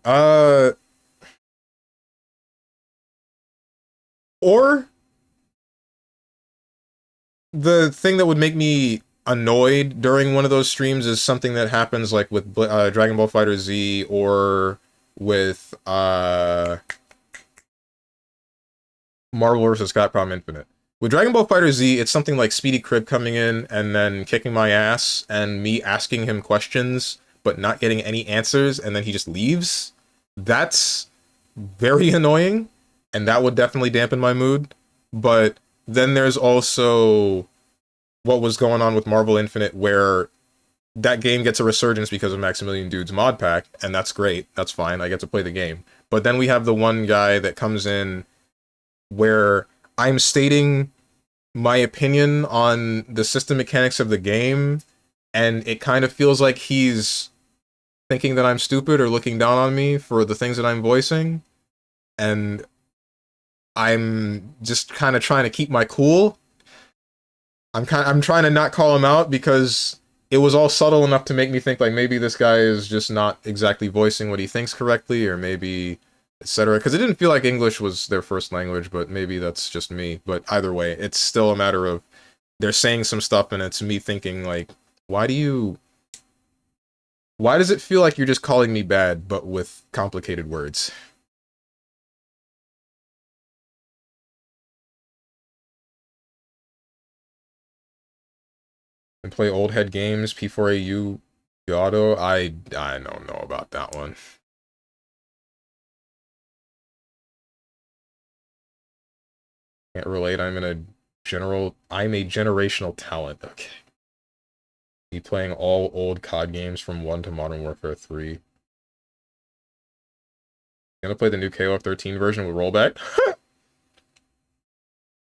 Or the thing that would make me annoyed during one of those streams is something that happens like with Dragon Ball Fighter Z, or with Marvel vs. Capcom Infinite. With Dragon Ball Fighter Z, it's something like Speedy Crib coming in and then kicking my ass and me asking him questions but not getting any answers, and then he just leaves. That's very annoying, and that would definitely dampen my mood. But then there's also what was going on with Marvel Infinite, where that game gets a resurgence because of Maximilian Dude's mod pack, and that's great. That's fine. I get to play the game. But then we have the one guy that comes in where I'm stating my opinion on the system mechanics of the game, and it kind of feels like he's thinking that I'm stupid or looking down on me for the things that I'm voicing, and I'm just kind of trying to keep my cool. I'm trying to not call him out because it was all subtle enough to make me think like maybe this guy is just not exactly voicing what he thinks correctly, or maybe etc. Because it didn't feel like English was their first language, but maybe that's just me. But either way, it's still a matter of they're saying some stuff, and it's me thinking like, why does it feel like you're just calling me bad, but with complicated words? And play old head games, P4AU, Auto. I don't know about that one. Can't relate. I'm a generational talent. Okay. Be playing all old COD games from 1 to Modern Warfare 3. Gonna play the new KOF 13 version with rollback?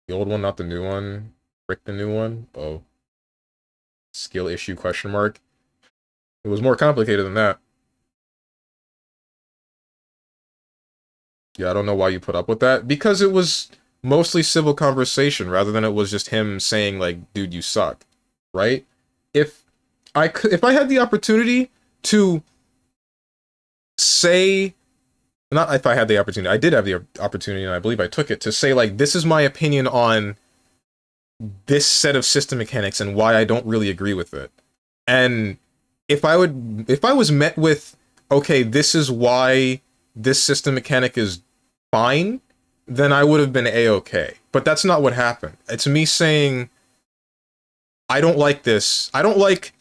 The old one, not the new one. Frick the new one? Oh. Skill issue question mark. It was more complicated than that. Yeah, I don't know why you put up with that. Because it was mostly civil conversation rather than it was just him saying like, dude, you suck. Right? If I had the opportunity to say, not if I had the opportunity, I did have the opportunity and I believe I took it, to say like, this is my opinion on this set of system mechanics and why I don't really agree with it. And if I was met with, okay, this is why this system mechanic is fine, then I would have been A-okay. But that's not what happened. It's me saying, I don't like this. I don't like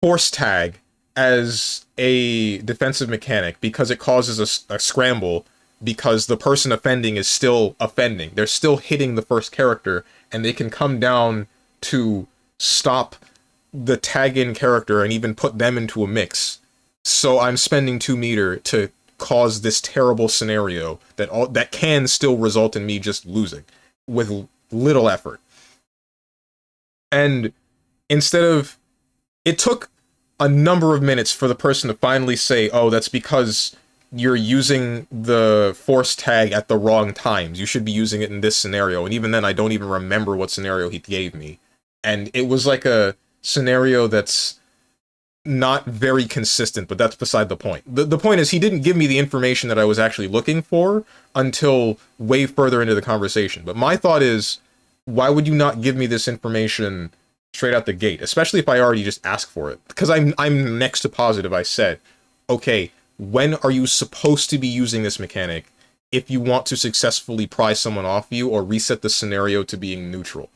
force tag as a defensive mechanic because it causes a scramble, because the person offending is still offending. They're still hitting the first character, and they can come down to stop the tag-in character and even put them into a mix. So I'm spending 2 meter to cause this terrible scenario that can still result in me just losing with little effort. And instead of... It took a number of minutes for the person to finally say, oh, that's because you're using the force tag at the wrong times. You should be using it in this scenario. And even then, I don't even remember what scenario he gave me. And it was like a scenario that's not very consistent, but that's beside the point. The point is he didn't give me the information that I was actually looking for until way further into the conversation. But my thought is, why would you not give me this information straight out the gate, especially if I already just asked for it? Because I'm next to positive I said, okay, when are you supposed to be using this mechanic if you want to successfully pry someone off you or reset the scenario to being neutral?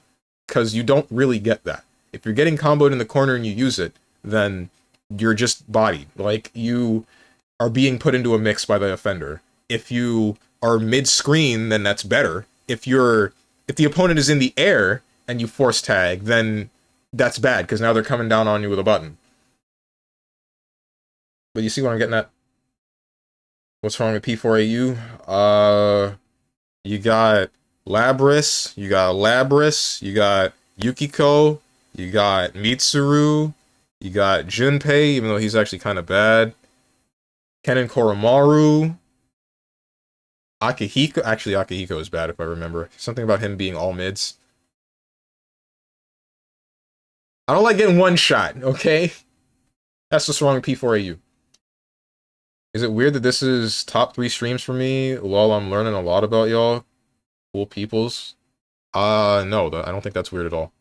Because you don't really get that. If you're getting comboed in the corner and you use it, then you're just bodied. Like, you are being put into a mix by the offender. If you are mid-screen, then that's better. If the opponent is in the air and you force tag, then that's bad, because now they're coming down on you with a button. But you see what I'm getting at? What's wrong with P4AU? You got Labris, you got Yukiko, you got Mitsuru, you got Junpei, even though he's actually kind of bad. Kennen Koromaru. Akihiko. Actually, Akihiko is bad if I remember. Something about him being all mids. I don't like getting one shot, okay? That's what's wrong with P4AU. Is it weird that this is top 3 streams for me? Lol, I'm learning a lot about y'all. Cool peoples. No, I don't think that's weird at all.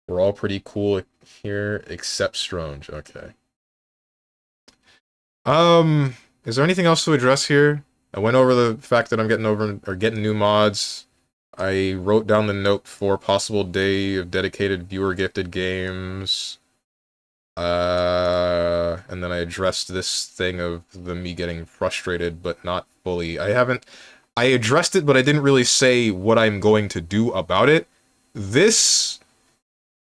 We're all pretty cool here, except Strange. Okay. Is there anything else to address here? I went over the fact that I'm getting new mods. I wrote down the note for possible day of dedicated viewer gifted games. And then I addressed this thing of me getting frustrated, but not fully. I addressed it, but I didn't really say what I'm going to do about it. This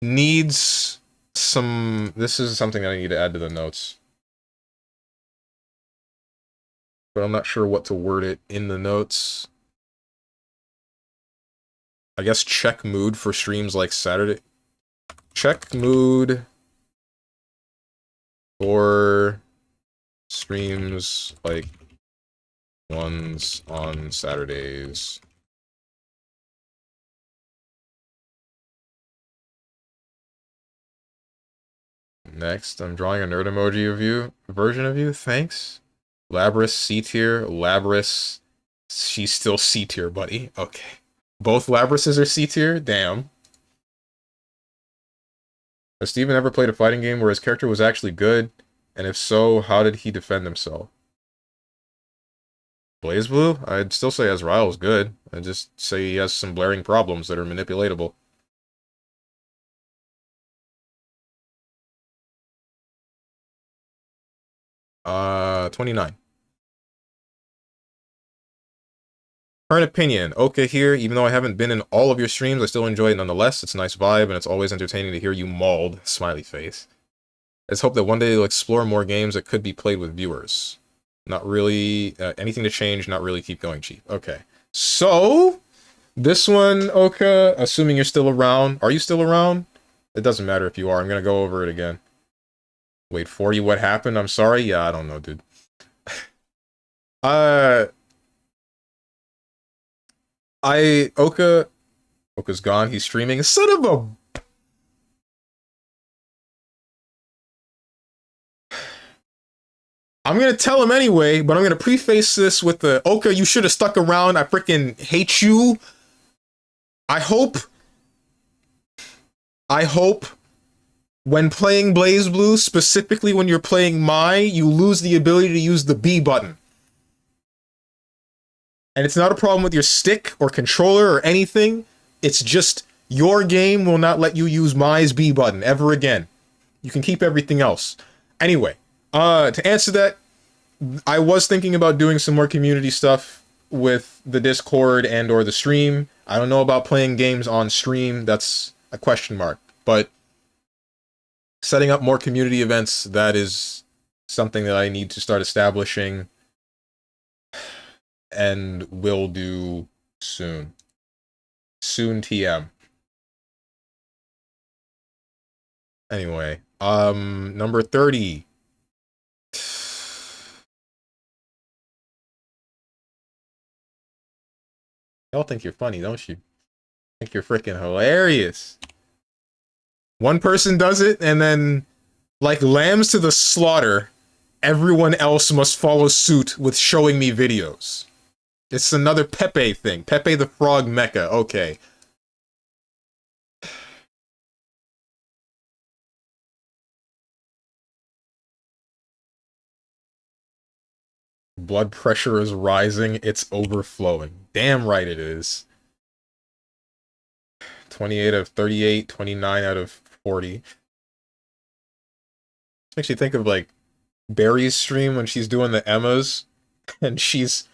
is something I need to add to the notes. But I'm not sure what to word it in the notes. I guess check mood for streams like Saturday. Check mood for streams like ones on Saturdays. Next, I'm drawing a nerd emoji version of you. Thanks. Labris C tier. Labris, she's still C tier, buddy. Okay. Both Labrises are C tier? Damn. Has Steven ever played a fighting game where his character was actually good? And if so, how did he defend himself? BlazBlue? I'd still say Azrael is good. I'd just say he has some blaring problems that are manipulatable. Uh, 29. Current opinion. Oka here. Even though I haven't been in all of your streams, I still enjoy it nonetheless. It's a nice vibe, and it's always entertaining to hear you mauled. Smiley face. I just hope that one day they'll explore more games that could be played with viewers. Not really anything to change, not really keep going cheap. Okay. So, this one, Oka, assuming you're still around. Are you still around? It doesn't matter if you are. I'm going to go over it again. Wait, 40, what happened? I'm sorry? Yeah, I don't know, dude. Oka's gone. He's streaming. Son of a... I'm gonna tell him anyway, but I'm gonna preface this with the Oka, you should have stuck around. I freaking hate you. I hope when playing BlazBlue, specifically when you're playing Mai, you lose the ability to use the B button. And it's not a problem with your stick or controller or anything. It's just your game will not let you use Mai's B button ever again. You can keep everything else. Anyway, to answer that, I was thinking about doing some more community stuff with the Discord and or the stream. I don't know about playing games on stream. That's a question mark. But setting up more community events, that is something that I need to start establishing and will do soon. Soon TM. Anyway, number 30. Y'all think you're funny, don't you? Think you're freaking hilarious. One person does it, and then, like lambs to the slaughter, everyone else must follow suit with showing me videos. It's another Pepe thing. Pepe the Frog Mecha. Okay. Blood pressure is rising. It's overflowing. Damn right it is. 28 out of 38, 29 out of 40. Makes you think of, like, Barry's stream when she's doing the Emmas, and she's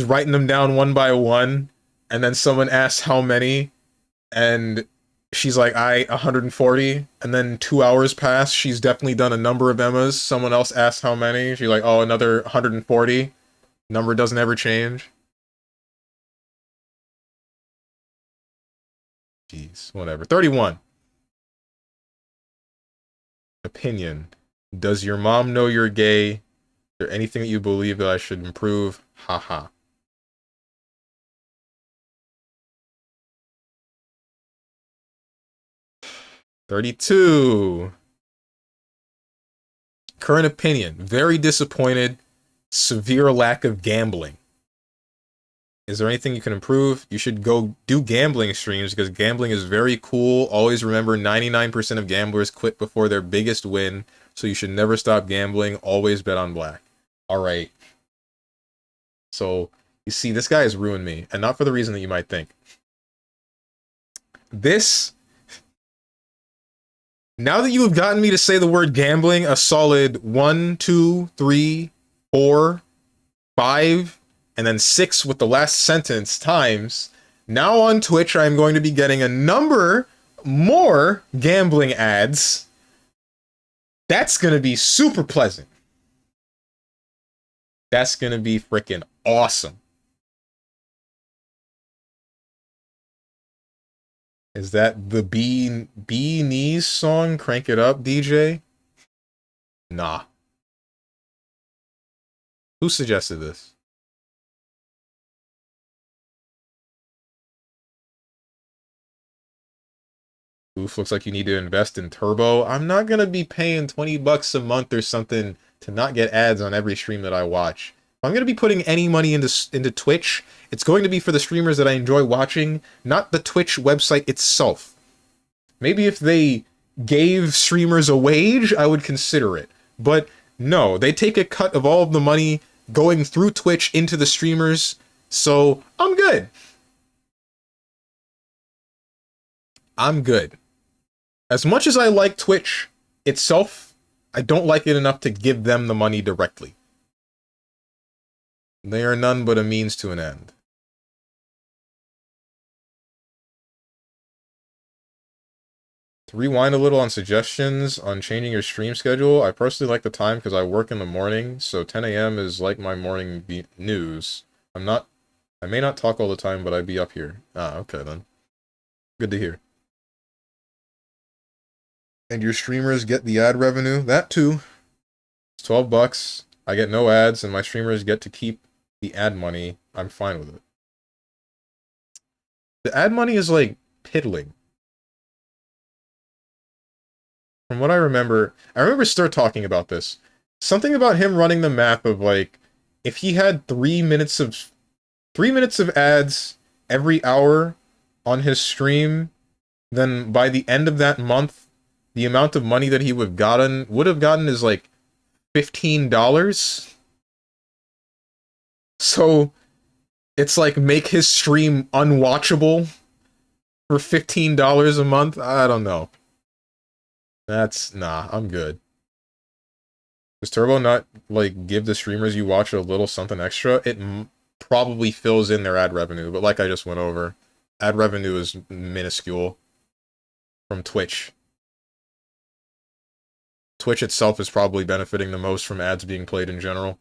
writing them down one by one, and then someone asks how many, and she's like, 140, and then 2 hours pass, she's definitely done a number of Emmas, someone else asks how many, she's like, oh, another 140, number doesn't ever change. Jeez, whatever. 31. Opinion. Does your mom know you're gay? Is there anything that you believe that I should improve? Haha. 32. Current opinion. Very disappointed. Severe lack of gambling. Is there anything you can improve? You should go do gambling streams because gambling is very cool. Always remember 99% of gamblers quit before their biggest win. So you should never stop gambling. Always bet on black. Alright. So, you see, this guy has ruined me. And not for the reason that you might think. This... Now that you have gotten me to say the word gambling a solid 1, 2, 3, 4, 5, and then 6 with the last sentence times, now on Twitch I'm going to be getting a number more gambling ads. That's going to be super pleasant. That's going to be freaking awesome. Is that the Bee Knees song? Crank it up, DJ? Nah. Who suggested this? Oof, looks like you need to invest in Turbo. I'm not gonna be paying 20 bucks a month or something to not get ads on every stream that I watch. If I'm gonna be putting any money into Twitch, it's going to be for the streamers that I enjoy watching, not the Twitch website itself. Maybe if they gave streamers a wage, I would consider it. But no, they take a cut of all of the money going through Twitch into the streamers, so I'm good. I'm good. As much as I like Twitch itself, I don't like it enough to give them the money directly. They are none but a means to an end. To rewind a little on suggestions on changing your stream schedule, I personally like the time because I work in the morning, so 10 a.m. is like my morning news. I may not talk all the time, but I'd be up here. Ah, okay then. Good to hear. And your streamers get the ad revenue? That too. It's 12 bucks. I get no ads, and my streamers get to keep the ad money. I'm fine with it. The ad money is like piddling. From what I remember Stir talking about this. Something about him running the math of like, if he had 3 minutes of ads every hour on his stream, then by the end of that month, the amount of money that he would have gotten is like $15. So it's like make his stream unwatchable for $15 a month. I don't know. Nah, I'm good. Does Turbo not, like, give the streamers you watch a little something extra? It probably fills in their ad revenue, but like I just went over, ad revenue is minuscule from Twitch. Twitch itself is probably benefiting the most from ads being played in general.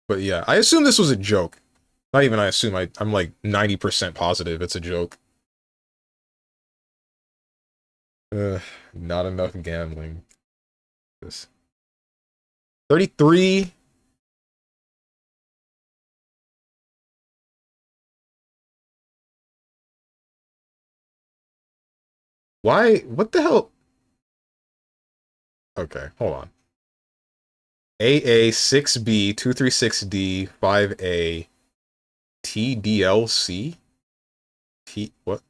But yeah, I assume this was a joke. Not even I assume, I'm like 90% positive it's a joke. Not enough gambling. This 33. Why? What the hell? Okay, hold on. AA 6B 236D 5A TDLC T what?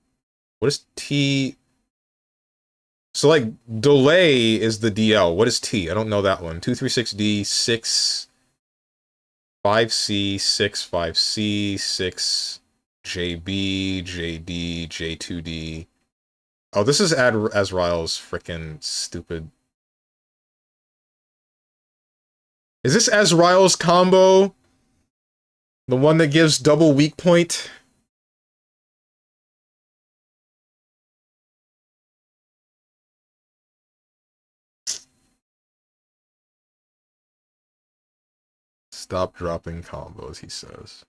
What is T? So like delay is the DL. What is T? I don't know that one. 236D 6 5C 6 5C 6 JB JD J2D. Oh, this is Azrael's freaking stupid. Is this Azrael's combo? The one that gives double weak point? Stop dropping combos, he says.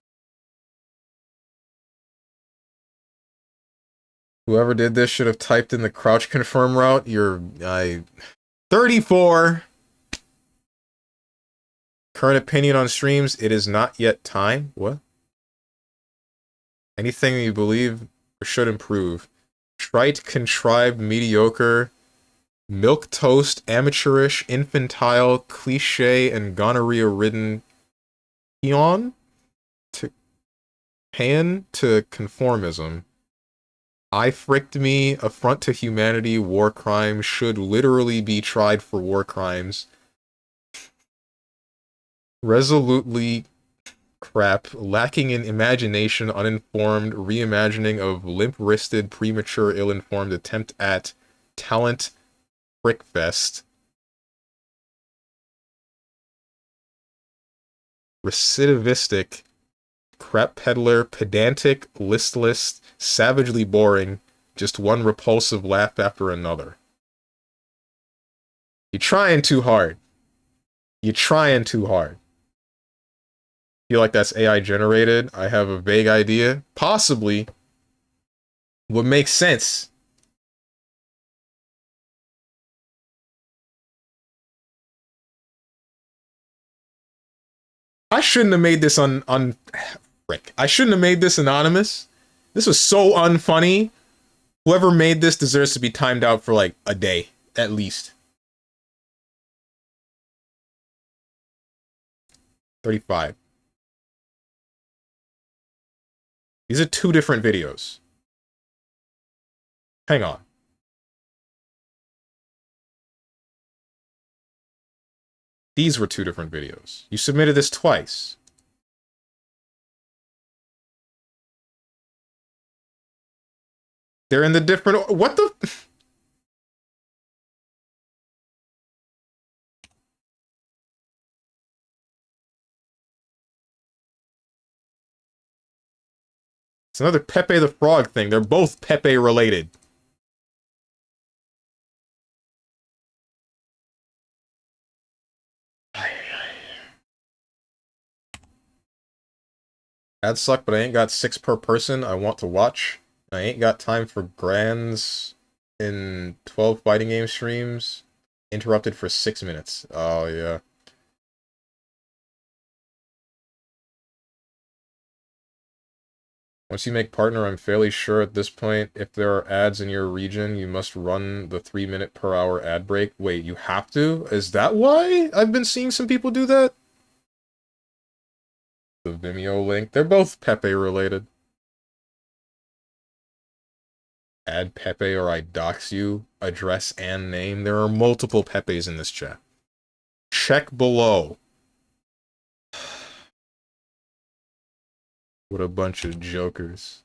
Whoever did this should have typed in the crouch confirm route. 34. Current opinion on streams, it is not yet time. What? Anything you believe or should improve. Trite, contrived, mediocre, milquetoast, amateurish, infantile, cliche, and gonorrhea-ridden peon to pan to conformism. I fricked me, affront to humanity, war crimes, should literally be tried for war crimes. Resolutely crap, lacking in imagination, uninformed, reimagining of limp-wristed, premature, ill-informed attempt at talent frickfest. Recidivistic, crap peddler, pedantic, listless, savagely boring, just one repulsive laugh after another. You're trying too hard. You're trying too hard. Feel like that's AI generated? I have a vague idea. Possibly. Would make sense. I shouldn't have made this frick. I shouldn't have made this anonymous. This was so unfunny. Whoever made this deserves to be timed out for like a day, at least. 35. These are two different videos. Hang on. These were two different videos. You submitted this twice. They're in the different... What the... It's another Pepe the Frog thing. They're both Pepe related. Ads suck, but I ain't got 6 per person I want to watch. I ain't got time for grands in 12 fighting game streams. Interrupted for 6 minutes. Oh, yeah. Once you make partner, I'm fairly sure at this point, if there are ads in your region, you must run the 3-minute per hour ad break. Wait, you have to? Is that why I've been seeing some people do that? The Vimeo link. They're both Pepe related. Add Pepe or I dox you. Address and name. There are multiple Pepes in this chat. Check below. What a bunch of jokers.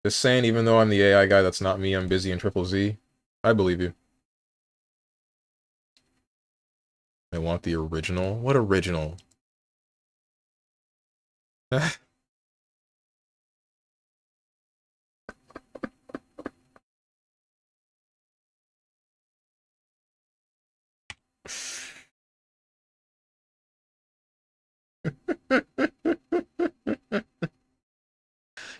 Just saying, even though I'm the AI guy, that's not me. I'm busy in Triple Z. I believe you. I want the original. What original?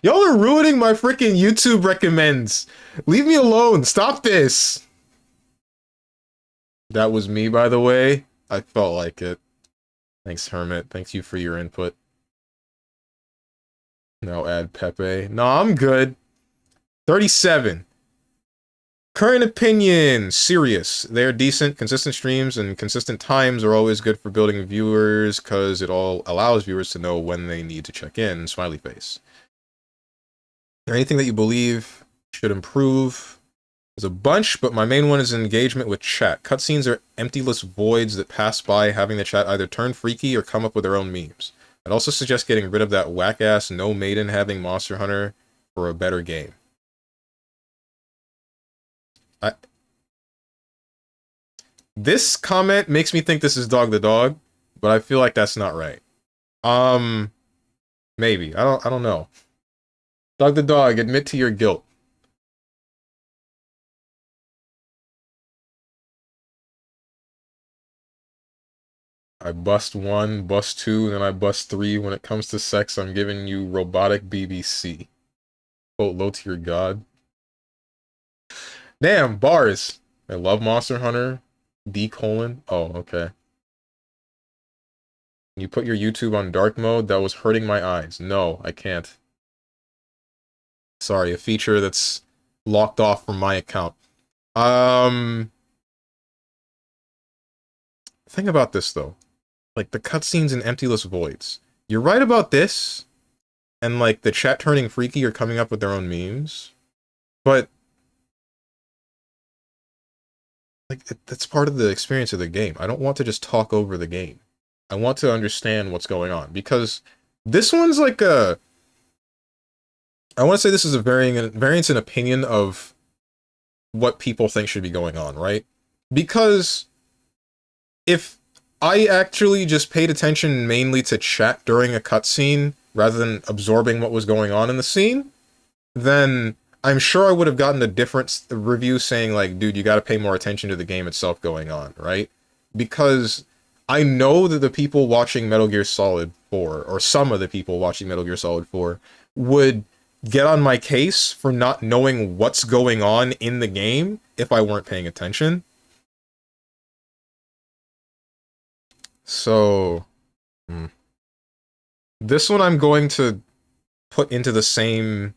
Y'all are ruining my freaking YouTube recommends. Leave me alone. Stop this. That was me, by the way. I felt like it. Thanks, Hermit. Thanks you for your input. Now add Pepe. No, I'm good. 37. Current opinion, serious. They're decent, consistent streams and consistent times are always good for building viewers because it all allows viewers to know when they need to check in. Smiley face. There anything that you believe should improve? There's a bunch, but my main one is engagement with chat. Cutscenes are emptyless voids that pass by, having the chat either turn freaky or come up with their own memes. I'd also suggest getting rid of that whack-ass no maiden having Monster Hunter for a better game. This comment makes me think this is Dog the Dog, but I feel like that's not right. Maybe. I don't know. Dog the Dog, admit to your guilt. I bust 1, bust 2, then I bust 3. When it comes to sex, I'm giving you robotic BBC. Quote, low tier god. Damn, bars. I love Monster Hunter. D colon. Oh, okay. You put your YouTube on dark mode? That was hurting my eyes. No, I can't. Sorry, a feature that's locked off from my account. Think about this, though. Like, the cutscenes and emptyless voids. You're right about this, and, like, the chat turning freaky or coming up with their own memes. But, like, that's part of the experience of the game. I don't want to just talk over the game. I want to understand what's going on. Because this one's like a... I want to say this is a variance in opinion of what people think should be going on, right? Because if I actually just paid attention mainly to chat during a cutscene rather than absorbing what was going on in the scene, then I'm sure I would have gotten a different review saying like, dude, you got to pay more attention to the game itself going on, right? Because I know that the people watching Metal Gear Solid 4, or some of the people watching Metal Gear Solid 4, would get on my case for not knowing what's going on in the game if I weren't paying attention. So, this one I'm going to put into the same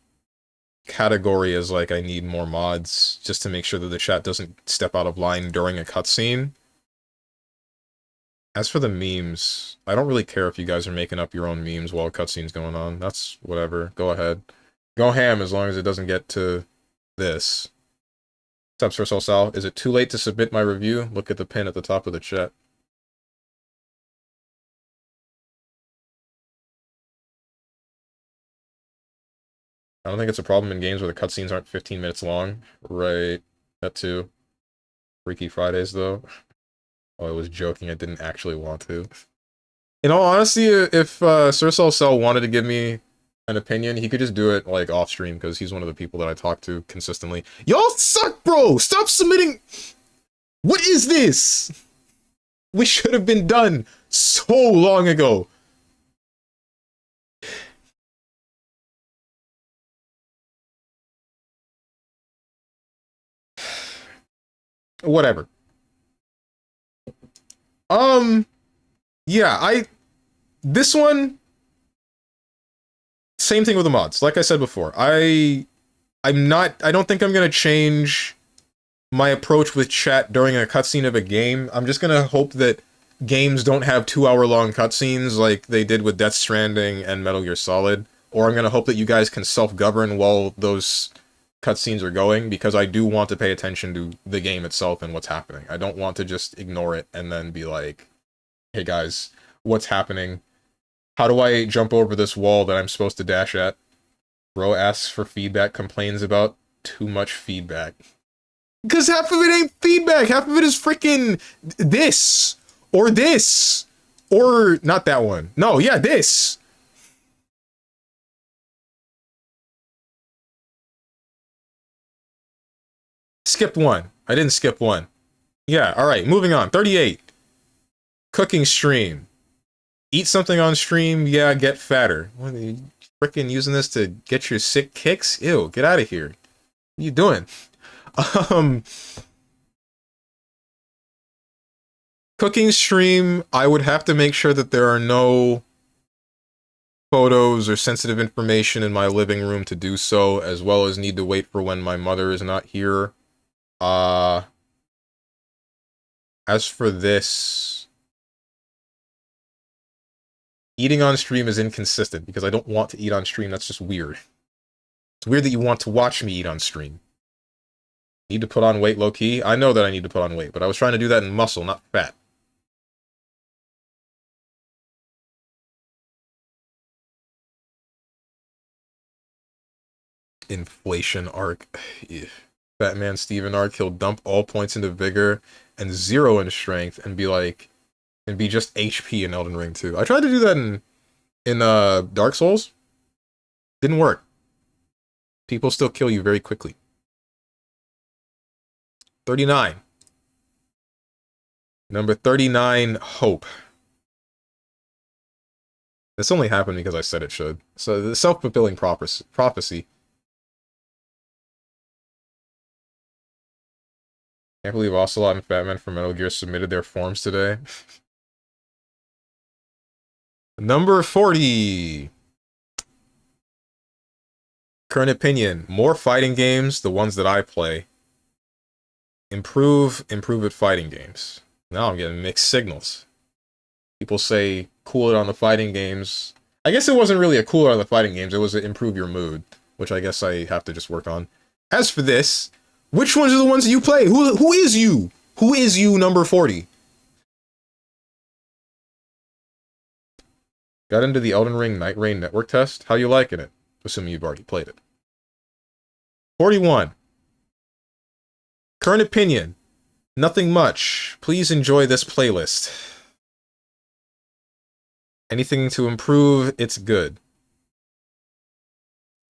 category as, like, I need more mods, just to make sure that the chat doesn't step out of line during a cutscene. As for the memes, I don't really care if you guys are making up your own memes while a cutscene's going on. That's whatever. Go ahead. Go ham as long as it doesn't get to this. What's up, Sir Sal? Is it too late to submit my review? Look at the pin at the top of the chat. I don't think it's a problem in games where the cutscenes aren't 15 minutes long. Right. That too. Freaky Fridays, though. Oh, I was joking. I didn't actually want to. In all honesty, if Sir Cell wanted to give me an opinion, he could just do it, like, off-stream, because he's one of the people that I talk to consistently. Y'all suck, bro! Stop submitting... What is this? We should have been done so long ago. Whatever. Yeah, this one, same thing with the mods. Like I said before, I don't think I'm gonna change my approach with chat during a cutscene of a game. I'm just gonna hope that games don't have 2-hour-long cutscenes like they did with Death Stranding and Metal Gear Solid. Or I'm gonna hope that you guys can self-govern while those cutscenes are going, because I do want to pay attention to the game itself and what's happening. I don't want to just ignore it and then be like, hey guys, what's happening? How do I jump over this wall that I'm supposed to dash at? Bro asks for feedback, complains about too much feedback. Because half of it ain't feedback, half of it is freaking this, or this, or not that one. No, yeah, this. Skipped one. I didn't skip one. Yeah, alright, moving on. 38. Cooking stream. Eat something on stream, yeah, get fatter. What are you freaking using this to get your sick kicks? Ew, get out of here. What are you doing? Cooking stream, I would have to make sure that there are no photos or sensitive information in my living room to do so, as well as need to wait for when my mother is not here. Uh, as for this, eating on stream is inconsistent because I don't want to eat on stream. That's just weird. It's weird that you want to watch me eat on stream. Need to put on weight low-key? I know that I need to put on weight, but I was trying to do that in muscle, not fat. Inflation arc. StrongmanSteven arc, he'll dump all points into vigor and 0 in strength and be like, and be just HP in Elden Ring 2. I tried to do that in Dark Souls. Didn't work. People still kill you very quickly. 39. Number 39, Hope. This only happened because I said it should. So the self-fulfilling prophecy. Can't believe Ocelot and Fatman from Metal Gear submitted their forms today. Number 40. Current opinion. More fighting games, the ones that I play. Improve at fighting games. Now I'm getting mixed signals. People say cool it on the fighting games. I guess it wasn't really a cool it on the fighting games, it was to improve your mood, which I guess I have to just work on. As for this, which ones are the ones that you play? Who is you? Who is you, number 40? Got into the Elden Ring Night Rain network test? How you liking it? Assuming you've already played it. 41. Current opinion. Nothing much. Please enjoy this playlist. Anything to improve, it's good.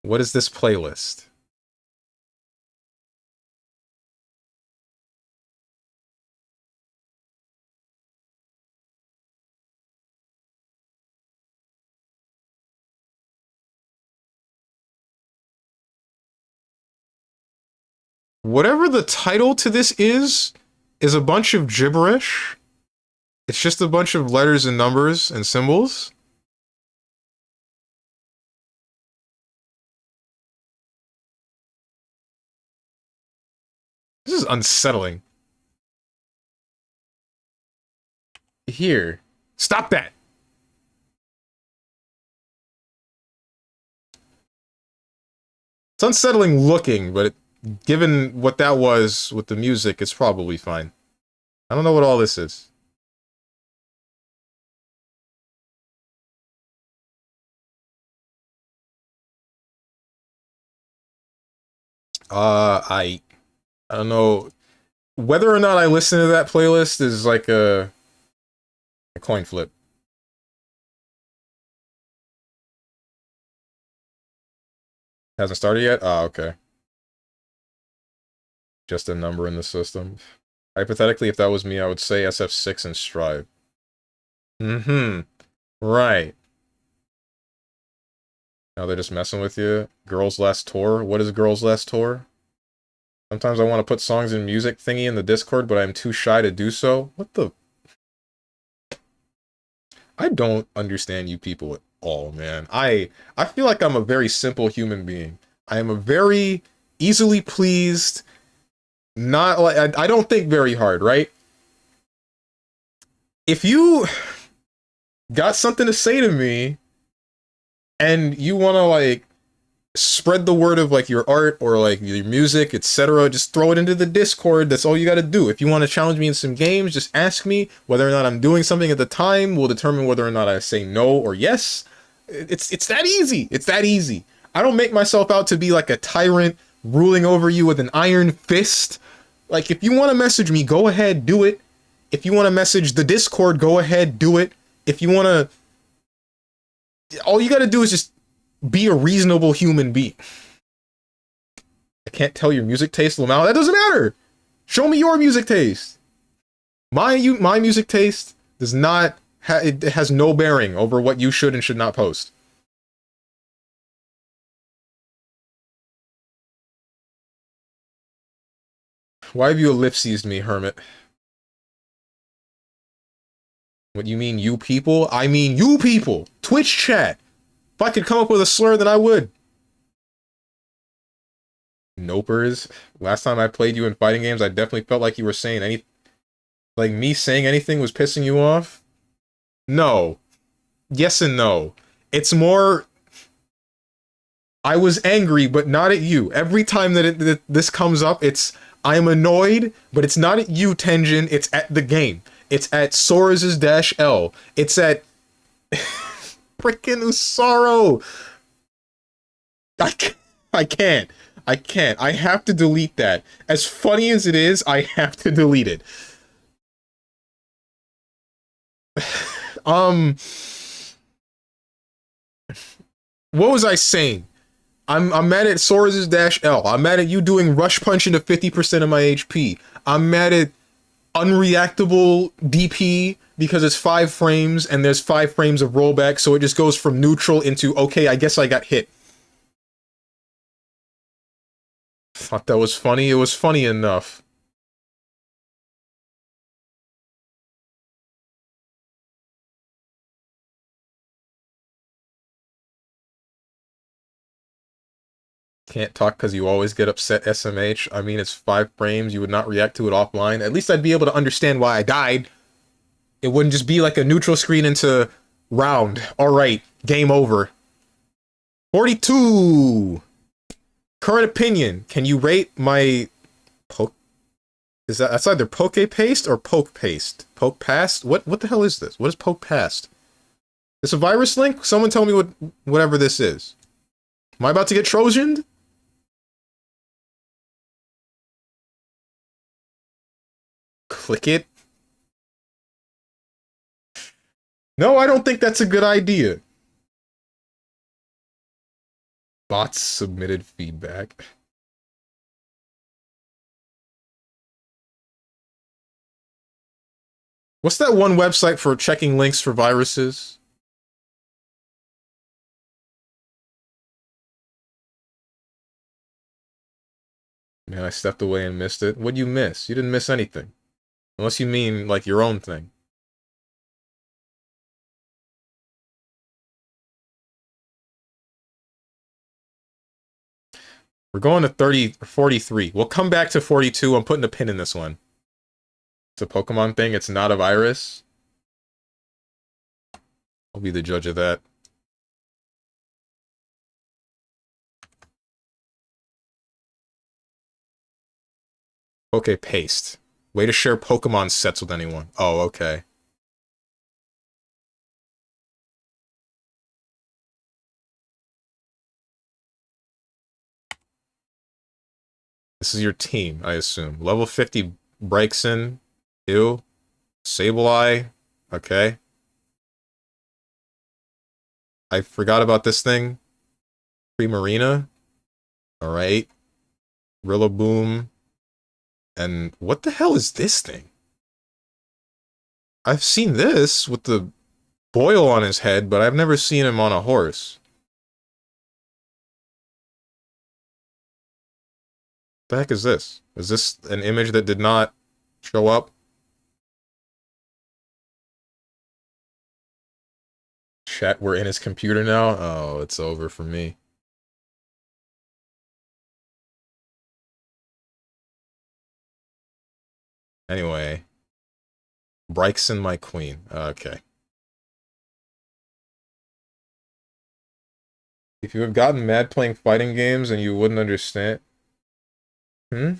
What is this playlist? Whatever the title to this is a bunch of gibberish. It's just a bunch of letters and numbers and symbols. This is unsettling. Here. Stop that! It's unsettling looking, but given what that was with the music, it's probably fine. I don't know what all this is. I don't know. Whether or not I listen to that playlist is like a coin flip. Hasn't started yet? Ah, okay. Just a number in the system. Hypothetically, if that was me, I would say SF6 and Strive. Mm-hmm. Right. Now they're just messing with you. Girls Last Tour? What is Girls Last Tour? Sometimes I want to put songs and music thingy in the Discord, but I'm too shy to do so. What the... I don't understand you people at all, man. I feel like I'm a very simple human being. I am a very easily pleased, not like... I don't think very hard, right? If you got something to say to me, and you want to, like, spread the word of, like, your art or, like, your music, etc., just throw it into the Discord. That's all you gotta do. If you want to challenge me in some games, just ask me. Whether or not I'm doing something at the time will determine whether or not I say no or yes. It's that easy. It's that easy. I don't make myself out to be, like, a tyrant ruling over you with an iron fist. Like, if you want to message me, go ahead, do it. If you want to message the Discord, go ahead, do it. If you want to... All you gotta do is just be a reasonable human being. I can't tell your music taste, Lamau. That doesn't matter. Show me your music taste. My music taste does not... it has no bearing over what you should and should not post. Why have you ellipsised me, Hermit? What you mean, you people? I mean you people! Twitch chat! If I could come up with a slur, then I would. Nopers. Last time I played you in fighting games, I definitely felt like you were saying any... Like, me saying anything was pissing you off? No. Yes and no. It's more... I was angry, but not at you. Every time that this comes up, it's... I'm annoyed, but it's not at you, Tenjin. It's at the game. It's at Sora's -L. It's at... Frickin' Usaro! I can't. I have to delete that. As funny as it is, I have to delete it. What was I saying? I'm mad at Sora's -L. I'm mad at you doing rush punch into 50% of my HP. I'm mad at unreactable DP because it's 5 frames and there's 5 frames of rollback, so it just goes from neutral into, okay, I guess I got hit. Thought that was funny. It was funny enough. Can't talk because you always get upset, SMH. I mean, it's 5 frames. You would not react to it offline. At least I'd be able to understand why I died. It wouldn't just be like a neutral screen into round. Alright, game over. 42! Current opinion. Can you rate my... Poke... That's either poke paste or poke paste? Poke past? What the hell is this? What is poke past? Is a virus link? Someone tell me whatever this is. Am I about to get Trojaned? Click it. No, I don't think that's a good idea. Bots submitted feedback. What's that one website for checking links for viruses? Man, I stepped away and missed it. What'd you miss? You didn't miss anything. Unless you mean, like, your own thing. We're going to 43. We'll come back to 42. I'm putting a pin in this one. It's a Pokemon thing. It's not a virus. I'll be the judge of that. Okay, paste. Way to share Pokemon sets with anyone. Oh, okay. This is your team, I assume. Level 50 Braixen. Ew. Sableye. Okay. I forgot about this thing. Primarina. Alright. Rillaboom. And what the hell is this thing? I've seen this with the boil on his head, but I've never seen him on a horse. What the heck is this? Is this an image that did not show up? Chat, we're in his computer now? Oh, it's over for me. Anyway. Braixen, my queen. Okay. If you have gotten mad playing fighting games and you wouldn't understand... Hmm?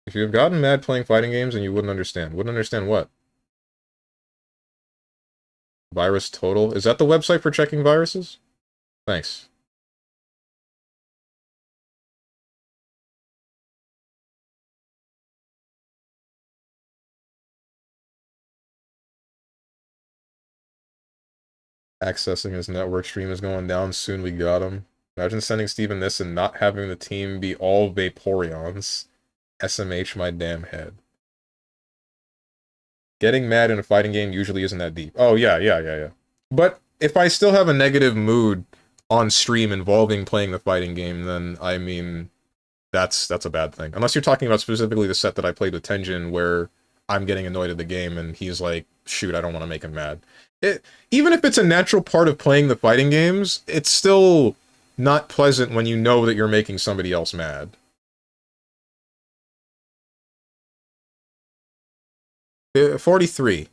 If you have gotten mad playing fighting games and you wouldn't understand. Wouldn't understand what? Virus total? Is that the website for checking viruses? Thanks. Accessing his network stream is going down. Soon we got him. Imagine sending Steven this and not having the team be all Vaporeons. SMH my damn head. Getting mad in a fighting game usually isn't that deep. Oh, yeah. But if I still have a negative mood on stream involving playing the fighting game, then, I mean, that's a bad thing. Unless you're talking about specifically the set that I played with Tenjin, where I'm getting annoyed at the game, and he's, like, shoot, I don't want to make him mad. Even if it's a natural part of playing the fighting games, it's still not pleasant when you know that you're making somebody else mad. Uh, 43.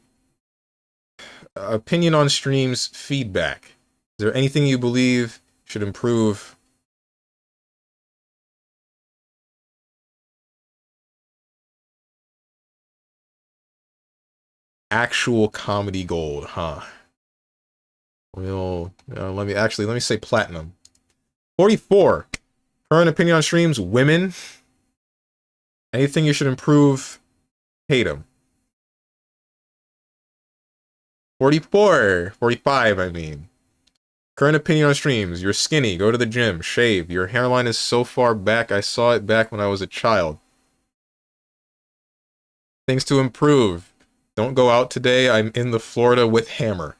Opinion on streams, feedback. Is there anything you believe should improve? Actual comedy gold, huh? Well, let me say platinum. 44. Current opinion on streams, women. Anything you should improve, hate them. 44. 45, I mean. Current opinion on streams, you're skinny, go to the gym, shave. Your hairline is so far back, I saw it back when I was a child. Things to improve. Don't go out today, I'm in the Florida with hammer.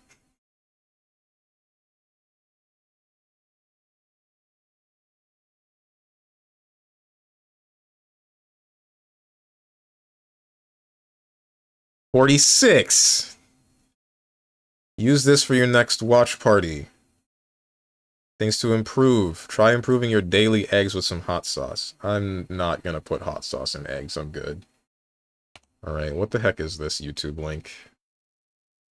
$46. Use this for your next watch party. Things to improve. Try improving your daily eggs with some hot sauce. I'm not gonna put hot sauce in eggs, I'm good. Alright, what the heck is this YouTube link?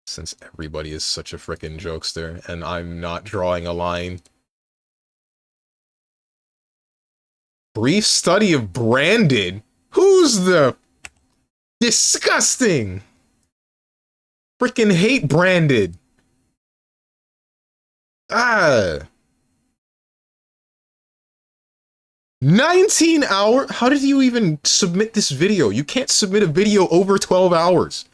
Since everybody is such a frickin' jokester, and I'm not drawing a line. Brief study of branded? Who's the... Disgusting! Frickin' hate branded. Ah. 19 hours? How did you even submit this video? You can't submit a video over 12 hours.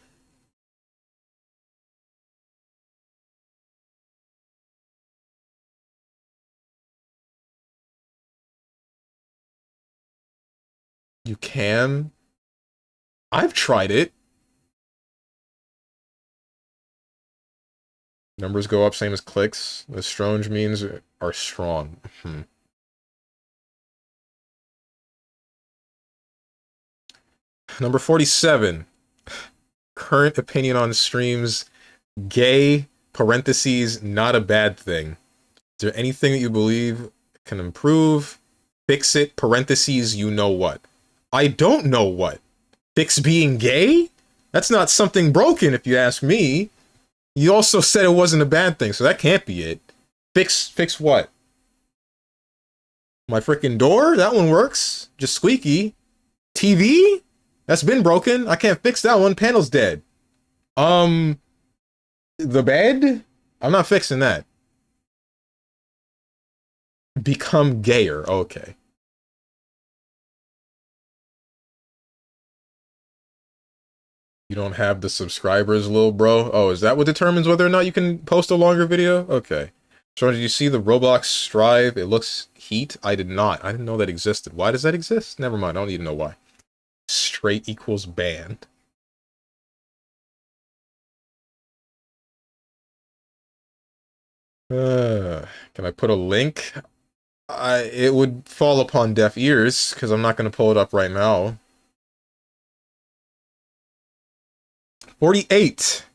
You can? I've tried it. Numbers go up, same as clicks. The strong means are strong. Number 47. Current opinion on streams. Gay, parentheses, not a bad thing. Is there anything that you believe can improve? Fix it, parentheses, you know what. I don't know what. Fix being gay? That's not something broken, if you ask me. You also said it wasn't a bad thing, so that can't be it. Fix what? My freaking door? That one works. Just squeaky. TV? That's been broken. I can't fix that one. Panel's dead. The bed? I'm not fixing that. Become gayer. Okay. You don't have the subscribers, little bro? Oh, is that what determines whether or not you can post a longer video? Okay. So did you see the Roblox Strive? It looks heat? I did not. I didn't know that existed. Why does that exist? Never mind. I don't even know why. Straight equals banned. Can I put a link? It would fall upon deaf ears, because I'm not going to pull it up right now. 48.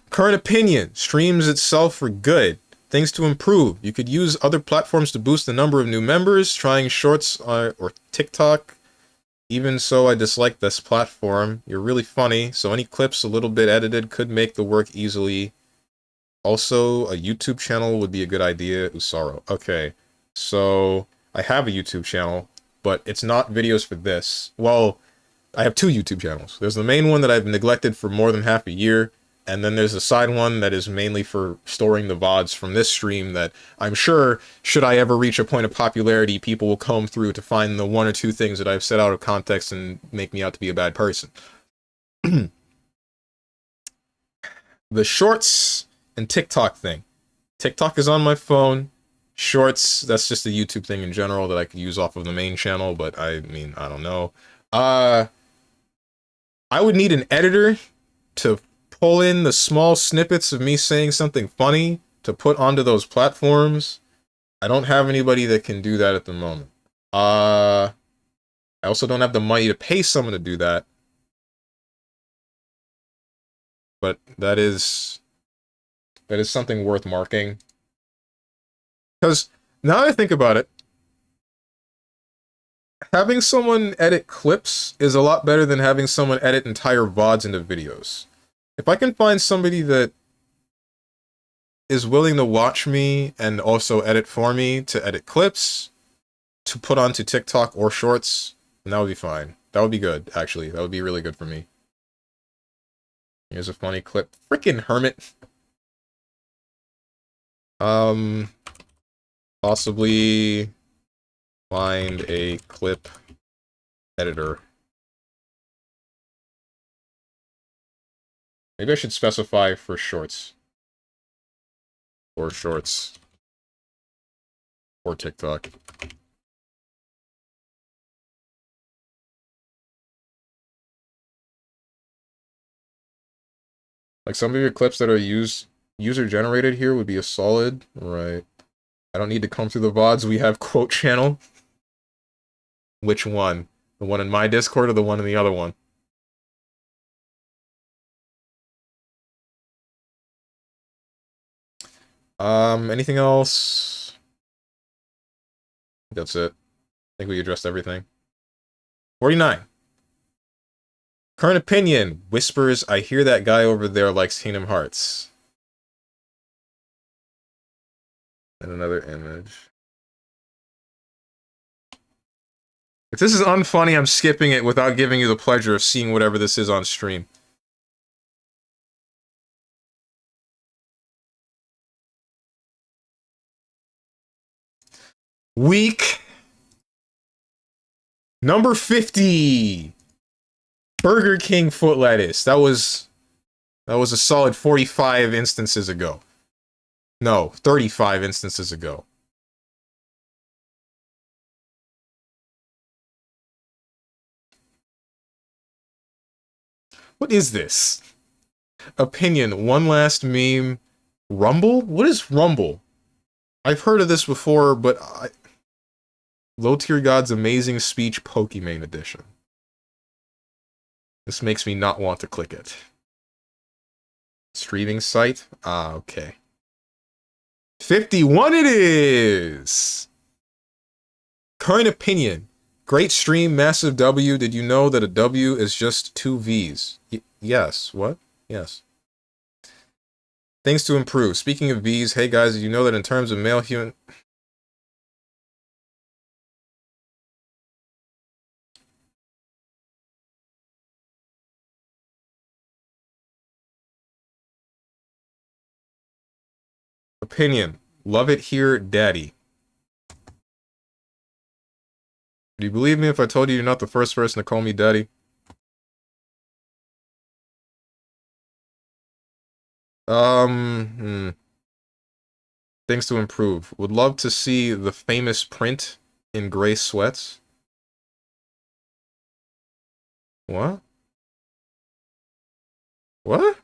Current opinion. Streams itself for good. Things to improve. You could use other platforms to boost the number of new members, trying shorts or TikTok. Even so, I dislike this platform. You're really funny, so any clips a little bit edited could make the work easily. Also, a YouTube channel would be a good idea. Usaro. Okay, so I have a YouTube channel, but it's not videos for this. Well, I have two YouTube channels. There's the main one that I've neglected for more than half a year, and then there's a side one that is mainly for storing the VODs from this stream that I'm sure, should I ever reach a point of popularity, people will comb through to find the one or two things that I've set out of context and make me out to be a bad person. The shorts and TikTok thing. TikTok is on my phone. Shorts, that's just a YouTube thing in general that I could use off of the main channel, but I mean, I don't know. I would need an editor to pull in the small snippets of me saying something funny to put onto those platforms. I don't have anybody that can do that at the moment. I also don't have the money to pay someone to do that. but that is something worth marking. Because now that I think about it, having someone edit clips is a lot better than having someone edit entire VODs into videos. If I can find somebody that is willing to watch me and also edit for me to edit clips to put onto TikTok or Shorts, then that would be fine. That would be good, actually. That would be really good for me. Here's a funny clip. Freaking Hermit. Possibly find a clip editor. Maybe I should specify for Shorts. Or Shorts. Or TikTok. Like, some of your clips that are user-generated here would be a solid. Right. I don't need to come through the VODs. We have quote channel. Which one? The one in my Discord or the one in the other one? Anything else? That's it. I think we addressed everything. 49. Current opinion. Whispers, I hear that guy over there likes Kingdom Hearts. And another image. If this is unfunny, I'm skipping it without giving you the pleasure of seeing whatever this is on stream. Week number 50. Burger King foot lettuce. That was a solid 45 instances ago. No, 35 instances ago. What is this? Opinion, one last meme. Rumble? What is Rumble? I've heard of this before, but Low Tier God's Amazing Speech Pokemon Edition. This makes me not want to click it. Streaming site? Ah, okay. 51 it is! Current opinion. Great stream, massive W. Did you know that a W is just 2 V's? Yes. What? Yes. Things to improve. Speaking of V's, hey guys, did you know that in terms of male human... Opinion. Love it here, daddy. Do you believe me if I told you you're not the first person to call me daddy? Things to improve. Would love to see the famous print in gray sweats. What? What?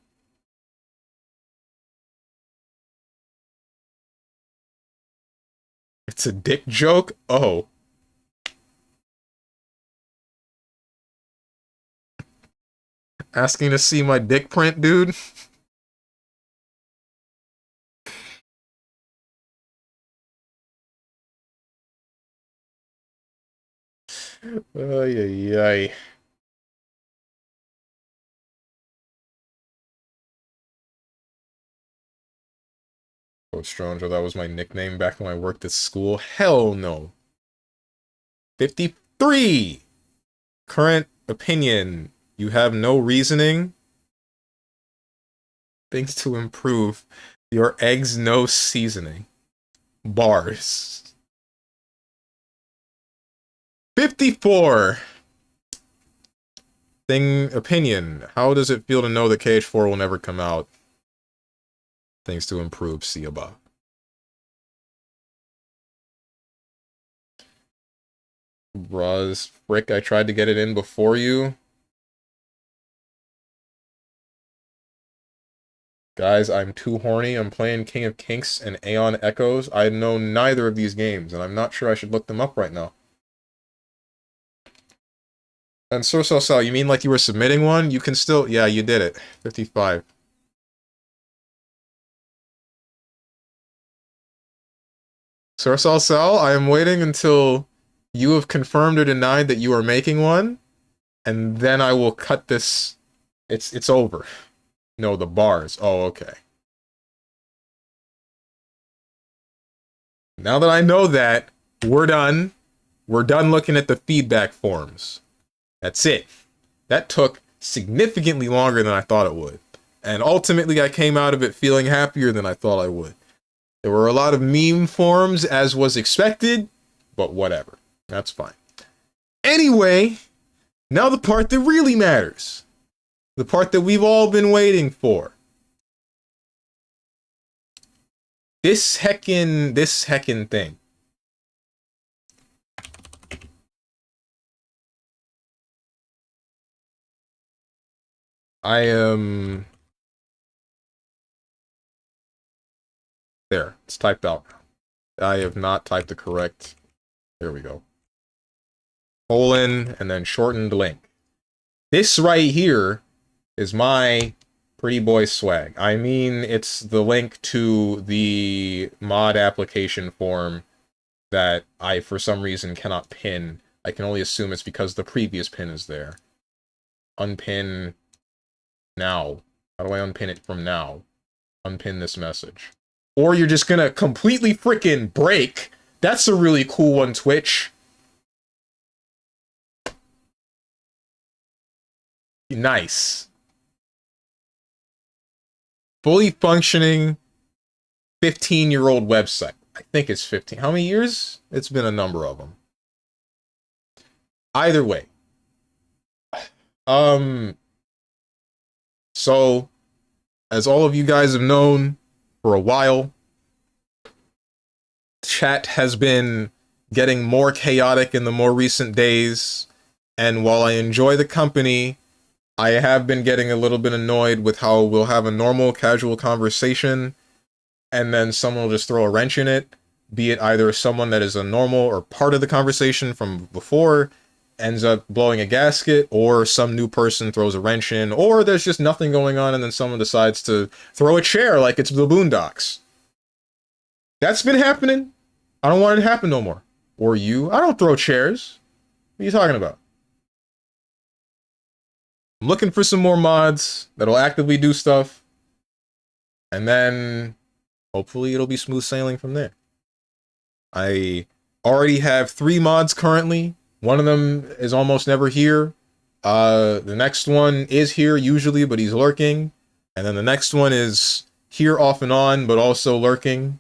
It's a dick joke? Oh. Asking to see my dick print, dude? Ay, ay, ay. Oh, Stranger, that was my nickname back when I worked at school. Hell no. 53! Current opinion. You have no reasoning. Things to improve. Your eggs no seasoning. Bars. 54! Opinion. How does it feel to know that KH4 will never come out? Things to improve. See above. Bruz. Frick, I tried to get it in before you. Guys, I'm too horny. I'm playing King of Kinks and Aeon Echoes. I know neither of these games, and I'm not sure I should look them up right now. And so, you mean like you were submitting one? You can still... Yeah, you did it. 55. Sir Salsal, I am waiting until you have confirmed or denied that you are making one, and then I will cut this. It's over. No, the bars. Oh, okay. Now that I know that, we're done. We're done looking at the feedback forms. That's it. That took significantly longer than I thought it would. And ultimately, I came out of it feeling happier than I thought I would. There were a lot of meme forms, as was expected, but whatever. That's fine. Anyway, now the part that really matters. The part that we've all been waiting for. This heckin' thing. I am... There, it's typed out. I have not typed the correct... There we go. Colon, and then shortened link. This right here is my pretty boy swag. I mean, it's the link to the mod application form that I, for some reason, cannot pin. I can only assume it's because the previous pin is there. Unpin now. How do I unpin it from now? Unpin this message. Or you're just gonna completely frickin' break. That's a really cool one, Twitch. Nice. Fully functioning 15-year-old website. I think it's 15. How many years? It's been a number of them. Either way. So, as all of you guys have known for a while, chat has been getting more chaotic in the more recent days, and while I enjoy the company, I have been getting a little bit annoyed with how we'll have a normal, casual conversation, and then someone will just throw a wrench in it, be it either someone that is a normal or part of the conversation from before ends up blowing a gasket, or some new person throws a wrench in, or there's just nothing going on and then someone decides to throw a chair like it's the Boondocks. That's been happening. I don't want it to happen no more. Or you. I don't throw chairs. What are you talking about? I'm looking for some more mods that'll actively do stuff, and then hopefully it'll be smooth sailing from there. I already have 3 mods currently. One of them is almost never here. The next one is here usually, but he's lurking. And then the next one is here off and on, but also lurking.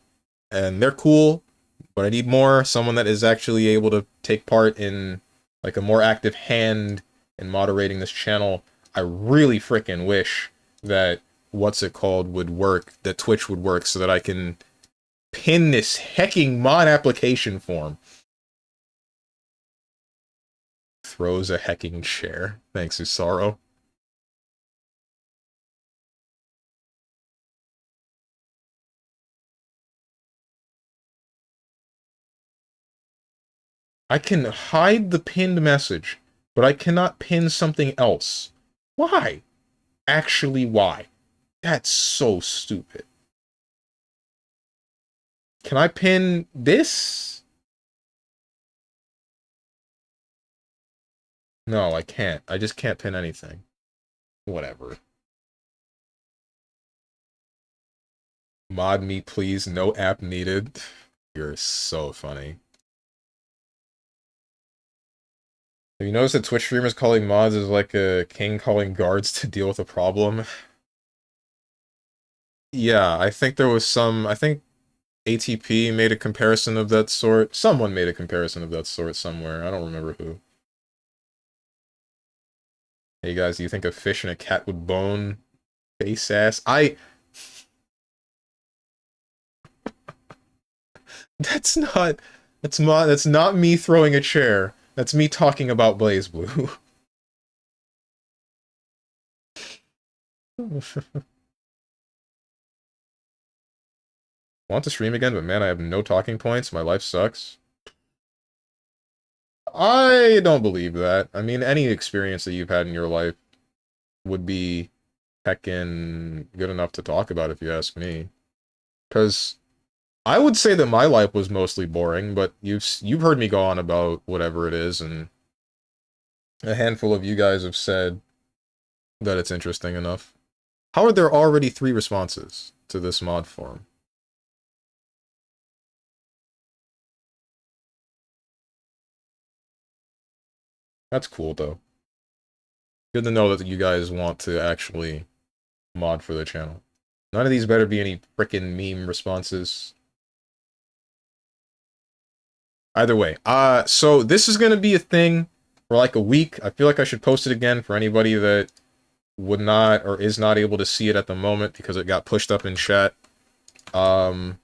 And they're cool, but I need more. Someone that is actually able to take part in like a more active hand in moderating this channel. I really freaking wish that would work, that Twitch would work, so that I can pin this hecking mod application form. Throws a hecking chair. Thanks, Usaro. I can hide the pinned message, but I cannot pin something else. Why? Actually, why? That's so stupid. Can I pin this? No, I can't. I just can't pin anything. Whatever. Mod me, please. No app needed. You're so funny. Have you noticed that Twitch streamers calling mods is like a king calling guards to deal with a problem? Yeah, I think there was some... I think ATP made a comparison of that sort. Someone made a comparison of that sort somewhere. I don't remember who. Hey guys, do you think a fish and a cat would bone? Face ass? That's not... That's not me throwing a chair. That's me talking about BlazBlue. Want to stream again, but man, I have no talking points. My life sucks. I don't believe that. I mean, any experience that you've had in your life would be heckin' good enough to talk about if you ask me. Because I would say that my life was mostly boring, but you've heard me go on about whatever it is, and a handful of you guys have said that it's interesting enough. How are there already 3 responses to this mod forum? That's cool, though. Good to know that you guys want to actually mod for the channel. None of these better be any frickin' meme responses. Either way, so this is gonna be a thing for like a week. I feel like I should post it again for anybody that would not or is not able to see it at the moment because it got pushed up in chat. And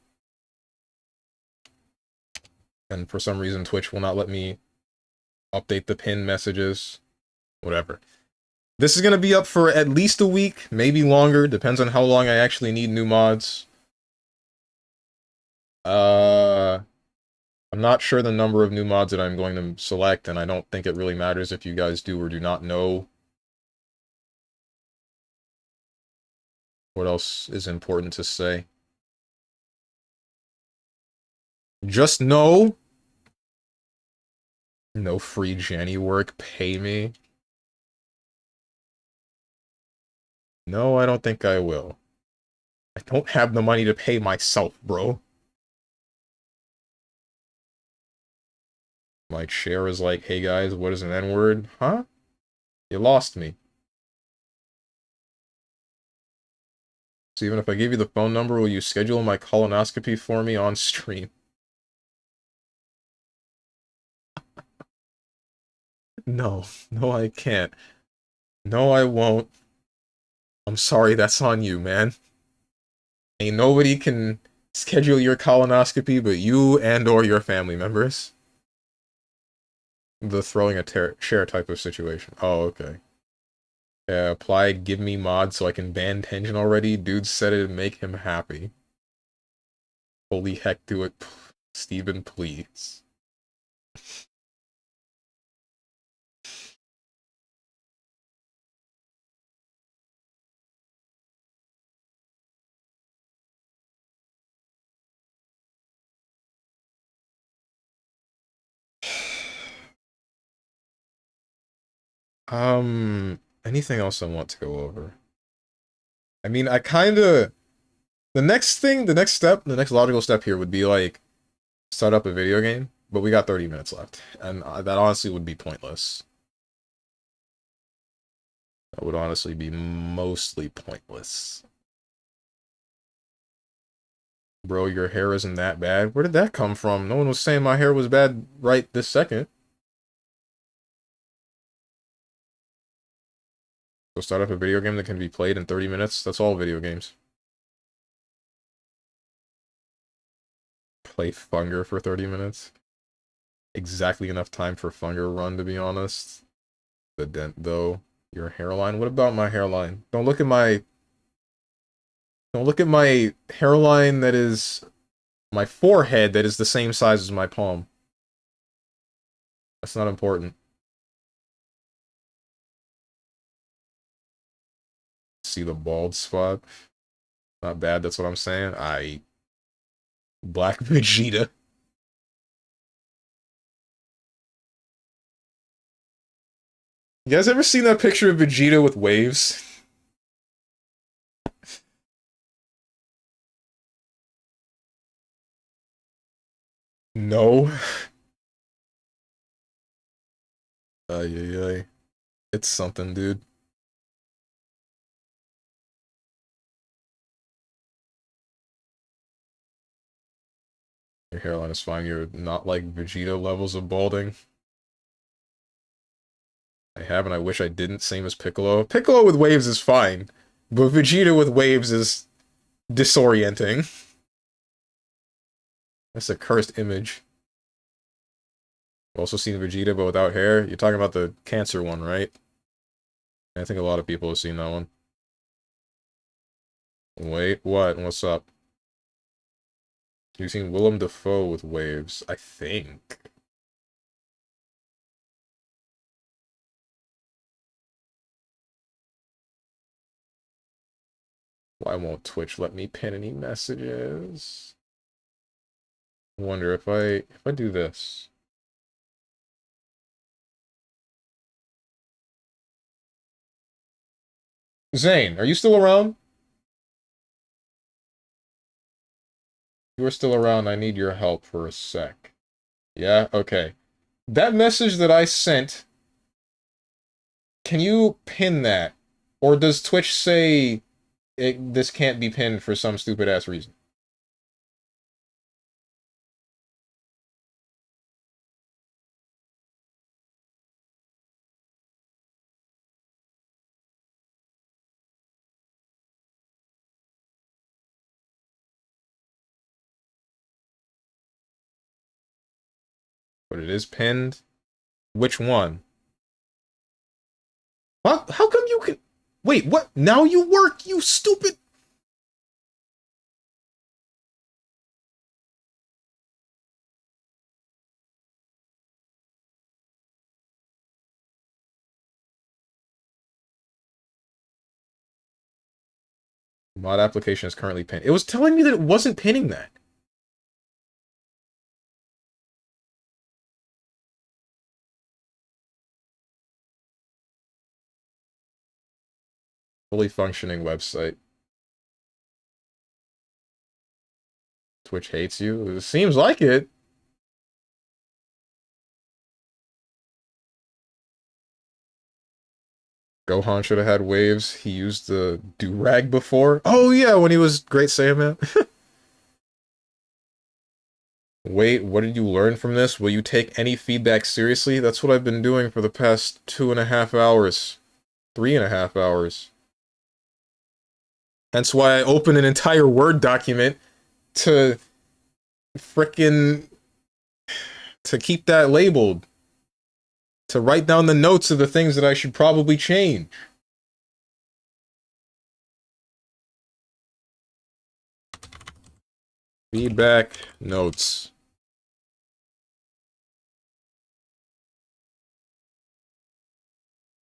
for some reason Twitch will not let me update the pin messages. Whatever. This is gonna be up for at least a week, maybe longer, depends on how long I actually need new mods. I'm not sure the number of new mods that I'm going to select, and I don't think it really matters if you guys do or do not know. What else is important to say? Just know, no free Jenny work, pay me. No, I don't think I will. I don't have the money to pay myself, bro. My chair is like, hey guys, what is an N-word? Huh? You lost me. So even if I give you the phone number, will you schedule my colonoscopy for me on stream? No. No, I can't. No, I won't. I'm sorry, that's on you, man. Ain't nobody can schedule your colonoscopy but you and or your family members. The throwing a chair type of situation. Oh, okay. Apply give me mod so I can ban Tension already. Dude said it'd make him happy. Holy heck, do it. Steven, please. Anything else I want to go over? I mean, I kinda... the next step, the next logical step here would be, like, start up a video game, but we got 30 minutes left, and that honestly would be pointless. That would honestly be mostly pointless. Bro, your hair isn't that bad. Where did that come from? No one was saying my hair was bad right this second. So start up a video game that can be played in 30 minutes. That's all video games. Play Funger for 30 minutes. Exactly enough time for Funger run, to be honest. The dent, though. Your hairline? What about my hairline? Don't look at my... Don't look at my hairline that is... My forehead that is the same size as my palm. That's not important. See the bald spot? Not bad, that's what I'm saying. Black Vegeta. You guys ever seen that picture of Vegeta with waves? No. Ay, ay, ay. It's something, dude. Your hairline is fine. You're not like Vegeta levels of balding. I have, and I wish I didn't. Same as Piccolo. Piccolo with waves is fine, but Vegeta with waves is disorienting. That's a cursed image. I've also seen Vegeta, but without hair. You're talking about the cancer one, right? I think a lot of people have seen that one. Wait, what? What's up? You've seen Willem Dafoe with waves, I think. Why won't Twitch let me pin any messages? Wonder if I do this. Zane, are you still around? You are still around. I need your help for a sec. Yeah? Okay. That message that I sent, can you pin that? Or does Twitch say this can't be pinned for some stupid-ass reason? But it is pinned? Which one? How come you can... Wait, what? Now you work, you stupid... Mod application is currently pinned. It was telling me that it wasn't pinning that. Fully functioning website. Twitch hates you? It seems like it. Gohan should have had waves. He used the do-rag before. Oh yeah, when he was Great Saiyaman. Wait, what did you learn from this? Will you take any feedback seriously? That's what I've been doing for the past 2.5 hours. 3.5 hours. That's why I opened an entire Word document to frickin' to keep that labeled. To write down the notes of the things that I should probably change. Feedback notes.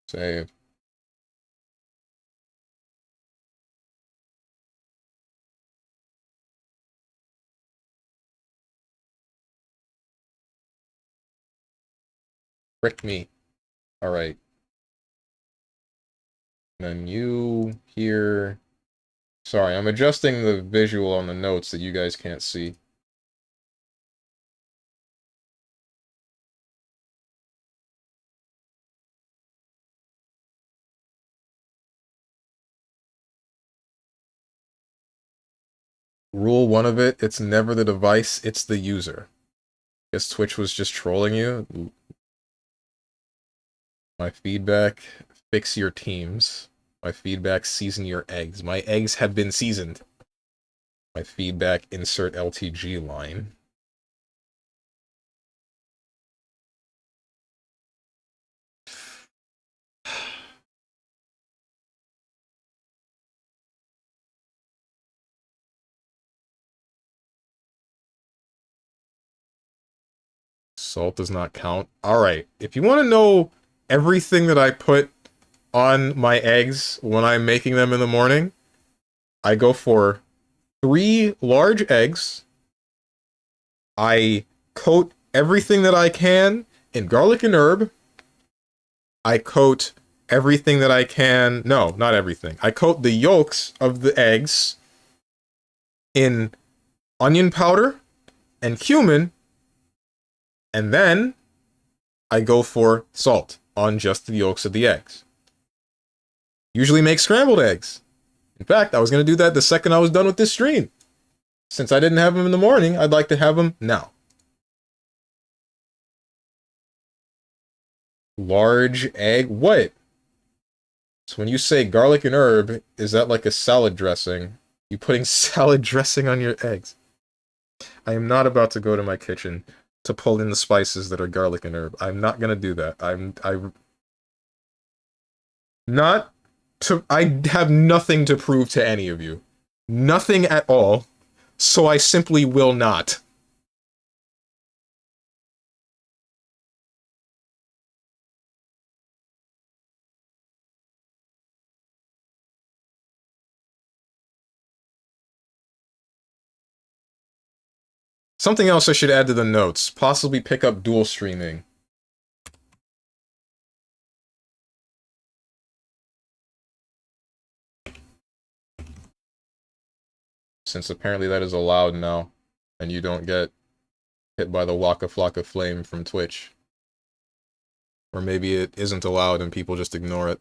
Save. Frick me. Alright. Then you here. Sorry, I'm adjusting the visual on the notes that you guys can't see. Rule one of it, it's never the device, it's the user. Guess Twitch was just trolling you. My feedback, fix your teams. My feedback, season your eggs. My eggs have been seasoned. My feedback, insert LTG line. Salt does not count. Alright, if you want to know everything that I put on my eggs when I'm making them in the morning, I go for 3 large eggs. I coat everything that I can in garlic and herb. I coat everything that I can... No, not everything. I coat the yolks of the eggs in onion powder and cumin, and then I go for salt on just the yolks of the eggs. Usually make scrambled eggs. In fact, I was going to do that the second I was done with this stream. Since I didn't have them in the morning, I'd like to have them now. Large egg? What? So when you say garlic and herb, is that like a salad dressing? You putting salad dressing on your eggs? I am not about to go to my kitchen to pull in the spices that are garlic and herb. I'm not gonna do that. I have nothing to prove to any of you. Nothing at all. So I simply will not. Something else I should add to the notes. Possibly pick up dual streaming. Since apparently that is allowed now. And you don't get hit by the Waka Flocka Flame from Twitch. Or maybe it isn't allowed and people just ignore it.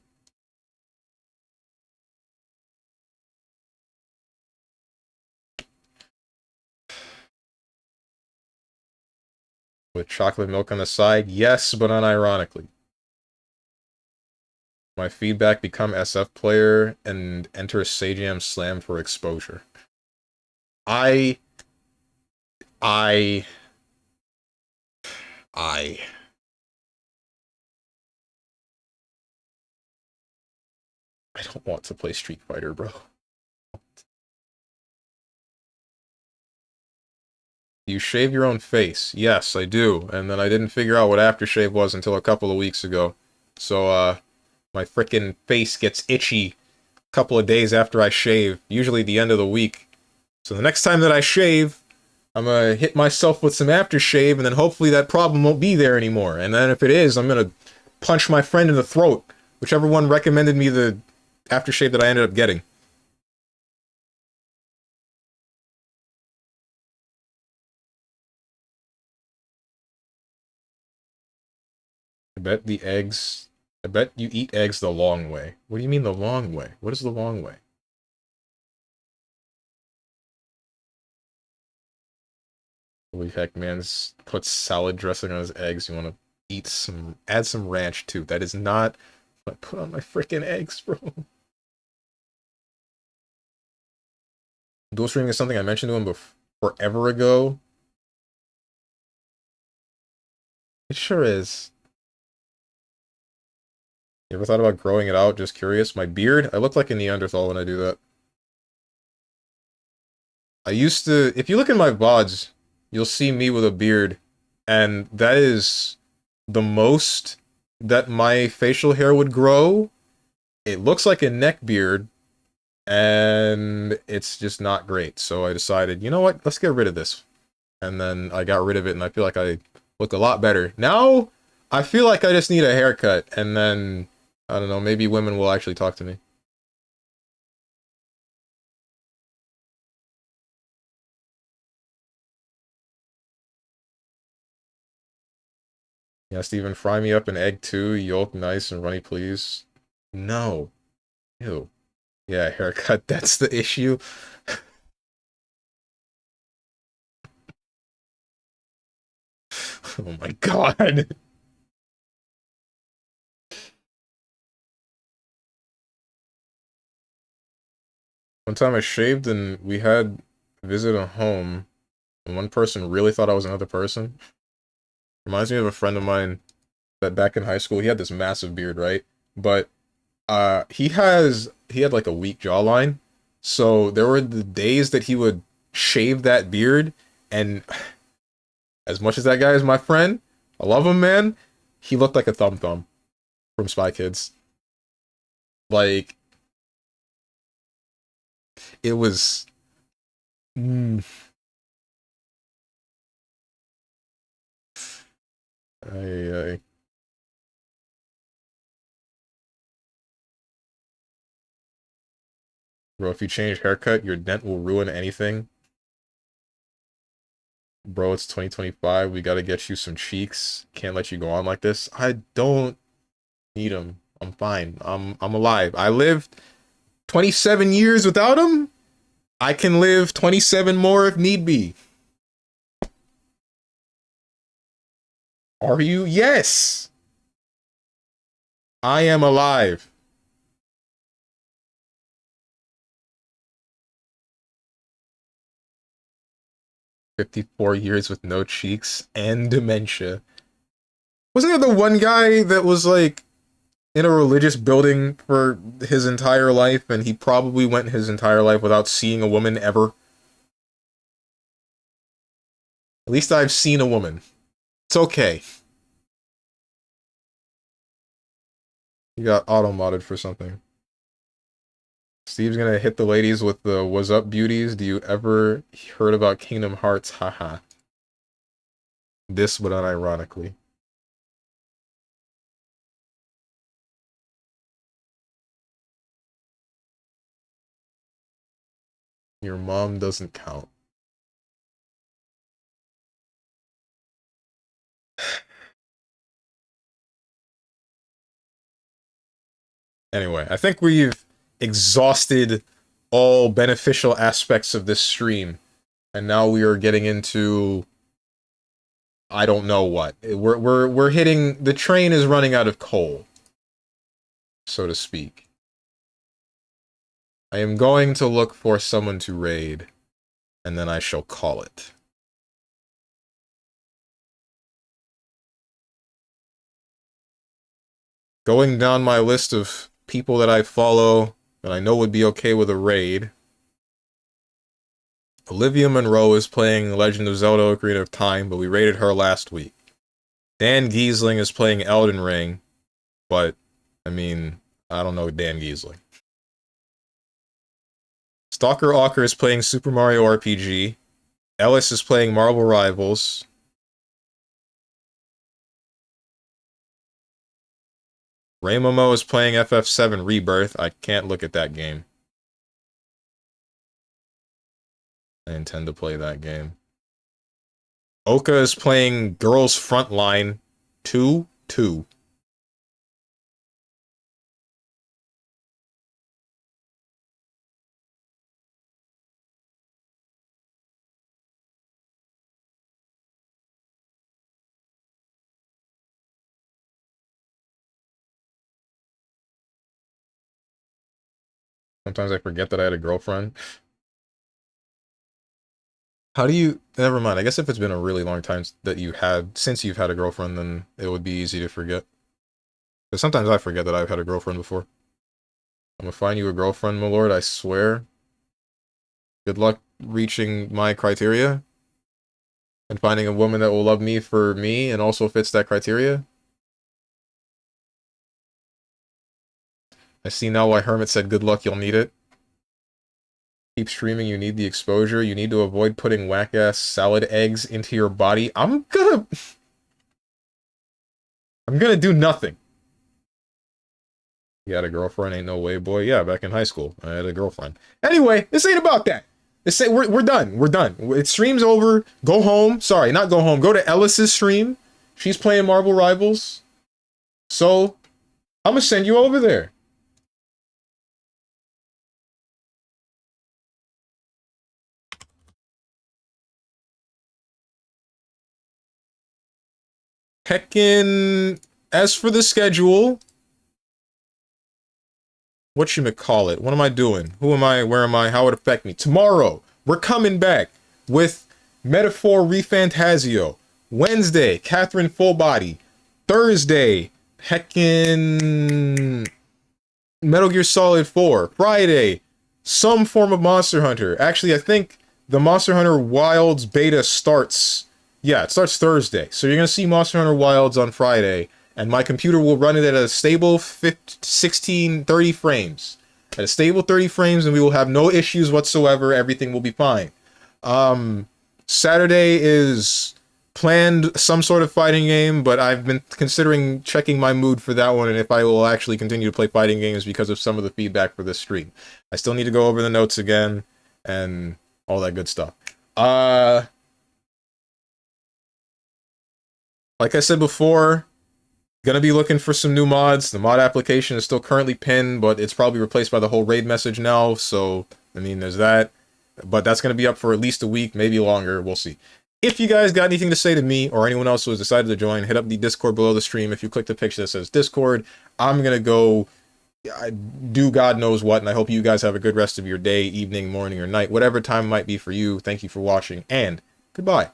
With chocolate milk on the side? Yes, but unironically. My feedback, become SF player and enter Sajam Slam for exposure. I don't want to play Street Fighter, bro. You shave your own face. Yes, I do. And then I didn't figure out what aftershave was until a couple of weeks ago. So, my frickin' face gets itchy a couple of days after I shave, usually the end of the week. So the next time that I shave, I'm gonna hit myself with some aftershave, and then hopefully that problem won't be there anymore. And then if it is, I'm gonna punch my friend in the throat, whichever one recommended me the aftershave that I ended up getting. I bet you eat eggs the long way. What do you mean the long way? What is the long way? Holy heck, man, puts salad dressing on his eggs. You want to add some ranch too. That is not what I put on my freaking eggs, bro. Dual streaming is something I mentioned to him forever ago. It sure is. You ever thought about growing it out? Just curious. My beard? I look like a Neanderthal when I do that. I used to... If you look at my VODs, you'll see me with a beard. And that is the most that my facial hair would grow. It looks like a neck beard. And it's just not great. So I decided, you know what? Let's get rid of this. And then I got rid of it, and I feel like I look a lot better. Now, I feel like I just need a haircut. And then... I don't know, maybe women will actually talk to me. Yeah, Steven, fry me up an egg too, yolk nice and runny, please. No. Ew. Yeah, haircut, that's the issue. Oh my god. One time I shaved and we had a visit at home, and one person really thought I was another person. Reminds me of a friend of mine that back in high school, he had this massive beard, right? But he had like a weak jawline. So there were the days that he would shave that beard, and as much as that guy is my friend, I love him, man, he looked like a Thumb Thumb from Spy Kids. Like, it was... Mm, I, bro, if you change haircut, your dent will ruin anything. Bro, it's 2025. We gotta get you some cheeks. Can't let you go on like this. I don't need them. I'm fine. I'm alive. I lived 27 years without them. I can live 27 more if need be. Are you? Yes! I am alive. 54 years with no cheeks and dementia. Wasn't there the one guy that was like in a religious building for his entire life, and he probably went his entire life without seeing a woman ever? At least I've seen a woman. It's okay. You got auto-modded for something. Steve's gonna hit the ladies with the "What's up, beauties? Do you ever heard about Kingdom Hearts? Haha." This, but unironically. Your mom doesn't count. Anyway, I think we've exhausted all beneficial aspects of this stream, and now we are getting into I don't know what. We're hitting the train is running out of coal, so to speak. I am going to look for someone to raid, and then I shall call it. Going down my list of people that I follow that I know would be okay with a raid. Olivia Monroe is playing Legend of Zelda Ocarina of Time, but we raided her last week. Dan Giesling is playing Elden Ring, but, I mean, I don't know Dan Giesling. Stalker Awker is playing Super Mario RPG. Ellis is playing Marvel Rivals. Ray Momo is playing FF7 Rebirth. I can't look at that game. I intend to play that game. Oka is playing Girls Frontline 2. Sometimes I forget that I had a girlfriend. How do you... Never mind, I guess if it's been a really long time that you had... Since you've had a girlfriend, then it would be easy to forget. But sometimes I forget that I've had a girlfriend before. I'm gonna find you a girlfriend, my lord, I swear. Good luck reaching my criteria. And finding a woman that will love me for me and also fits that criteria. I see now why Hermit said good luck, you'll need it. Keep streaming, you need the exposure. You need to avoid putting whack-ass salad eggs into your body. I'm gonna do nothing. You had a girlfriend? Ain't no way, boy. Yeah, back in high school, I had a girlfriend. Anyway, this ain't about that. We're done. We're done. It stream's over. Go home. Sorry, not go home. Go to Ellis's stream. She's playing Marvel Rivals. So, I'm gonna send you over there. Heckin', as for the schedule, whatchamacallit? What am I doing? Who am I? Where am I? How would it affect me? Tomorrow, we're coming back with Metaphor Refantasio. Wednesday, Catherine Fullbody. Thursday, heckin' Metal Gear Solid 4. Friday, some form of Monster Hunter. Actually, I think the Monster Hunter Wilds beta starts... Yeah, it starts Thursday. So you're going to see Monster Hunter Wilds on Friday, and my computer will run it at a stable 30 frames. At a stable 30 frames, and we will have no issues whatsoever. Everything will be fine. Saturday is planned some sort of fighting game, but I've been considering checking my mood for that one, and if I will actually continue to play fighting games because of some of the feedback for this stream. I still need to go over the notes again, and all that good stuff. Like I said before, gonna be looking for some new mods. The mod application is still currently pinned, but it's probably replaced by the whole raid message now, so, I mean, there's that. But that's gonna be up for at least a week, maybe longer, we'll see. If you guys got anything to say to me, or anyone else who has decided to join, hit up the Discord below the stream. If you click the picture that says Discord, I'm gonna go do God knows what, and I hope you guys have a good rest of your day, evening, morning, or night, whatever time it might be for you. Thank you for watching, and goodbye.